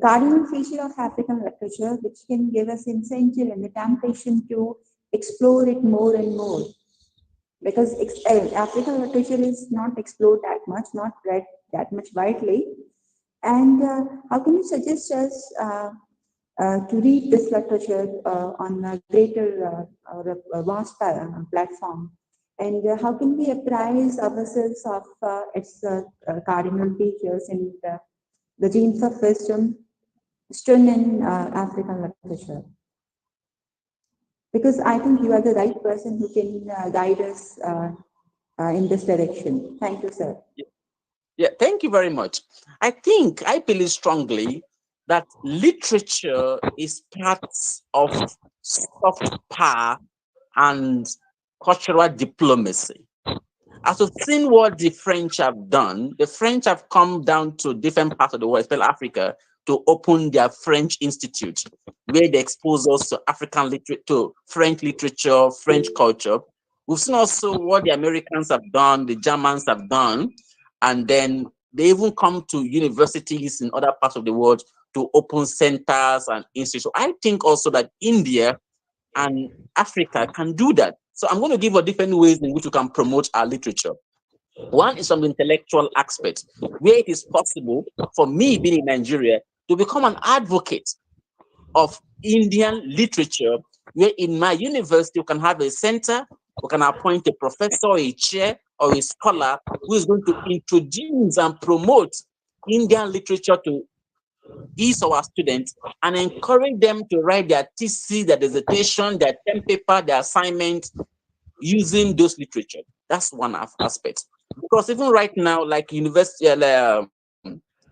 cardinal feature of African literature, which can give us incentive and the temptation to explore it more and more? Because African literature is not explored that much, not read that much widely. And how can you suggest us to read this literature on a greater or a vast platform? And how can we apprise ourselves of its cardinal features and the genes of wisdom strewn in African literature? Because I think you are the right person who can guide us in this direction. Thank you, sir. Yeah, thank you very much. I believe strongly that literature is part of soft power and cultural diplomacy. As we've seen what the French have done, the French have come down to different parts of the world, especially Africa, to open their French Institute, where they expose us to African literature, to French literature, French culture. We've seen also what the Americans have done, the Germans have done, and then they even come to universities in other parts of the world to open centers and institutes. So I think also that India and Africa can do that. So I'm going to give a different ways in which we can promote our literature. One is from the intellectual aspect, where it is possible for me being in Nigeria to become an advocate of Indian literature, where in my university we can have a center, we can appoint a professor, a chair, or a scholar who is going to introduce and promote Indian literature to each of our students and encourage them to write their thesis, their dissertation, their term paper, their assignment using those literature. That's one aspect. Because even right now, like University,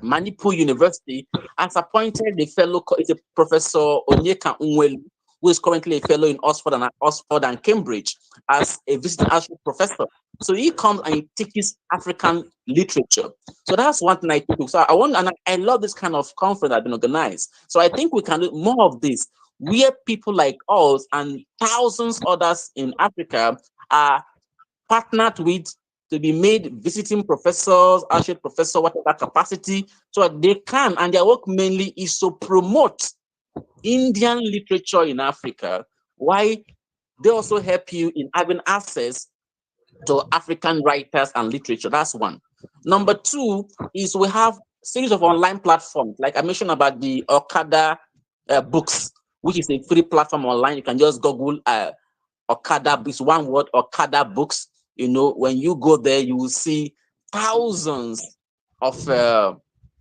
Manipur University has appointed a fellow, is a Professor Onyeka Unwelu, who is currently a fellow in Oxford and Cambridge as a visiting associate professor. So he comes and he teaches African literature. So that's one thing I think. So I love this kind of conference I've been organized. So I think we can do more of this, where people like us and thousands others in Africa are partnered with to be made visiting professors, associate professor, whatever capacity, so they can, and their work mainly is to promote Indian literature in Africa. Why? They also help you in having access to African writers and literature. That's one. Number two is we have series of online platforms, like I mentioned about the Okada books, which is a free platform online. You can just Google Okada books, one word, Okada books. You know, when you go there, you will see thousands of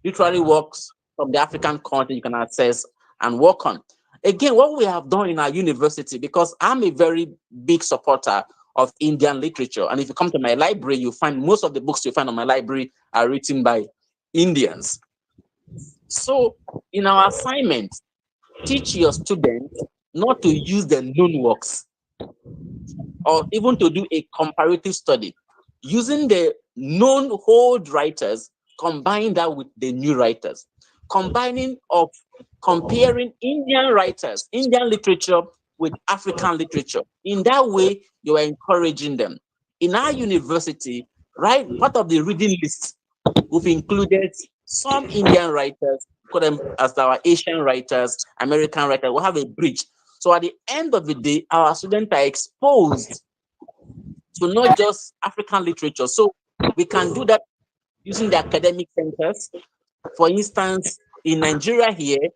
literary works from the African content you can access and work on. Again, what we have done in our university, because I'm a very big supporter of Indian literature. And if you come to my library, you find most of the books you find on my library are written by Indians. So in our assignment, teach your students not to use the known works or even to do a comparative study. Using the known old writers, combine that with the new writers. Combining of comparing Indian writers, Indian literature with African literature. In that way, you are encouraging them. In our university, right, part of the reading list, we've included some Indian writers, call them as our Asian writers, American writers. We'll have a bridge. So at the end of the day, our students are exposed to not just African literature. So we can do that using the academic centers. For instance, in Nigeria here,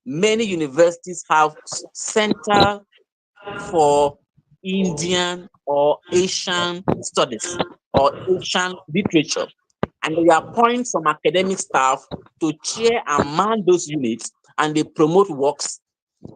many universities have center for Indian or Asian studies or Asian literature. And they appoint some academic staff to chair and man those units, and they promote works,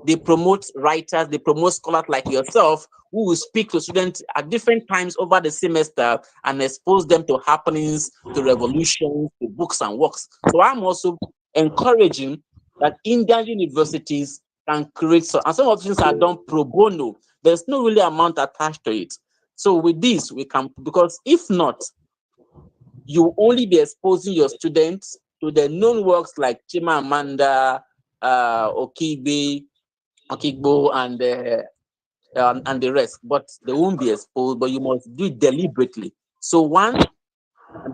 they promote writers, they promote scholars like yourself who will speak to students at different times over the semester and expose them to happenings, to revolutions, to books and works. So I'm also encouraging that Indian universities can create, so, and some of the things are done pro bono. There's no really amount attached to it. So with this, we can, because if not, you only be exposing your students to the known works like Chimamanda, Okigbe, Okigbo, and the rest, but they won't be exposed. But you must do it deliberately. So one,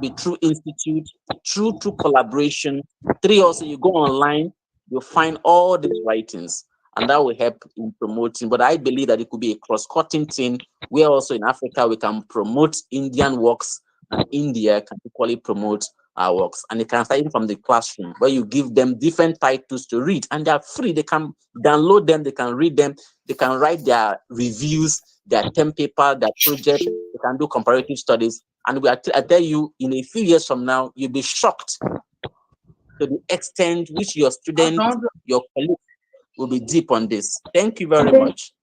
be through institute, through collaboration. Three, also you go online, you'll find all these writings, and that will help in promoting. But I believe that it could be a cross-cutting thing where also in Africa we can promote Indian works and India can equally promote our works. And it can start even from the classroom where you give them different titles to read, and they're free. They can download them, they can read them, they can write their reviews, their term paper, their project, they can do comparative studies. And I tell you, in a few years from now, you'll be shocked to the extent which your students, your colleagues will be deep on this. Thank you very much.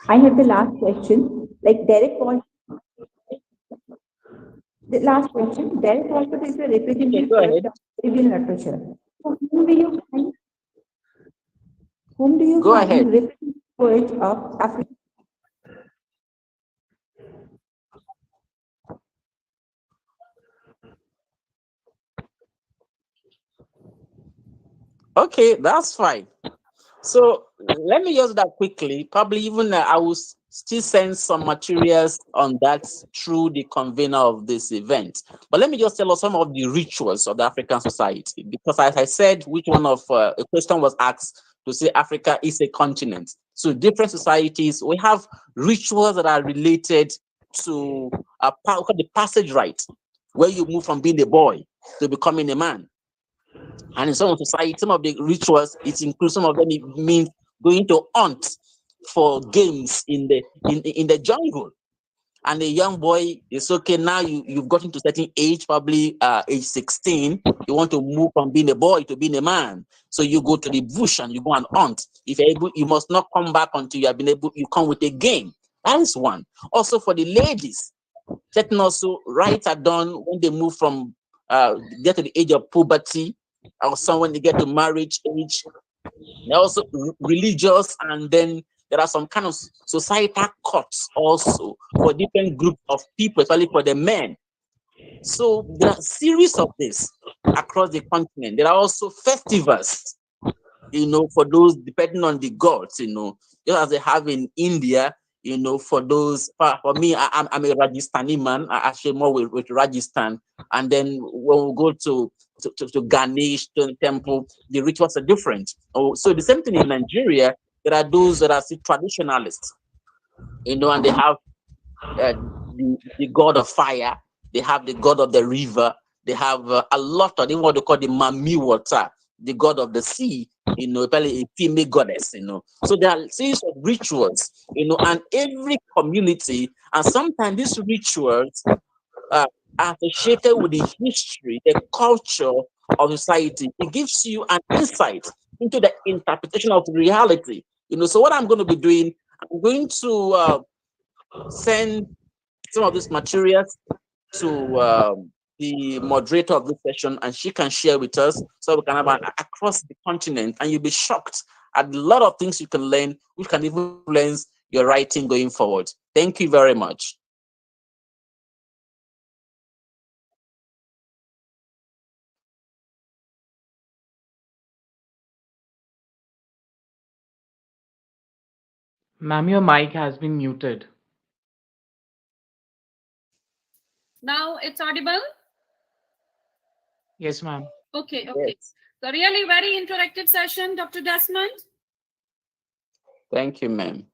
I have the last question. Like Derek Paul, the last question. Derek Walcott is a representative poet of Caribbean literature. So whom do you Go find ahead. representative poet of Africa? Okay, that's fine. So let me use that quickly. Probably even I will still send some materials on that through the convener of this event. But let me just tell us some of the rituals of the African society. Because as I said, which one of a question was asked to say Africa is a continent. So different societies, we have rituals that are related to the passage rite, where you move from being a boy to becoming a man. And in some society, some of the rituals, it includes, some of them, it means going to hunt for games in the jungle. And the young boy is okay, now you've gotten to a certain age, probably age 16, you want to move from being a boy to being a man. So you go to the bush and you go and hunt. If you're able, you must not come back until you have been able, you come with a game. That is one. Also for the ladies, certain also rites are done when they move from get to the age of puberty, or when they get to marriage age. They're also religious, and then there are some kind of societal cuts also for different groups of people, especially for the men. So there are a series of this across the continent. There are also festivals, for those depending on the gods, just as they have in India, for those, for me, I'm a Rajasthani man. I actually more with Rajasthan. And then when we go to Ganesh temple, the rituals are different. So the same thing in Nigeria, there are those that are traditionalists, and they have the god of fire, they have the god of the river, they have a lot of what they call the Mami water, the god of the sea, probably a female goddess, So there are series of rituals, and every community, and sometimes these rituals are associated with the history, the culture of society. It gives you an insight into the interpretation of reality. So what I'm going to be doing, I'm going to send some of these materials to the moderator of this session, and she can share with us so we can have across the continent, and you'll be shocked at a lot of things you can learn, which can even influence your writing going forward. Thank you very much. Ma'am, your mic has been muted. Now it's audible? Yes, ma'am. Okay, okay. Yes. So really very interactive session, Dr. Desmond. Thank you, ma'am.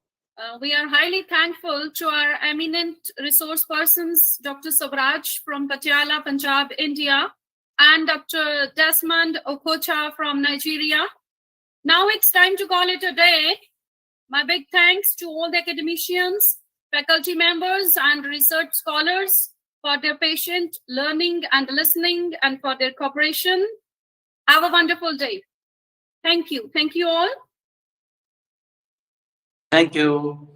We are highly thankful to our eminent resource persons, Dr. Savraj from Patiala, Punjab, India, and Dr. Desmond Okocha from Nigeria. Now it's time to call it a day. My big thanks to all the academicians, faculty members, and research scholars for their patient learning and listening and for their cooperation. Have a wonderful day. Thank you. Thank you all. Thank you.